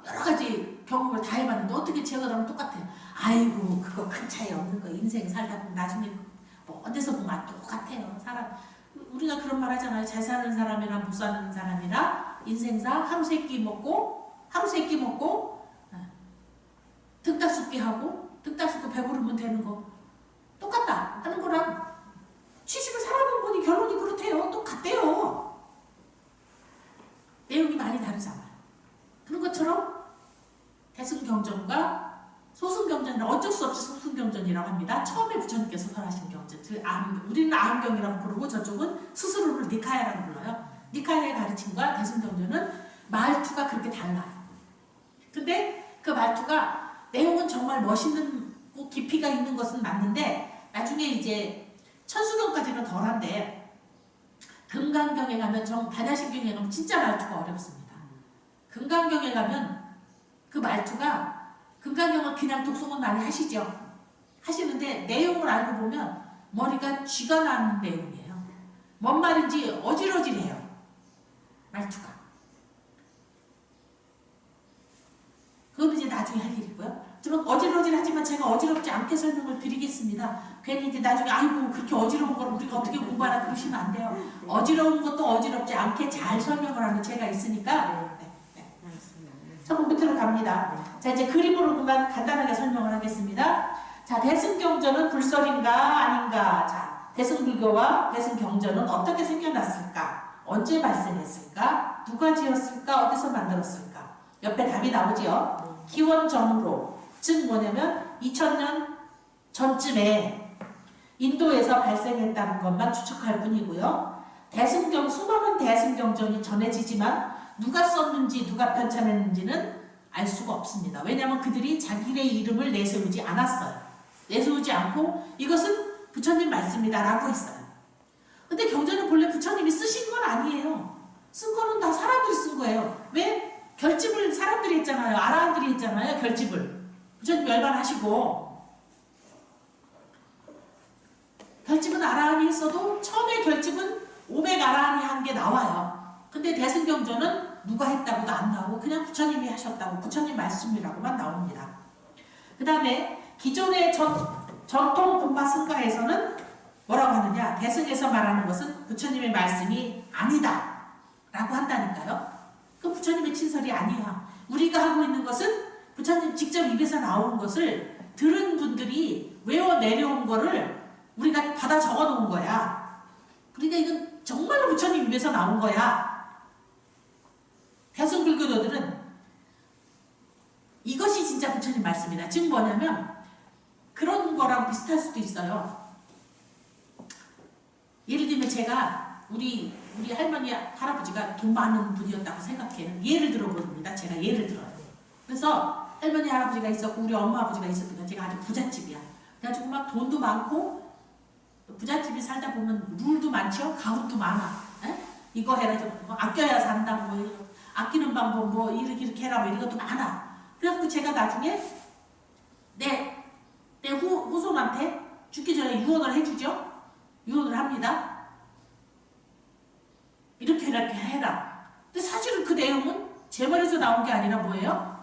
Speaker 1: 여러 가지 경험을 다 해봤는데 어떻게 제가 나랑 똑같아요? 아이고 그거 큰 차이 없는 거. 인생 살다 보면 나중에 뭐 어디서 보면 똑같아요. 사람 우리가 그런 말 하잖아요. 잘 사는 사람이랑 못 사는 사람이랑 인생사 하루 세 끼 먹고 득다숙기 하고 득다숙고 배부르면 되는 거 똑같다 하는 거랑 70을 살아본 분이 결론이 그렇대요. 똑같대요. 내용이 많이 다르잖아요. 그런 것처럼 대승경전과 소승경전은 어쩔 수 없이 소승경전이라고 합니다. 처음에 부처님께서 설하신 경전, 우리는 아함경이라고 부르고 저쪽은 스스로를 니카야라고 불러요. 니카야의 가르침과 대승경전은 말투가 그렇게 달라요. 근데 그 말투가 내용은 정말 멋있는 깊이가 있는 것은 맞는데 나중에 이제 천수경까지는 덜한데 금강경에 가면 반야심경에 가면 진짜 말투가 어렵습니다. 금강경에 가면 그 말투가 금강경을 그냥 독송은 많이 하시죠. 하시는데 내용을 알고 보면 머리가 쥐가 나는 내용이에요. 뭔 말인지 어질어질해요. 말투가. 그건 이제 나중에 할 일이고요. 좀 어질어질하지만 제가 어지럽지 않게 설명을 드리겠습니다. 괜히 이제 나중에 아이고 그렇게 어지러운 걸 우리가 어떻게 공부하나 그러시면 안 돼요. 어지러운 것도 어지럽지 않게 잘 설명을 하는 제가 있으니까. 조금 밑으로 갑니다. 자, 이제 그림으로 그만 간단하게 설명을 하겠습니다. 자, 대승경전은 불설인가 아닌가? 자, 대승불교와 대승경전은 어떻게 생겨났을까? 언제 발생했을까? 누가 지었을까? 어디서 만들었을까? 옆에 답이 나오지요. 기원 전후로, 즉 뭐냐면 2000년 전쯤에 인도에서 발생했다는 것만 추측할 뿐이고요. 수많은 대승경전이 전해지지만 누가 썼는지 누가 편찬했는지는 알 수가 없습니다. 왜냐하면 그들이 자기의 이름을 내세우지 않았어요. 내세우지 않고 이것은 부처님 말씀이다 라고 했어요. 근데 경전은 본래 부처님이 쓰신 건 아니에요. 쓴 거는 다 사람들이 쓴 거예요. 왜? 결집을 사람들이 했잖아요. 아라한들이 했잖아요. 결집을. 부처님 열반하시고 결집은 아라한이 했어도 처음에 결집은 500 아라한이 한 게 나와요. 근데 대승경전은 누가 했다고도 안 나오고 그냥 부처님이 하셨다고 부처님 말씀이라고만 나옵니다. 그 다음에 기존의 전통 분파 승가에서는 뭐라고 하느냐? 대승에서 말하는 것은 부처님의 말씀이 아니다 라고 한다니까요. 그 부처님의 친설이 아니야. 우리가 하고 있는 것은 부처님 직접 입에서 나온 것을 들은 분들이 외워 내려온 거를 우리가 받아 적어 놓은 거야. 그러니까 이건 정말로 부처님 입에서 나온 거야. 대승불교도들은 이것이 진짜 부처님 말씀이다. 즉 뭐냐면 그런 거랑 비슷할 수도 있어요. 예를 들면 제가 우리 할머니 할아버지가 돈 많은 분이었다고 생각해요. 예를 들어봅니다. 제가 예를 들어요. 그래서 할머니 할아버지가 있었고 우리 엄마 아버지가 있었거든요. 제가 아주 부잣집이야. 그래가지고 막 돈도 많고 부잣집이 살다 보면 룰도 많죠. 가훈도 많아. 에? 이거 해라 저거 뭐 아껴야 산다 뭐 아끼는 방법 뭐 이렇게 해라 뭐 이런 것도 많아. 그래서 제가 나중에 내 후손한테 죽기 전에 유언을 해주죠. 유언을 합니다. 이렇게 해라. 근데 사실은 그 내용은 제 머리에서 나온 게 아니라 뭐예요?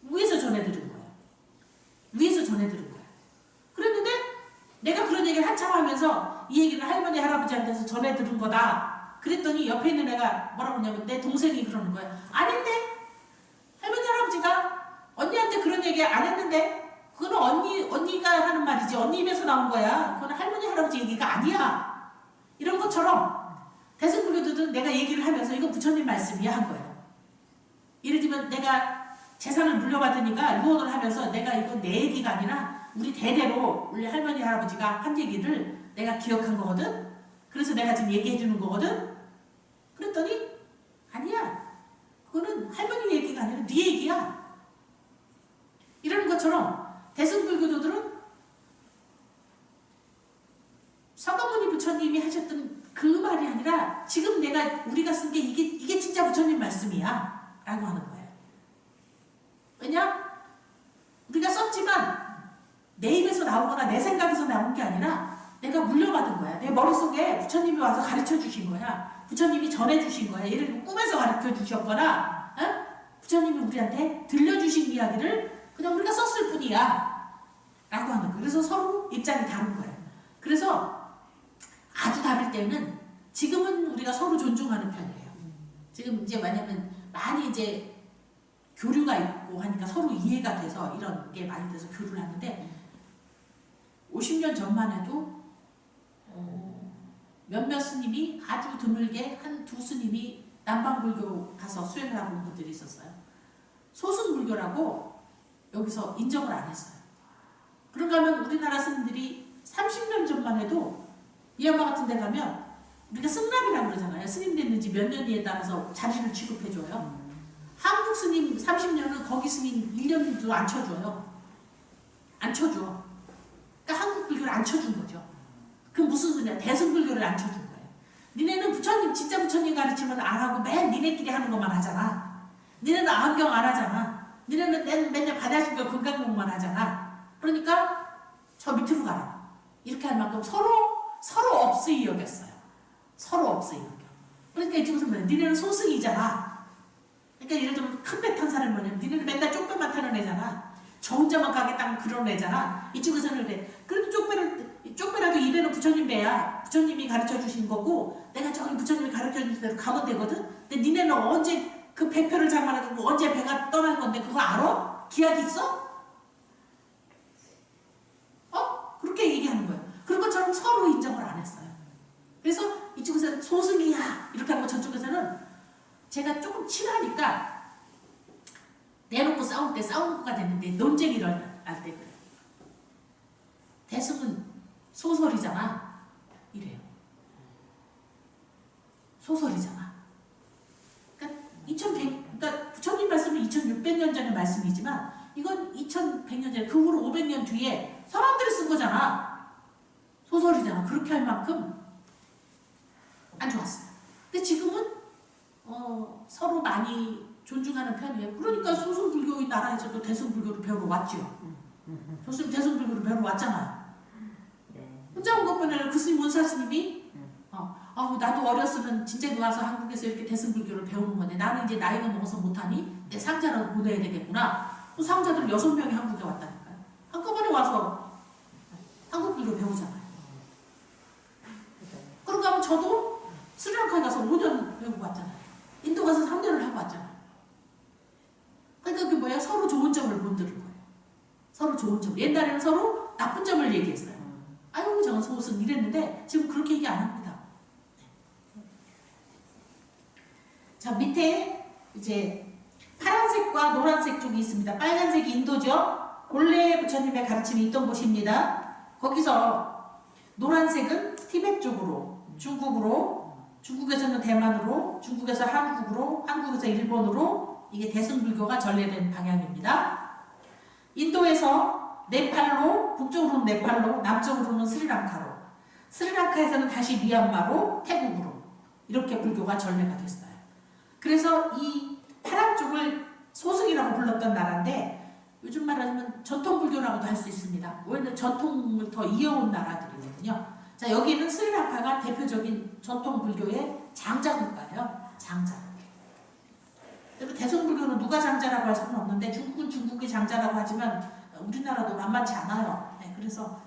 Speaker 1: 위에서 전해들은 거예요. 위에서 전해들은 거예요. 그랬는데 내가 그런 얘기를 한참 하면서 이 얘기를 할머니 할아버지한테서 전해들은 거다. 그랬더니 옆에 있는 애가 뭐라고 하냐면 내 동생이 그러는 거예요. 아닌데 할머니 할아버지가 언니한테 그런 얘기 안 했는데 그거는 언니가 하는 말이지 언니 입에서 나온 거야. 그건 할머니 할아버지 얘기가 아니야. 이런 것처럼 대승불교도들은 내가 얘기를 하면서 이건 부처님 말씀이야 한 거예요. 예를 들면 내가 재산을 물려받으니까 유언을 하면서 내가 이건 내 얘기가 아니라 우리 대대로 우리 할머니 할아버지가 한 얘기를 내가 기억한 거거든. 그래서 내가 지금 얘기해 주는 거거든. 그랬더니 아니야. 그거는 할머니 얘기가 아니라 네 얘기야. 이러는 것처럼 대승불교도들은 서가모니 부처님이 하셨던 그 말이 아니라 지금 우리가 쓴 게 이게 진짜 부처님 말씀이야 라고 하는 거예요. 왜냐? 우리가 썼지만 내 입에서 나온 거나 내 생각에서 나온 게 아니라 내가 물려받은 거야. 내 머릿속에 부처님이 와서 가르쳐 주신 거야. 부처님이 전해 주신 거야. 예를 들면 꿈에서 가르쳐 주셨거나 부처님이 우리한테 들려주신 이야기를 그냥 우리가 썼을 뿐이야 라고 하는 거예요. 그래서 서로 입장이 다른 거예요. 그래서 아주 다를 때는 지금은 우리가 서로 존중하는 편이에요. 지금 이제 왜냐면 많이 이제 교류가 있고 하니까 서로 이해가 돼서 이런 게 많이 돼서 교류를 하는데 50년 전만 해도 몇몇 스님이 아주 드물게 한2 스님이 남방불교 가서 수행을 하고 온 분들이 있었어요. 소승불교라고 여기서 인정을 안 했어요. 그런가 하면 우리나라 스님들이 30년 전만 해도 미얀마 같은 데 가면 우리가 승납이라고 그러잖아요. 스님 됐는지 몇 년이에 따라서 자리를 취급해줘요. 한국 스님 30년은 거기 스님 1년도 안 쳐줘요. 안 쳐줘. 그러니까 한국 불교를 안 쳐준 거죠. 그 무슨 소리야? 대승불교를 안 쳐준 거예요. 니네는 부처님 진짜 부처님 가르치면 안 하고 맨 니네끼리 하는 것만 하잖아. 니네는 암경 안 하잖아. 니네는 맨날 바다신경 건강 공부만 하잖아. 그러니까 저 밑으로 가라. 이렇게 할 만큼 서로 업스이 여겼어요. 서로 업스이 여겨. 그러니까 이쪽에서 뭐냐, 니네는 소승이잖아. 그러니까 예를 들면 큰 배 탄 사람이 뭐냐면 니네는 맨날 쪽배만 타는 애잖아. 저 혼자만 가겠다는 그런 애잖아. 이쪽에서는 그래. 그래도 쪽배라도 입에는 부처님 배야. 부처님이 가르쳐 주신 거고 내가 저기 부처님이 가르쳐 주신 대로 가면 되거든. 근데 니네는 언제 그 배표를 장만해가지고 언제 배가 떠날 건데 그거 알아? 기약 있어? 그렇게 얘기하는 거예요. 그런 것처럼 서로 인정을 안 했어요. 그래서 이쪽에서는 소승이야 이렇게 하고 저쪽에서는 제가 조금 친하니까 내놓고 싸울 때 싸움가 됐는데 논쟁이 할 때 그래요. 대승은 소설이잖아. 이래요. 소설이잖아. 그러니까 2100, 그러니까 부처님 말씀은 2600년 전의 말씀이지만 이건 2100년 전에 그 후로 500년 뒤에 사람들이 쓴 거잖아. 소설이잖아. 그렇게 할 만큼 안 좋았어요. 근데 지금은 서로 많이 존중하는 편이에요. 그러니까 소승불교의 나라에서도 대승불교를 배우러 왔죠. 교수님 대승불교를 배우러 왔잖아요. 혼자 온 것뿐 아니라 그 스님 원사 스님이 나도 어렸으면 진짜 와서 한국에서 이렇게 대승불교를 배우는 건데 나는 이제 나이가 먹어서 못하니 내 상자라도 보내야 되겠구나. 그 상자들 6명이 한국에 왔다니까요. 한꺼번에 와서 한국불교 배우잖아요. 그러고 하면 저도 스리랑카에 가서 5년 배우고 왔잖아요. 인도 가서 3년을 하고 왔잖아요. 그러니까 그게 뭐야? 서로 좋은 점을 못 들은 거예요. 서로 좋은 점. 옛날에는 서로 나쁜 점을 얘기했어요. 아유 저건 소승 이랬는데 지금 그렇게 얘기 안 합니다. 자 밑에 이제 파란색과 노란색 쪽이 있습니다. 빨간색이 인도죠. 본래 부처님의 가르침이 있던 곳입니다. 거기서 노란색은 티베트 쪽으로, 중국에서는 대만으로, 중국에서 한국으로, 한국에서 일본으로 이게 대승불교가 전래된 방향입니다. 인도에서 네팔로, 북쪽으로는 네팔로, 남쪽으로는 스리랑카로, 스리랑카에서는 다시 미얀마로, 태국으로 이렇게 불교가 전래가 됐어요. 그래서 이 파란 쪽을 소승이라고 불렀던 나라인데 요즘 말하자면 전통불교라고도 할 수 있습니다. 원래 전통을 더 이어온 나라들이거든요. 자 여기는 스리랑카가 대표적인 전통불교의 장자국가예요. 장자. 그리고 대승불교는 누가 장자라고 할 수는 없는데 중국은 중국이 장자라고 하지만 우리나라도 만만치 않아요. 네, 그래서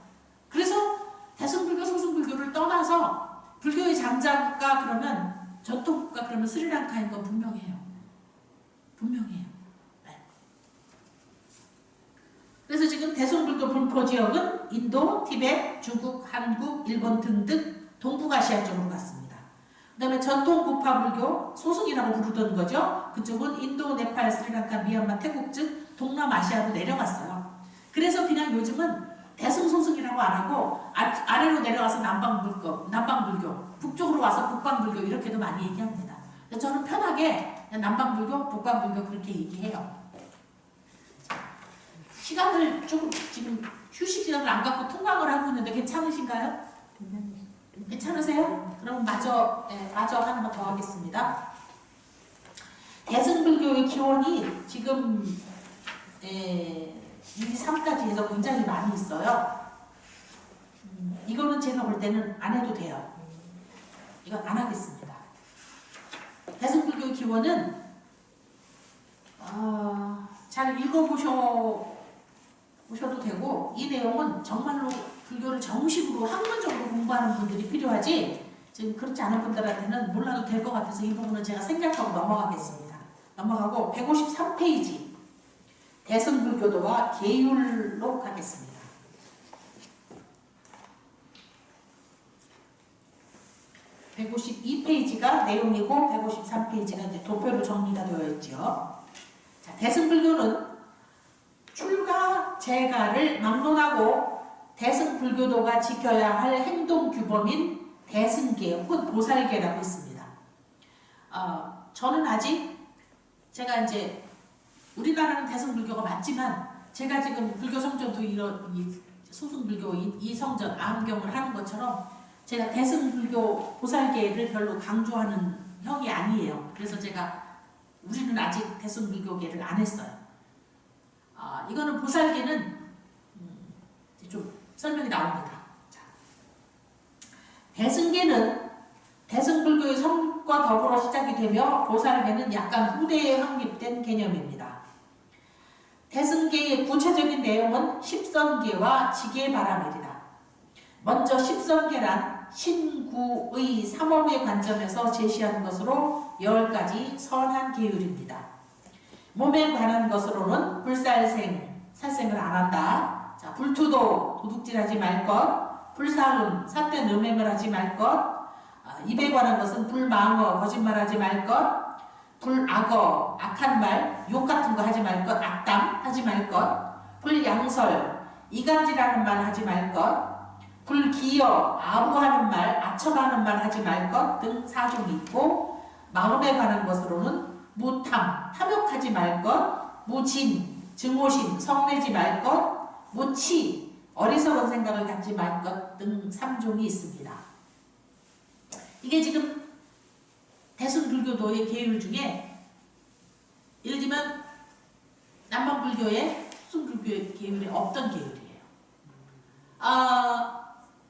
Speaker 1: 대승불교, 소승불교를 떠나서 불교의 장자국가 그러면 전통국가 그러면 스리랑카인 건 분명해요. 분명해요. 네. 그래서 지금 대승불교 분포 지역은 인도, 티베트, 중국, 한국, 일본 등등 동북아시아 쪽으로 갔습니다. 그 다음에 전통 부파불교, 소승이라고 부르던 거죠. 그쪽은 인도, 네팔, 스리랑카, 미얀마, 태국 등 동남아시아로 내려갔어요. 그래서 그냥 요즘은 대승, 소승이라고 안 하고 아래로 내려가서 남방불교, 북쪽으로 와서 북방불교 이렇게도 많이 얘기합니다. 저는 편하게 남방불교, 북방불교 그렇게 얘기해요. 시간을 조금 지금 휴식 시간을 안 갖고 통강을 하고 있는데 괜찮으신가요? 괜찮으세요? 그럼 마저 하나만 더 하겠습니다. 대승불교의 기원이 지금 2, 3까지 해서 굉장히 많이 있어요. 이거는 제가 볼 때는 안 해도 돼요. 이건 안 하겠습니다. 대승불교의 기원은 잘 읽어보셔도 되고 이 내용은 정말로 불교를 정식으로 학문적으로 공부하는 분들이 필요하지 지금 그렇지 않은 분들한테는 몰라도 될 것 같아서 이 부분은 제가 생략하고 넘어가겠습니다. 넘어가고 153페이지 대승불교도와 계율로 가겠습니다. (152페이지가) 내용이고 153페이지가 이제 도표로 정리가 되어 있죠. 자, 대승불교는 출가, 재가를 막론하고 대승불교도가 지켜야 할 행동규범인 대승계 혹은 보살계라고 있습니다. 저는 아직 제가 이제 우리나라는 대승불교가 맞지만 제가 지금 불교 성전도 이런 소승불교 이 성전 암경을 하는 것처럼 제가 대승불교 보살계를 별로 강조하는 형이 아니에요. 그래서 제가 우리는 아직 대승불교계를 안 했어요. 이거는 보살계는 좀 설명이 나옵니다. 자, 대승계는 대승불교의 성과 더불어 시작이 되며 보살계는 약간 후대에 확립된 개념입니다. 대승계의 구체적인 내용은 십선계와 지계바람일이다. 먼저 십선계란 신구의 삼업의 관점에서 제시한 것으로 10가지 선한 계율입니다. 몸에 관한 것으로는 불살생, 살생을 안 한다. 자, 불투도, 도둑질하지 말 것. 불사음, 삿된 음행을 하지 말 것. 입에 관한 것은 불망어, 거짓말하지 말 것. 불악어, 악한 말, 욕 같은 거 하지 말 것. 악담 하지 말 것. 불양설, 이간질하는 말 하지 말 것. 불기여, 아부하는 말, 아첨하는 말 하지 말 것 등 사종이 있고, 마음에 관한 것으로는 무탐, 탐욕하지 말 것, 무진, 증오심, 성내지 말 것, 무치, 어리석은 생각을 갖지 말 것 등 3종이 있습니다. 이게 지금 대승불교도의 계율 중에 예를 들면 남방불교의 수승불교의 계율에 없던 계율이에요.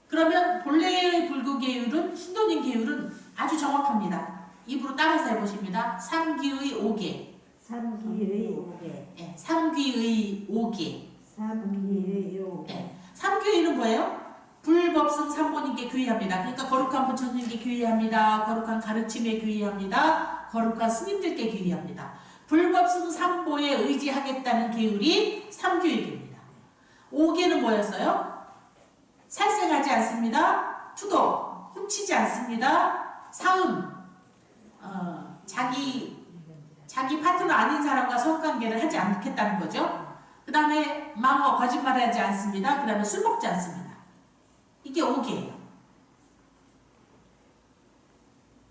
Speaker 1: 그러면 본래의 불교 계율은 신도님 계율은 아주 정확합니다. 입으로 따라서 해보십니다. 삼귀의 5개.
Speaker 2: 삼귀의 5개.
Speaker 1: 네, 삼귀의 5개.
Speaker 2: 삼귀의 5개.
Speaker 1: 네, 삼귀의는 뭐예요? 불법승 삼보님께 귀의합니다. 그러니까 거룩한 부처님께 귀의합니다. 거룩한 가르침에 귀의합니다. 거룩한 스님들께 귀의합니다. 불법승 삼보에 의지하겠다는 계율이 삼귀의입니다. 5개는 뭐였어요? 살생하지 않습니다. 투도, 훔치지 않습니다. 사음, 자기 파트너 아닌 사람과 성관계를 하지 않겠다는 거죠. 그 다음에 망어, 거짓말하지 않습니다. 그 다음에 술 먹지 않습니다. 이게 5개예요.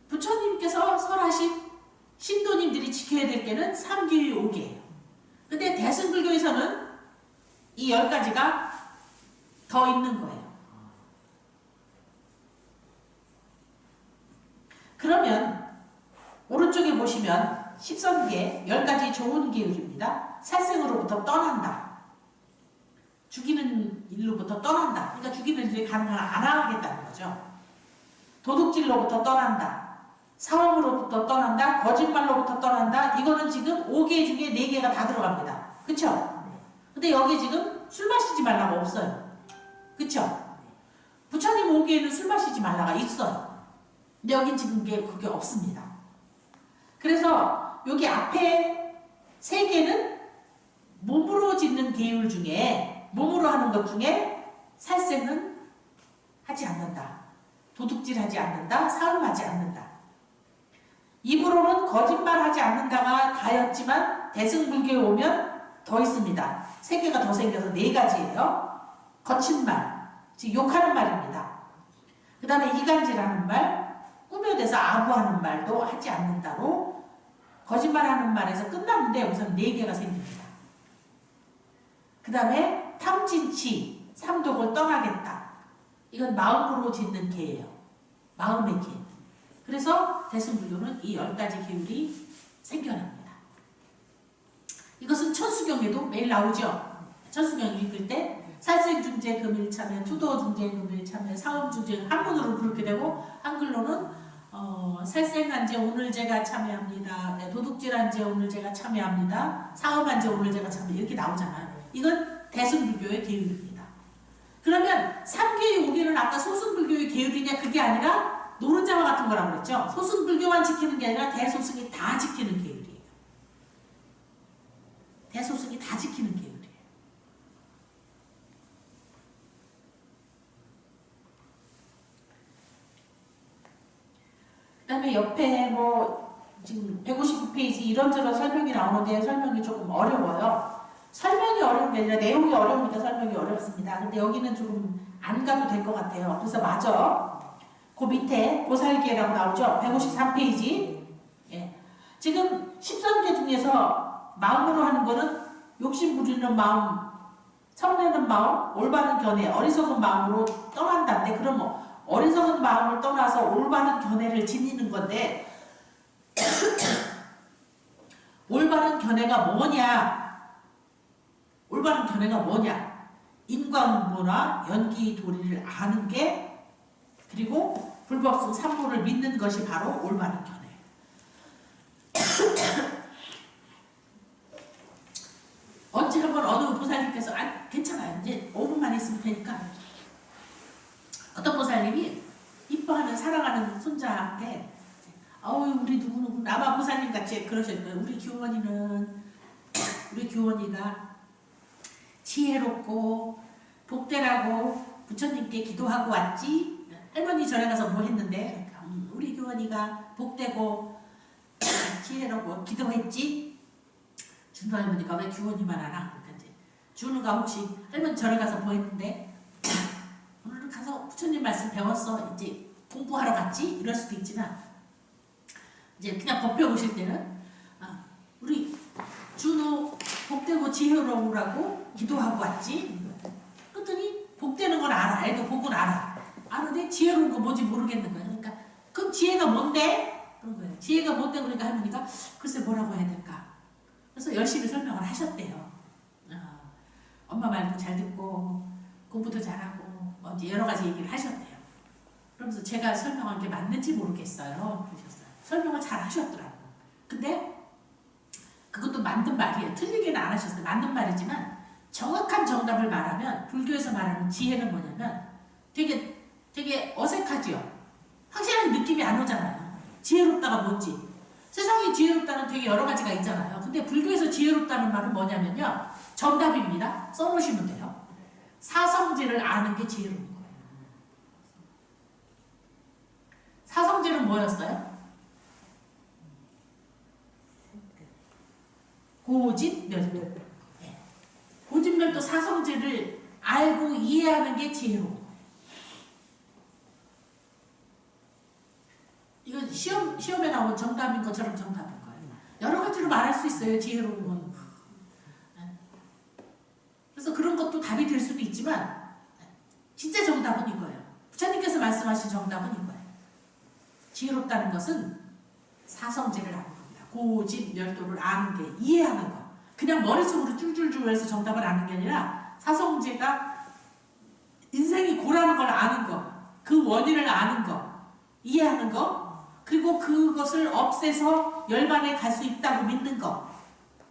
Speaker 1: 부처님께서 설하신 신도님들이 지켜야 될 게는 3귀의 5개예요. 근데 대승불교에서는 이 10가지가 더 있는 거예요. 그러면 오른쪽에 보시면 십선계 10가지 좋은 계율입니다. 살생으로부터 떠난다. 죽이는 일로부터 떠난다. 그러니까 죽이는 일이 가능한 안 하겠다는 거죠. 도둑질로부터 떠난다. 사업으로부터 떠난다. 거짓말로부터 떠난다. 이거는 지금 5개 중에 4개가 다 들어갑니다. 그쵸? 근데 여기 지금 술 마시지 말라고 없어요. 그쵸? 부처님 5개에는 술 마시지 말라가 있어요. 근데 여긴 지금 그게 없습니다. 그래서 여기 앞에 3개는 몸으로 짓는 계율 중에 몸으로 하는 것 중에 살생은 하지 않는다. 도둑질하지 않는다. 사음하지 않는다. 입으로는 거짓말하지 않는다가 다였지만 대승불교에 오면 더 있습니다. 3개가 더 생겨서 4가지예요. 거친 말, 즉 욕하는 말입니다. 그 다음에 이간질하는 말, 꾸며대서 아부하는 말도 하지 않는다로 거짓말하는 말에서 끝났는데 여기서는 4개가 생깁니다. 그 다음에 탐진치, 삼독을 떠나겠다. 이건 마음으로 짓는 계예요. 마음의 계. 그래서 대승불교는 이 10가지 계율이 생겨납니다. 이것은 천수경에도 매일 나오죠. 천수경 읽을 때 살생중재 금일참회, 투도중재 금일참회, 사음중재 한문으로 그렇게 되고 한글로는 살생한 제 오늘 제가 참여합니다. 도둑질한 제 오늘 제가 참여합니다. 사음한 제 오늘 제가 참여 이렇게 나오잖아요. 이건 대승불교의 계율입니다. 그러면 3개의 5개는 아까 소승불교의 계율이냐 그게 아니라 노른자와 같은 거라고 그랬죠. 소승불교만 지키는 게 아니라 대소승이 다 지키는 계율이에요. 대소승이 다 지키는 계율이에요. 그 다음에 옆에 지금 159페이지 이런저런 설명이 나오는데 설명이 조금 어려워요. 설명이 어려운 게 아니라 내용이 어려우니까 설명이 어렵습니다. 근데 여기는 조금 안 가도 될 것 같아요. 그래서 마저 그 밑에 보살계라고 나오죠. 153페이지. 예. 지금 10선계 중에서 마음으로 하는 거는 욕심 부리는 마음, 성내는 마음, 올바른 견해, 어리석은 마음으로 떠난다는데 그럼 어리석은 마음을 떠나서 올바른 견해를 지니는 건데 올바른 견해가 뭐냐? 올바른 견해가 뭐냐? 인과응보나 연기도리를 아는 게, 그리고 불법성 삼보를 믿는 것이 바로 올바른 견해. 언제 한번 어느 보살님께서 괜찮아요. 이제 5분만 있으면 되니까. 어떤 보살님이 이뻐하는 사랑하는 손자한테 우리 누구누구 아마 보살님 같이 그러실 거예요. 우리 교원이가 지혜롭고 복되라고 부처님께 기도하고 왔지. 할머니 절에 가서 뭐 했는데 우리 교원이가 복되고 지혜롭고 기도했지. 준우 할머니가 왜 교원이만 하나? 그러니까 이제 준우가 혹시 할머니 절에 가서 뭐 했는데 오늘 가서 부처님 말씀 배웠어. 이제 공부하러 갔지? 이럴 수도 있지만 이제 그냥 법 배우실 때는 우리 준우 복되고 지혜로우라고 기도하고 왔지. 그랬더니 복되는 건 알아. 애도 복은 알아. 아는데 지혜로운 거 뭔지 모르겠는 거야. 그러니까 그럼 지혜가 뭔데? 그런 거예요. 지혜가 뭔데? 그러니까 할머니가 글쎄 뭐라고 해야 될까? 그래서 열심히 설명을 하셨대요. 엄마 말도 잘 듣고 공부도 잘하고 뭐 이제 여러 가지 얘기를 하셨대요. 그러면서 제가 설명한 게 맞는지 모르겠어요. 그러셨어요. 설명을 잘 하셨더라고. 근데 그것도 맞는 말이에요. 틀리게는 안 하셨어요. 맞는 말이지만 정확한 정답을 말하면 불교에서 말하는 지혜는 뭐냐면 되게 어색하지요. 확실한 느낌이 안 오잖아요. 지혜롭다가 뭔지. 세상에 지혜롭다는 되게 여러 가지가 있잖아요. 근데 불교에서 지혜롭다는 말은 뭐냐면요. 정답입니다. 써놓으시면 돼요. 사성제를 아는 게 지혜로운 거예요. 사성제는 뭐였어요? 고집멸도. 네. 고집멸도 사성제를 알고 이해하는 게 지혜로운 거예요. 이건 시험에 나온 정답인 것처럼 정답인 거예요. 여러 가지로 말할 수 있어요. 지혜로운 건. 그래서 그런 것도 답이 될 수도 있지만 진짜 정답은 이거예요. 부처님께서 말씀하신 정답은 이거예요. 지혜롭다는 것은 사성제를 아는 겁니다. 고집멸도를 아는 게, 이해하는 거. 그냥 머릿속으로 줄줄줄 해서 정답을 아는 게 아니라 사성제가 인생이 고라는 걸 아는 거, 그 원인을 아는 거, 이해하는 거, 그리고 그것을 없애서 열반에 갈 수 있다고 믿는 거.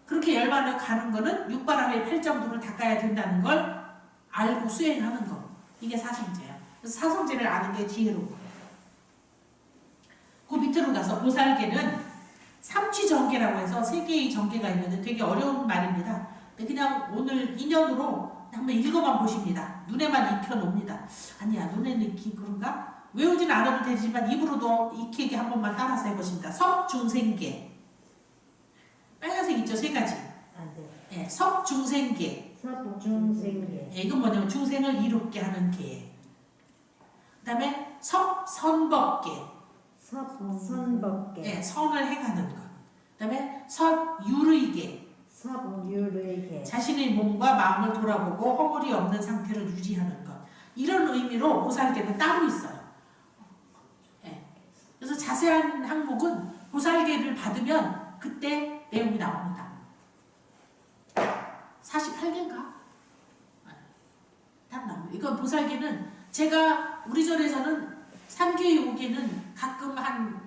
Speaker 1: 그렇게 열반에 가는 거는 육바람의 8정도를 닦아야 된다는 걸 알고 수행하는 거. 이게 사성제예요. 그래서 사성제를 아는 게 지혜로운 거예요. 그 밑으로 가서 보살계는 삼취정계라고 해서 3개의 정계가 있는데 되게 어려운 말입니다. 그냥 오늘 인연으로 한번 읽어만 보십니다. 눈에만 익혀놓습니다. 아니야, 눈에는 익히 그런가? 외우진 않아도 되지만 입으로도 익히게 한 번만 따라서 해보십니다. 석중생계. 빨간색 있죠? 3가지. 네, 석중생계.
Speaker 2: 석중생계.
Speaker 1: 네, 이건 뭐냐면 중생을 이롭게 하는 계. 그 다음에 석선법계.
Speaker 2: 석선법계.
Speaker 1: 네, 선을 행하는 것. 그 다음에 석유의계.
Speaker 2: 석유의계.
Speaker 1: 자신의 몸과 마음을 돌아보고 허물이 없는 상태를 유지하는 것. 이런 의미로 보살계는 따로 있어요. 네. 그래서 자세한 항목은 보살계를 받으면 그때 내용이 나옵니다. 48개인가? 딱 나옵니다. 이건 보살계는 제가 우리 절에서는 3개, 5개는 가끔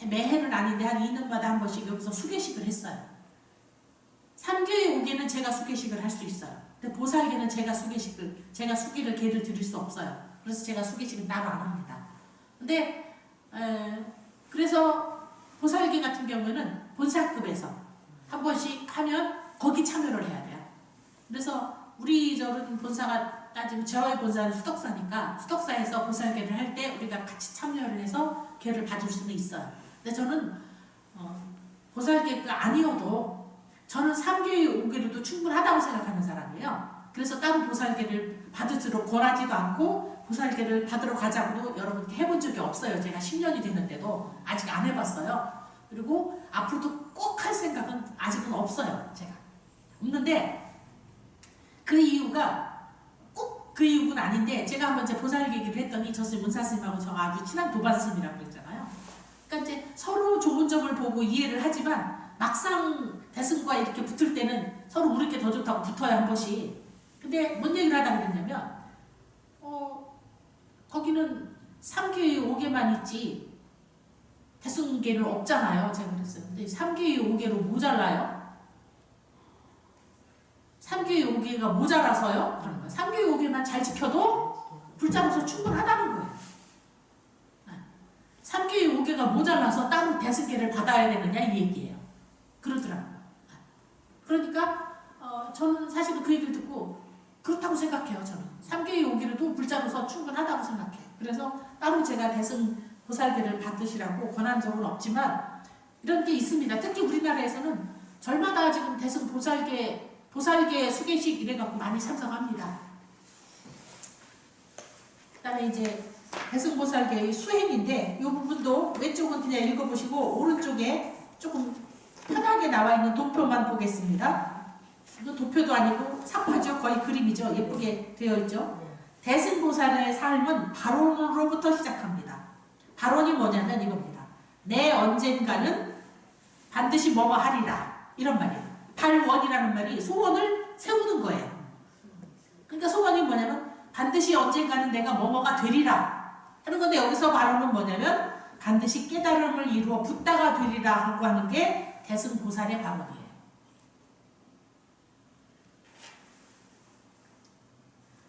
Speaker 1: 매해는 아닌데 한 2년마다 한 번씩 여기서 수계식을 했어요. 3교의 5개는 제가 수계식을 할 수 있어요. 근데 보살계는 제가 수계를 계를 드릴 수 없어요. 그래서 제가 수계식은 따로 안 합니다. 근데 그래서 보살계 같은 경우에는 본사급에서 한 번씩 하면 거기 참여를 해야 돼요. 그래서 우리 절은 본사가 따지면 저의 본사는 수덕사니까 수덕사에서 보살계를 할 때 우리가 같이 참여를 해서 계를 받을 수는 있어요. 근데 저는 보살계가 아니어도 저는 3교의 5교로도 충분하다고 생각하는 사람이에요. 그래서 다른 보살계를 받으도록 권하지도 않고 보살계를 받으러 가자고도 여러분께 해본 적이 없어요. 제가 10년이 됐는데도 아직 안 해봤어요. 그리고 앞으로도 꼭 할 생각은 아직은 없어요. 제가 없는데 그 이유가 꼭 그 이유는 아닌데 제가 한번 이제 보살 얘기를 했더니 저 스님 문사 스님하고 저 아주 친한 도반 스님이라고 그랬잖아요. 그러니까 이제 서로 좋은 점을 보고 이해를 하지만 막상 대승과 이렇게 붙을 때는 서로 우리 게 더 좋다고 붙어야 한 것이. 근데 뭔 얘기를 하다 그랬냐면 거기는 3개의 5개만 있지 대승계는 없잖아요. 제가 그랬어요. 근데 3개의 5개로 모자라요? 3개의 5개가 모자라서요? 그런 거예요. 3개의 5개만 잘 지켜도 불자로서 충분하다는 거예요. 3개의 5개가 모자라서 따로 대승계를 받아야 되느냐 이 얘기예요. 그러더라고요. 그러니까 저는 사실은 그 얘기를 듣고 그렇다고 생각해요. 저는 3개의 5개로도 불자로서 충분하다고 생각해요. 그래서 따로 제가 대승 보살계를 받으시라고 권한 적은 없지만 이런 게 있습니다. 특히 우리나라에서는 절마다 지금 대승 보살계 수계식 이래갖고 많이 참석합니다. 그 다음에 이제 대승보살계의 수행인데 이 부분도 왼쪽은 그냥 읽어보시고 오른쪽에 조금 편하게 나와 있는 도표만 보겠습니다. 이거 도표도 아니고 사파죠. 거의 그림이죠. 예쁘게 되어 있죠. 대승보살의 삶은 발언으로부터 시작합니다. 발언이 뭐냐면 이겁니다. 내 언젠가는 반드시 뭐뭐 하리라 이런 말이에요. 발원이라는 말이 소원을 세우는 거예요. 그러니까 소원이 뭐냐면 반드시 언젠가는 내가 뭐뭐가 되리라 하는 건데 여기서 발언은 뭐냐면 반드시 깨달음을 이루어 붓다가 되리라 하고 하는 게 대승보살의 발언이에요.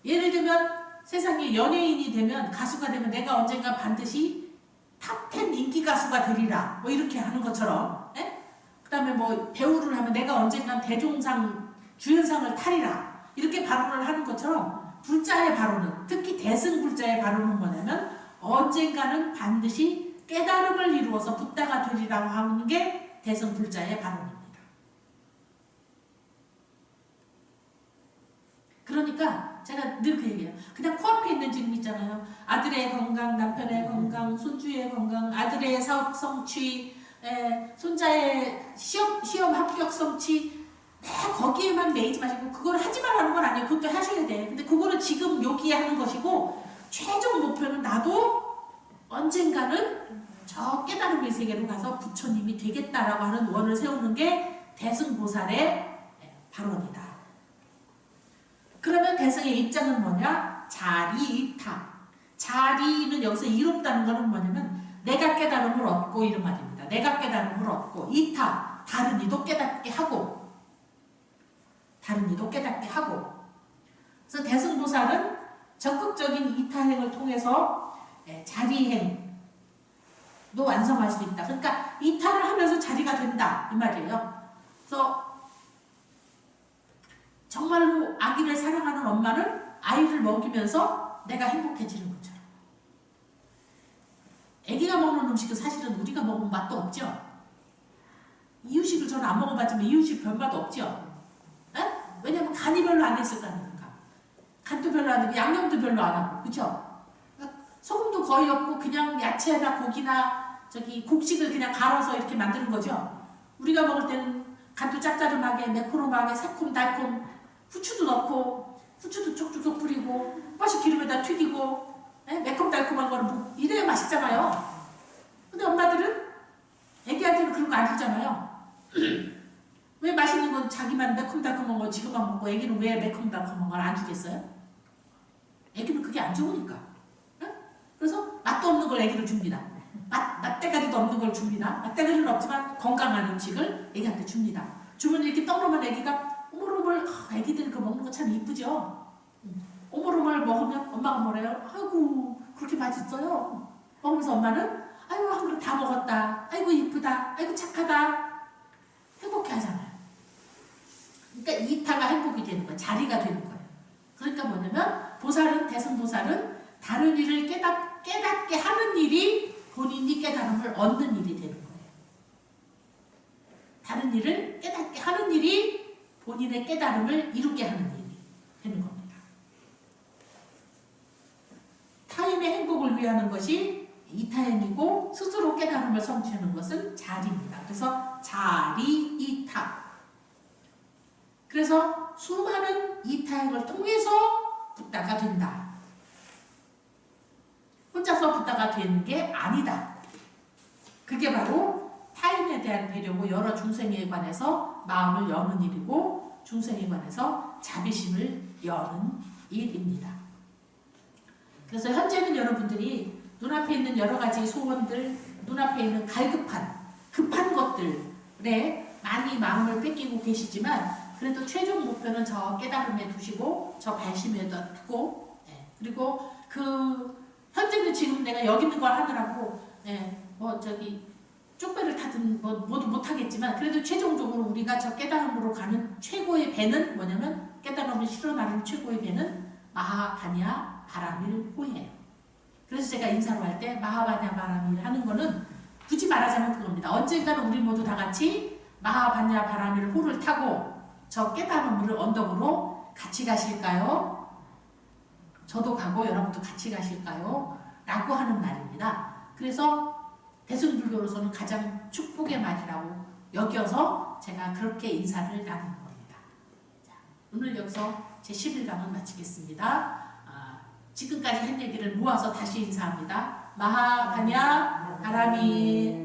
Speaker 1: 예를 들면 세상에 연예인이 되면 가수가 되면 내가 언젠가 반드시 탑10 인기 가수가 되리라 뭐 이렇게 하는 것처럼 그 다음에 뭐 배우를 하면 내가 언젠가 대종상 주연상을 타리라 이렇게 발언을 하는 것처럼 불자의 발언은 특히 대승불자의 발언은 뭐냐면 언젠가는 반드시 깨달음을 이루어서 붓다가 되리라고 하는 게 대승불자의 발언입니다. 그러니까 제가 늘 그 얘기해요. 그냥 코앞에 있는 지금 있잖아요. 아들의 건강, 남편의 건강, 손주의 건강, 아들의 사업 성취, 손자의 시험 합격 성취 거기에만 매이지 마시고 그걸 하지 말라는 건 아니에요. 그것도 하셔야 돼. 근데 그거는 지금 여기에 하는 것이고 최종 목표는 나도 언젠가는 저 깨달음의 세계로 가서 부처님이 되겠다라고 하는 원을 세우는 게 대승보살의 발언이다. 그러면 대승의 입장은 뭐냐? 자리이타. 자리는 여기서 이롭다는 것은 뭐냐면 내가 깨달음을 얻고 이런 말입니다. 내가 깨달음을 얻고 이타. 다른 이도 깨닫게 하고 다른 이도 깨닫게 하고 그래서 대승보살은 적극적인 이타행을 통해서 자리행도 완성할 수 있다. 그러니까 이타를 하면서 자리가 된다 이 말이에요. 그래서 정말로 아기를 사랑하는 엄마는 아이를 먹이면서 내가 행복해지는 것처럼. 아기가 먹는 음식은 사실은 우리가 먹으면 맛도 없죠. 이유식을 저는 안 먹어봤지만 이유식 별맛 없죠. 왜냐면 간이 별로 안 했을 거 아닙니까. 간도 별로 안 하고 양념도 별로 안 하고 그쵸? 소금도 거의 없고 그냥 야채나 고기나 곡식을 그냥 갈아서 이렇게 만드는 거죠. 우리가 먹을 때는 간도 짭짤하게 매콤하게 새콤달콤 후추도 넣고 후추도 쪽쪽쪽 뿌리고 맛이 기름에다 튀기고 매콤달콤한 거는 이래야 맛있잖아요. 근데 엄마들은 애기한테는 그런 거 안 주잖아요. 왜 맛있는 건 자기만 매콤달콤한 거 지금만 먹고 애기는 왜 매콤달콤한 걸 안 주겠어요? 애기는 그게 안 좋으니까. 그래서 맛도 없는 걸 애기를 줍니다. 맛대가리도 없는 걸 줍니다. 맛대가리는 없지만 건강한 음식을 애기한테 줍니다. 주면 이렇게 떡놓으면 애기가 오물오물 애기들 그 먹는 거 참 이쁘죠. 오물오물 먹으면 엄마가 뭐래요? 아이고 그렇게 맛있어요. 먹으면서 엄마는 아이고 한 그릇 다 먹었다. 아이고 이쁘다. 아이고 착하다. 행복해 하잖아요. 그러니까 이타가 행복이 되는 거예요. 자리가 되는 거예요. 그러니까 뭐냐면 대승보살은 다른 일을 깨닫게 하는 일이 본인이 깨달음을 얻는 일이 되는 거예요. 다른 일을 깨닫게 하는 일이 본인의 깨달음을 이루게 하는 일이 되는 겁니다. 타인의 행복을 위하는 것이 이타행이고 스스로 깨달음을 성취하는 것은 자리입니다. 그래서 자리이타. 그래서 수많은 이타행을 통해서 붓다가 된다. 혼자서 붓다가 되는 게 아니다. 그게 바로 타인에 대한 배려고 여러 중생에 관해서 관해서 마음을 여는 일이고 중생에 관해서 자비심을 여는 일입니다. 그래서 현재는 여러분들이 눈앞에 있는 여러 가지 소원들, 눈앞에 있는 급한 것들에 많이 마음을 뺏기고 계시지만 그래도 최종 목표는 저 깨달음에 두시고 저 발심에 두고 그리고 현재는 지금 내가 여기 있는 걸 하느라고 쪽배를 타든 모두 못하겠지만 그래도 최종적으로 우리가 저 깨달음으로 가는 최고의 배는 뭐냐면 깨달음을 실어 나르는 최고의 배는 마하바냐 바라밀 호예요. 그래서 제가 인사로 할 때 마하바냐 바라밀 하는 거는 굳이 말하자면 그겁니다. 언젠가는 우리 모두 다 같이 마하바냐 바라밀 호를 타고 저 깨달음을 언덕으로 같이 가실까요? 저도 가고 여러분도 같이 가실까요? 라고 하는 말입니다. 그래서 대승불교로서는 가장 축복의 말이라고 여겨서 제가 그렇게 인사를 나누는 겁니다. 자, 오늘 여기서 제 11강은 마치겠습니다. 지금까지 한 얘기를 모아서 다시 인사합니다. 마하바냐 바라밀